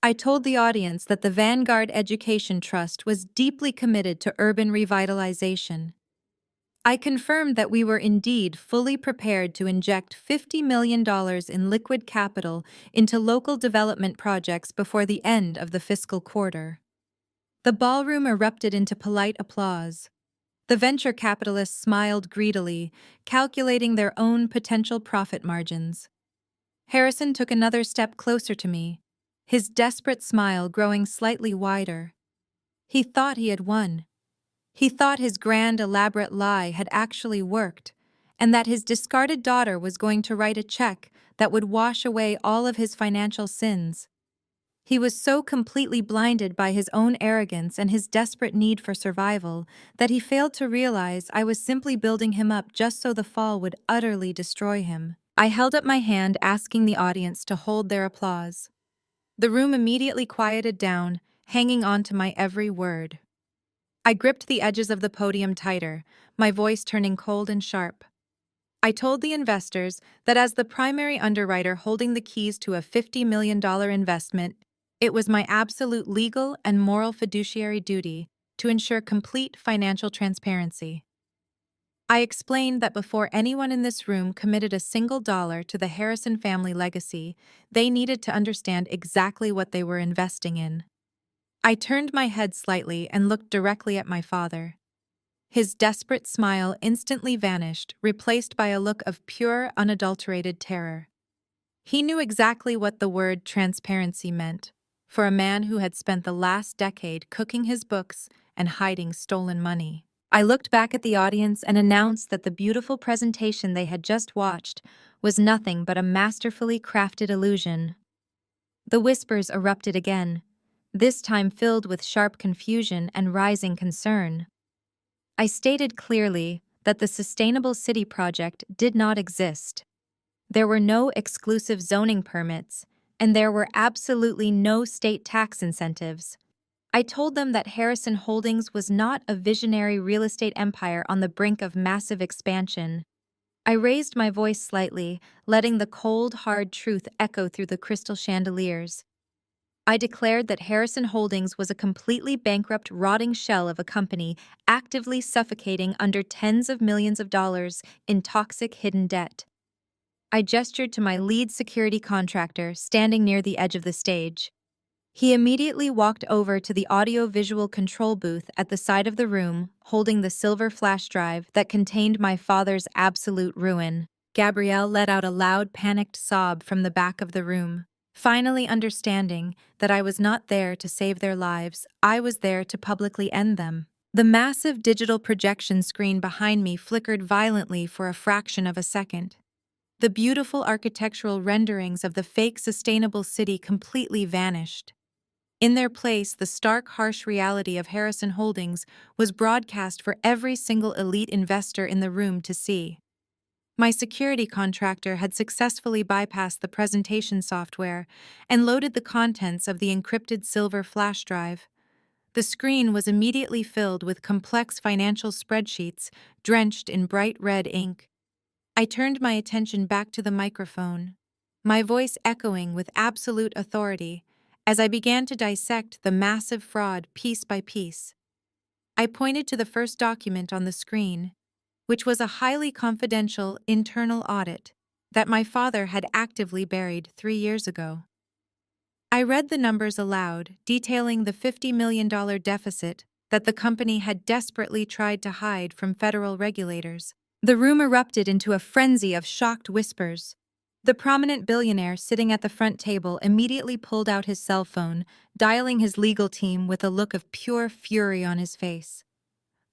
I told the audience that the Vanguard Education Trust was deeply committed to urban revitalization. I confirmed that we were indeed fully prepared to inject $50 million in liquid capital into local development projects before the end of the fiscal quarter. The ballroom erupted into polite applause. The venture capitalists smiled greedily, calculating their own potential profit margins. Harrison took another step closer to me, his desperate smile growing slightly wider. He thought he had won. He thought his grand, elaborate lie had actually worked, and that his discarded daughter was going to write a check that would wash away all of his financial sins. He was so completely blinded by his own arrogance and his desperate need for survival that he failed to realize I was simply building him up just so the fall would utterly destroy him. I held up my hand, asking the audience to hold their applause. The room immediately quieted down, hanging on to my every word. I gripped the edges of the podium tighter, my voice turning cold and sharp. I told the investors that as the primary underwriter holding the keys to a $50 million investment, it was my absolute legal and moral fiduciary duty to ensure complete financial transparency. I explained that before anyone in this room committed a single dollar to the Harrison family legacy, they needed to understand exactly what they were investing in. I turned my head slightly and looked directly at my father. His desperate smile instantly vanished, replaced by a look of pure, unadulterated terror. He knew exactly what the word transparency meant, for a man who had spent the last decade cooking his books and hiding stolen money. I looked back at the audience and announced that the beautiful presentation they had just watched was nothing but a masterfully crafted illusion. The whispers erupted again, this time filled with sharp confusion and rising concern. I stated clearly that the Sustainable City project did not exist. There were no exclusive zoning permits, and there were absolutely no state tax incentives. I told them that Harrison Holdings was not a visionary real estate empire on the brink of massive expansion. I raised my voice slightly, letting the cold, hard truth echo through the crystal chandeliers. I declared that Harrison Holdings was a completely bankrupt, rotting shell of a company actively suffocating under tens of millions of dollars in toxic hidden debt. I gestured to my lead security contractor standing near the edge of the stage. He immediately walked over to the audio-visual control booth at the side of the room, holding the silver flash drive that contained my father's absolute ruin. Gabrielle let out a loud, panicked sob from the back of the room. Finally understanding that I was not there to save their lives, I was there to publicly end them. The massive digital projection screen behind me flickered violently for a fraction of a second. The beautiful architectural renderings of the fake sustainable city completely vanished. In their place, the stark, harsh reality of Harrison Holdings was broadcast for every single elite investor in the room to see. My security contractor had successfully bypassed the presentation software and loaded the contents of the encrypted silver flash drive. The screen was immediately filled with complex financial spreadsheets drenched in bright red ink. I turned my attention back to the microphone, my voice echoing with absolute authority as I began to dissect the massive fraud piece by piece. I pointed to the first document on the screen, which was a highly confidential internal audit that my father had actively buried 3 years ago. I read the numbers aloud, detailing the $50 million deficit that the company had desperately tried to hide from federal regulators. The room erupted into a frenzy of shocked whispers. The prominent billionaire sitting at the front table immediately pulled out his cell phone, dialing his legal team with a look of pure fury on his face.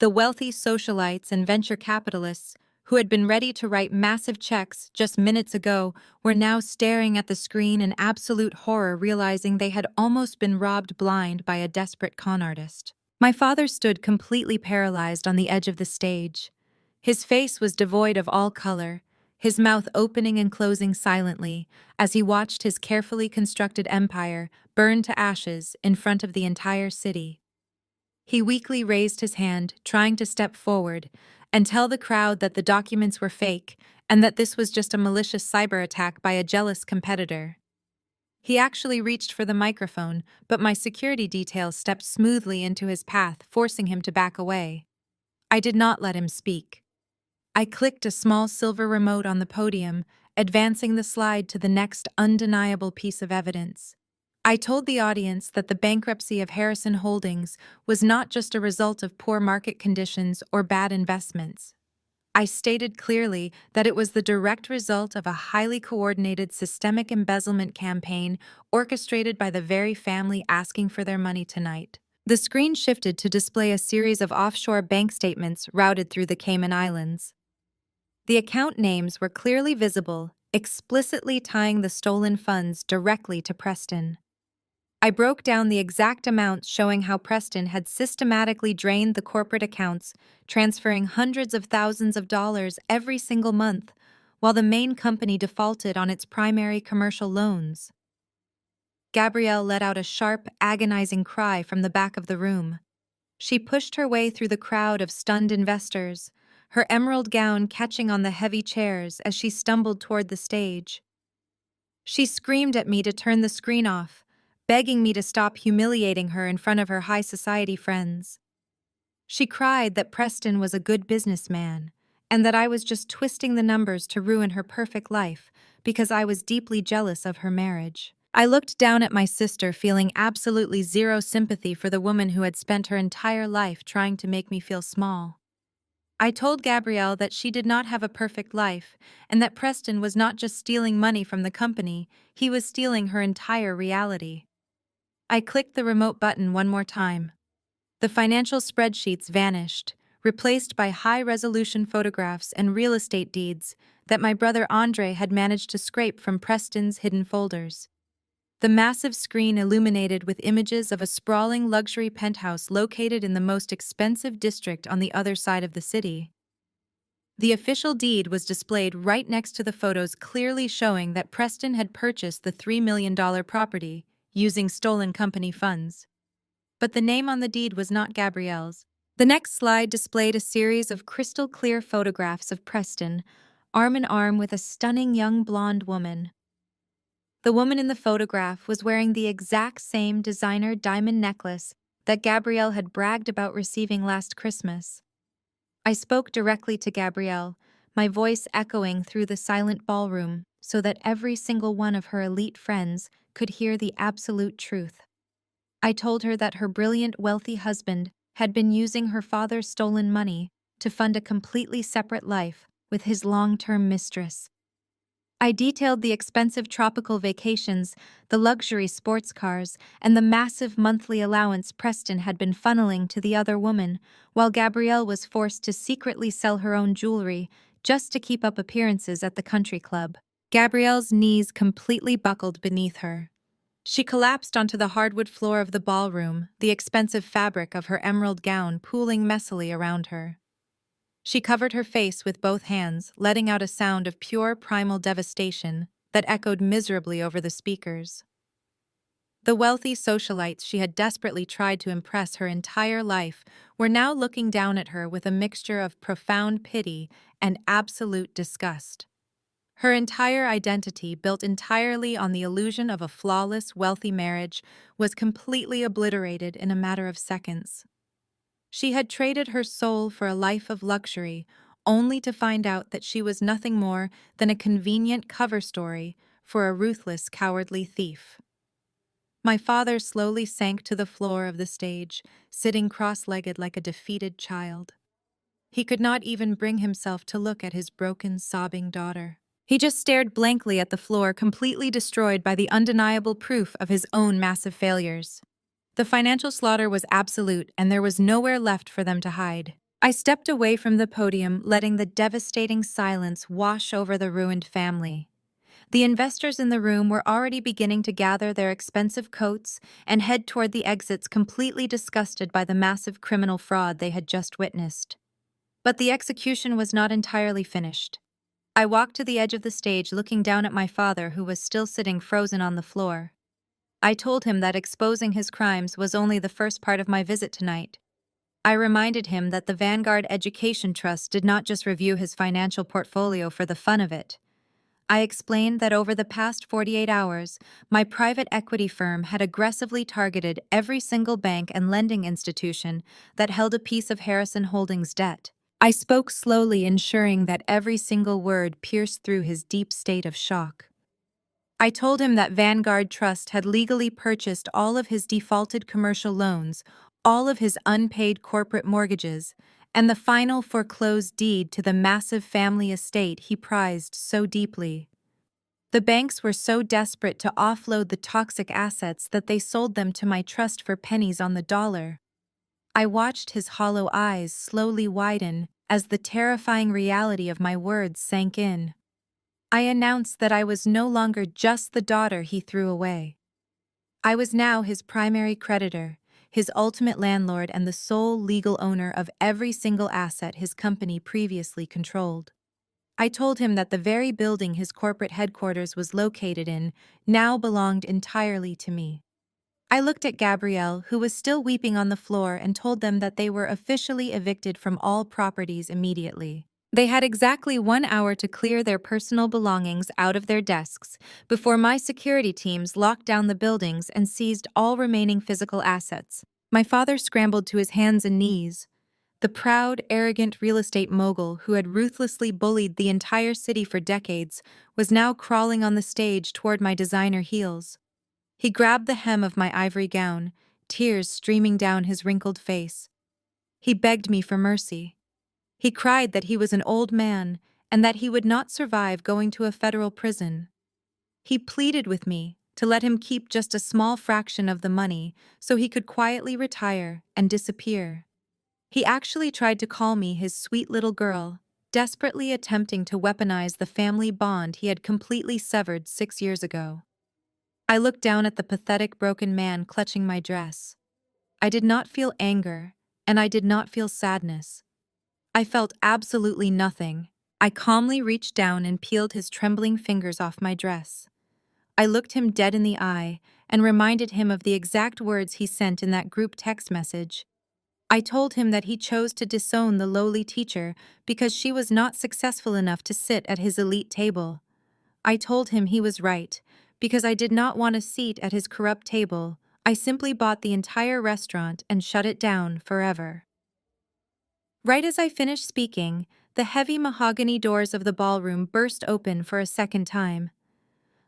The wealthy socialites and venture capitalists, who had been ready to write massive checks just minutes ago, were now staring at the screen in absolute horror, realizing they had almost been robbed blind by a desperate con artist. My father stood completely paralyzed on the edge of the stage. His face was devoid of all color, his mouth opening and closing silently as he watched his carefully constructed empire burn to ashes in front of the entire city. He weakly raised his hand, trying to step forward and tell the crowd that the documents were fake and that this was just a malicious cyber attack by a jealous competitor. He actually reached for the microphone, but my security detail stepped smoothly into his path, forcing him to back away. I did not let him speak. I clicked a small silver remote on the podium, advancing the slide to the next undeniable piece of evidence. I told the audience that the bankruptcy of Harrison Holdings was not just a result of poor market conditions or bad investments. I stated clearly that it was the direct result of a highly coordinated systemic embezzlement campaign orchestrated by the very family asking for their money tonight. The screen shifted to display a series of offshore bank statements routed through the Cayman Islands. The account names were clearly visible, explicitly tying the stolen funds directly to Preston. I broke down the exact amounts, showing how Preston had systematically drained the corporate accounts, transferring hundreds of thousands of dollars every single month, while the main company defaulted on its primary commercial loans. Gabrielle let out a sharp, agonizing cry from the back of the room. She pushed her way through the crowd of stunned investors, her emerald gown catching on the heavy chairs as she stumbled toward the stage. She screamed at me to turn the screen off, begging me to stop humiliating her in front of her high society friends. She cried that Preston was a good businessman, and that I was just twisting the numbers to ruin her perfect life because I was deeply jealous of her marriage. I looked down at my sister, feeling absolutely zero sympathy for the woman who had spent her entire life trying to make me feel small. I told Gabrielle that she did not have a perfect life, and that Preston was not just stealing money from the company, he was stealing her entire reality. I clicked the remote button one more time. The financial spreadsheets vanished, replaced by high-resolution photographs and real estate deeds that my brother Andre had managed to scrape from Preston's hidden folders. The massive screen illuminated with images of a sprawling luxury penthouse located in the most expensive district on the other side of the city. The official deed was displayed right next to the photos, clearly showing that Preston had purchased the $3 million property using stolen company funds. But the name on the deed was not Gabrielle's. The next slide displayed a series of crystal-clear photographs of Preston, arm in arm with a stunning young blonde woman. The woman in the photograph was wearing the exact same designer diamond necklace that Gabrielle had bragged about receiving last Christmas. I spoke directly to Gabrielle, my voice echoing through the silent ballroom so that every single one of her elite friends could hear the absolute truth. I told her that her brilliant, wealthy husband had been using her father's stolen money to fund a completely separate life with his long-term mistress. I detailed the expensive tropical vacations, the luxury sports cars, and the massive monthly allowance Preston had been funneling to the other woman, while Gabrielle was forced to secretly sell her own jewelry just to keep up appearances at the country club. Gabrielle's knees completely buckled beneath her. She collapsed onto the hardwood floor of the ballroom, the expensive fabric of her emerald gown pooling messily around her. She covered her face with both hands, letting out a sound of pure primal devastation that echoed miserably over the speakers. The wealthy socialites she had desperately tried to impress her entire life were now looking down at her with a mixture of profound pity and absolute disgust. Her entire identity, built entirely on the illusion of a flawless, wealthy marriage, was completely obliterated in a matter of seconds. She had traded her soul for a life of luxury, only to find out that she was nothing more than a convenient cover story for a ruthless, cowardly thief. My father slowly sank to the floor of the stage, sitting cross-legged like a defeated child. He could not even bring himself to look at his broken, sobbing daughter. He just stared blankly at the floor, completely destroyed by the undeniable proof of his own massive failures. The financial slaughter was absolute, and there was nowhere left for them to hide. I stepped away from the podium, letting the devastating silence wash over the ruined family. The investors in the room were already beginning to gather their expensive coats and head toward the exits, completely disgusted by the massive criminal fraud they had just witnessed. But the execution was not entirely finished. I walked to the edge of the stage, looking down at my father, who was still sitting frozen on the floor. I told him that exposing his crimes was only the first part of my visit tonight. I reminded him that the Vanguard Education Trust did not just review his financial portfolio for the fun of it. I explained that over the past 48 hours, my private equity firm had aggressively targeted every single bank and lending institution that held a piece of Harrison Holdings debt. I spoke slowly, ensuring that every single word pierced through his deep state of shock. I told him that Vanguard Trust had legally purchased all of his defaulted commercial loans, all of his unpaid corporate mortgages, and the final foreclosed deed to the massive family estate he prized so deeply. The banks were so desperate to offload the toxic assets that they sold them to my trust for pennies on the dollar. I watched his hollow eyes slowly widen as the terrifying reality of my words sank in. I announced that I was no longer just the daughter he threw away. I was now his primary creditor, his ultimate landlord, and the sole legal owner of every single asset his company previously controlled. I told him that the very building his corporate headquarters was located in now belonged entirely to me. I looked at Gabrielle, who was still weeping on the floor, and told them that they were officially evicted from all properties immediately. They had exactly 1 hour to clear their personal belongings out of their desks before my security teams locked down the buildings and seized all remaining physical assets. My father scrambled to his hands and knees. The proud, arrogant real estate mogul who had ruthlessly bullied the entire city for decades was now crawling on the stage toward my designer heels. He grabbed the hem of my ivory gown, tears streaming down his wrinkled face. He begged me for mercy. He cried that he was an old man and that he would not survive going to a federal prison. He pleaded with me to let him keep just a small fraction of the money so he could quietly retire and disappear. He actually tried to call me his sweet little girl, desperately attempting to weaponize the family bond he had completely severed 6 years ago. I looked down at the pathetic broken man clutching my dress. I did not feel anger, and I did not feel sadness. I felt absolutely nothing. I calmly reached down and peeled his trembling fingers off my dress. I looked him dead in the eye and reminded him of the exact words he sent in that group text message. I told him that he chose to disown the lowly teacher because she was not successful enough to sit at his elite table. I told him he was right. Because I did not want a seat at his corrupt table, I simply bought the entire restaurant and shut it down forever. Right as I finished speaking, the heavy mahogany doors of the ballroom burst open for a second time.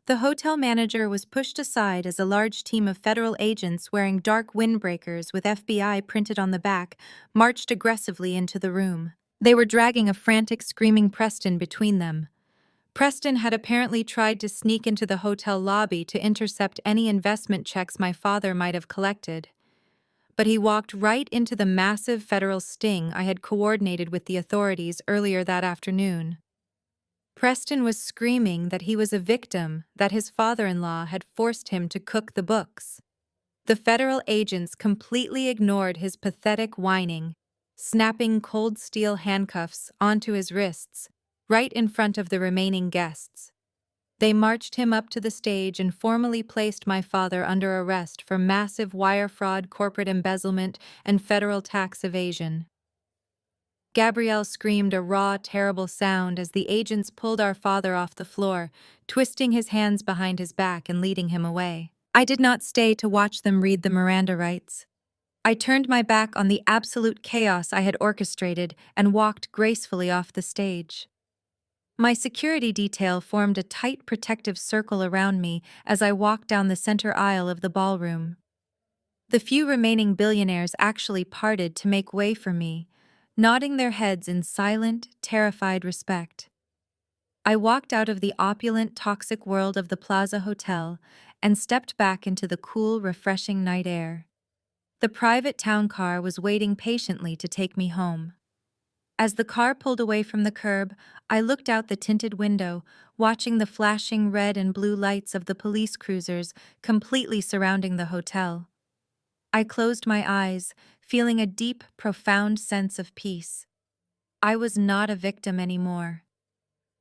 The hotel manager was pushed aside as a large team of federal agents wearing dark windbreakers with FBI printed on the back marched aggressively into the room. They were dragging a frantic, screaming Preston between them. Preston had apparently tried to sneak into the hotel lobby to intercept any investment checks my father might have collected. But he walked right into the massive federal sting I had coordinated with the authorities earlier that afternoon. Preston was screaming that he was a victim, that his father-in-law had forced him to cook the books. The federal agents completely ignored his pathetic whining, snapping cold steel handcuffs onto his wrists, right in front of the remaining guests. They marched him up to the stage and formally placed my father under arrest for massive wire fraud, corporate embezzlement, and federal tax evasion. Gabrielle screamed a raw, terrible sound as the agents pulled our father off the floor, twisting his hands behind his back and leading him away. I did not stay to watch them read the Miranda rights. I turned my back on the absolute chaos I had orchestrated and walked gracefully off the stage. My security detail formed a tight protective circle around me as I walked down the center aisle of the ballroom. The few remaining billionaires actually parted to make way for me, nodding their heads in silent, terrified respect. I walked out of the opulent, toxic world of the Plaza Hotel and stepped back into the cool, refreshing night air. The private town car was waiting patiently to take me home. As the car pulled away from the curb, I looked out the tinted window, watching the flashing red and blue lights of the police cruisers completely surrounding the hotel. I closed my eyes, feeling a deep, profound sense of peace. I was not a victim anymore.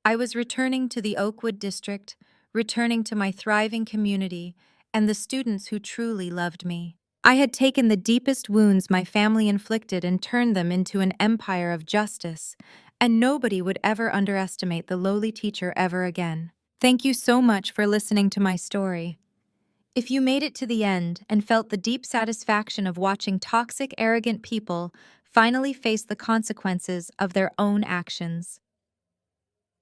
I was returning to the Oakwood district, returning to my thriving community, and the students who truly loved me. I had taken the deepest wounds my family inflicted and turned them into an empire of justice, and nobody would ever underestimate the lowly teacher ever again. Thank you so much for listening to my story. If you made it to the end and felt the deep satisfaction of watching toxic, arrogant people finally face the consequences of their own actions,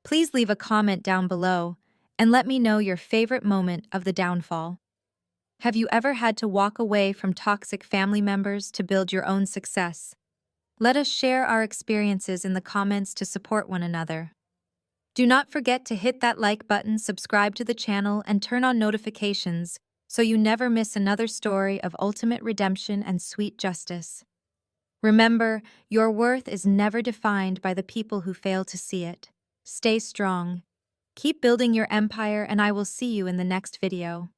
please leave a comment down below and let me know your favorite moment of the downfall. Have you ever had to walk away from toxic family members to build your own success? Let us share our experiences in the comments to support one another. Do not forget to hit that like button, subscribe to the channel, and turn on notifications so you never miss another story of ultimate redemption and sweet justice. Remember, your worth is never defined by the people who fail to see it. Stay strong. Keep building your empire, and I will see you in the next video.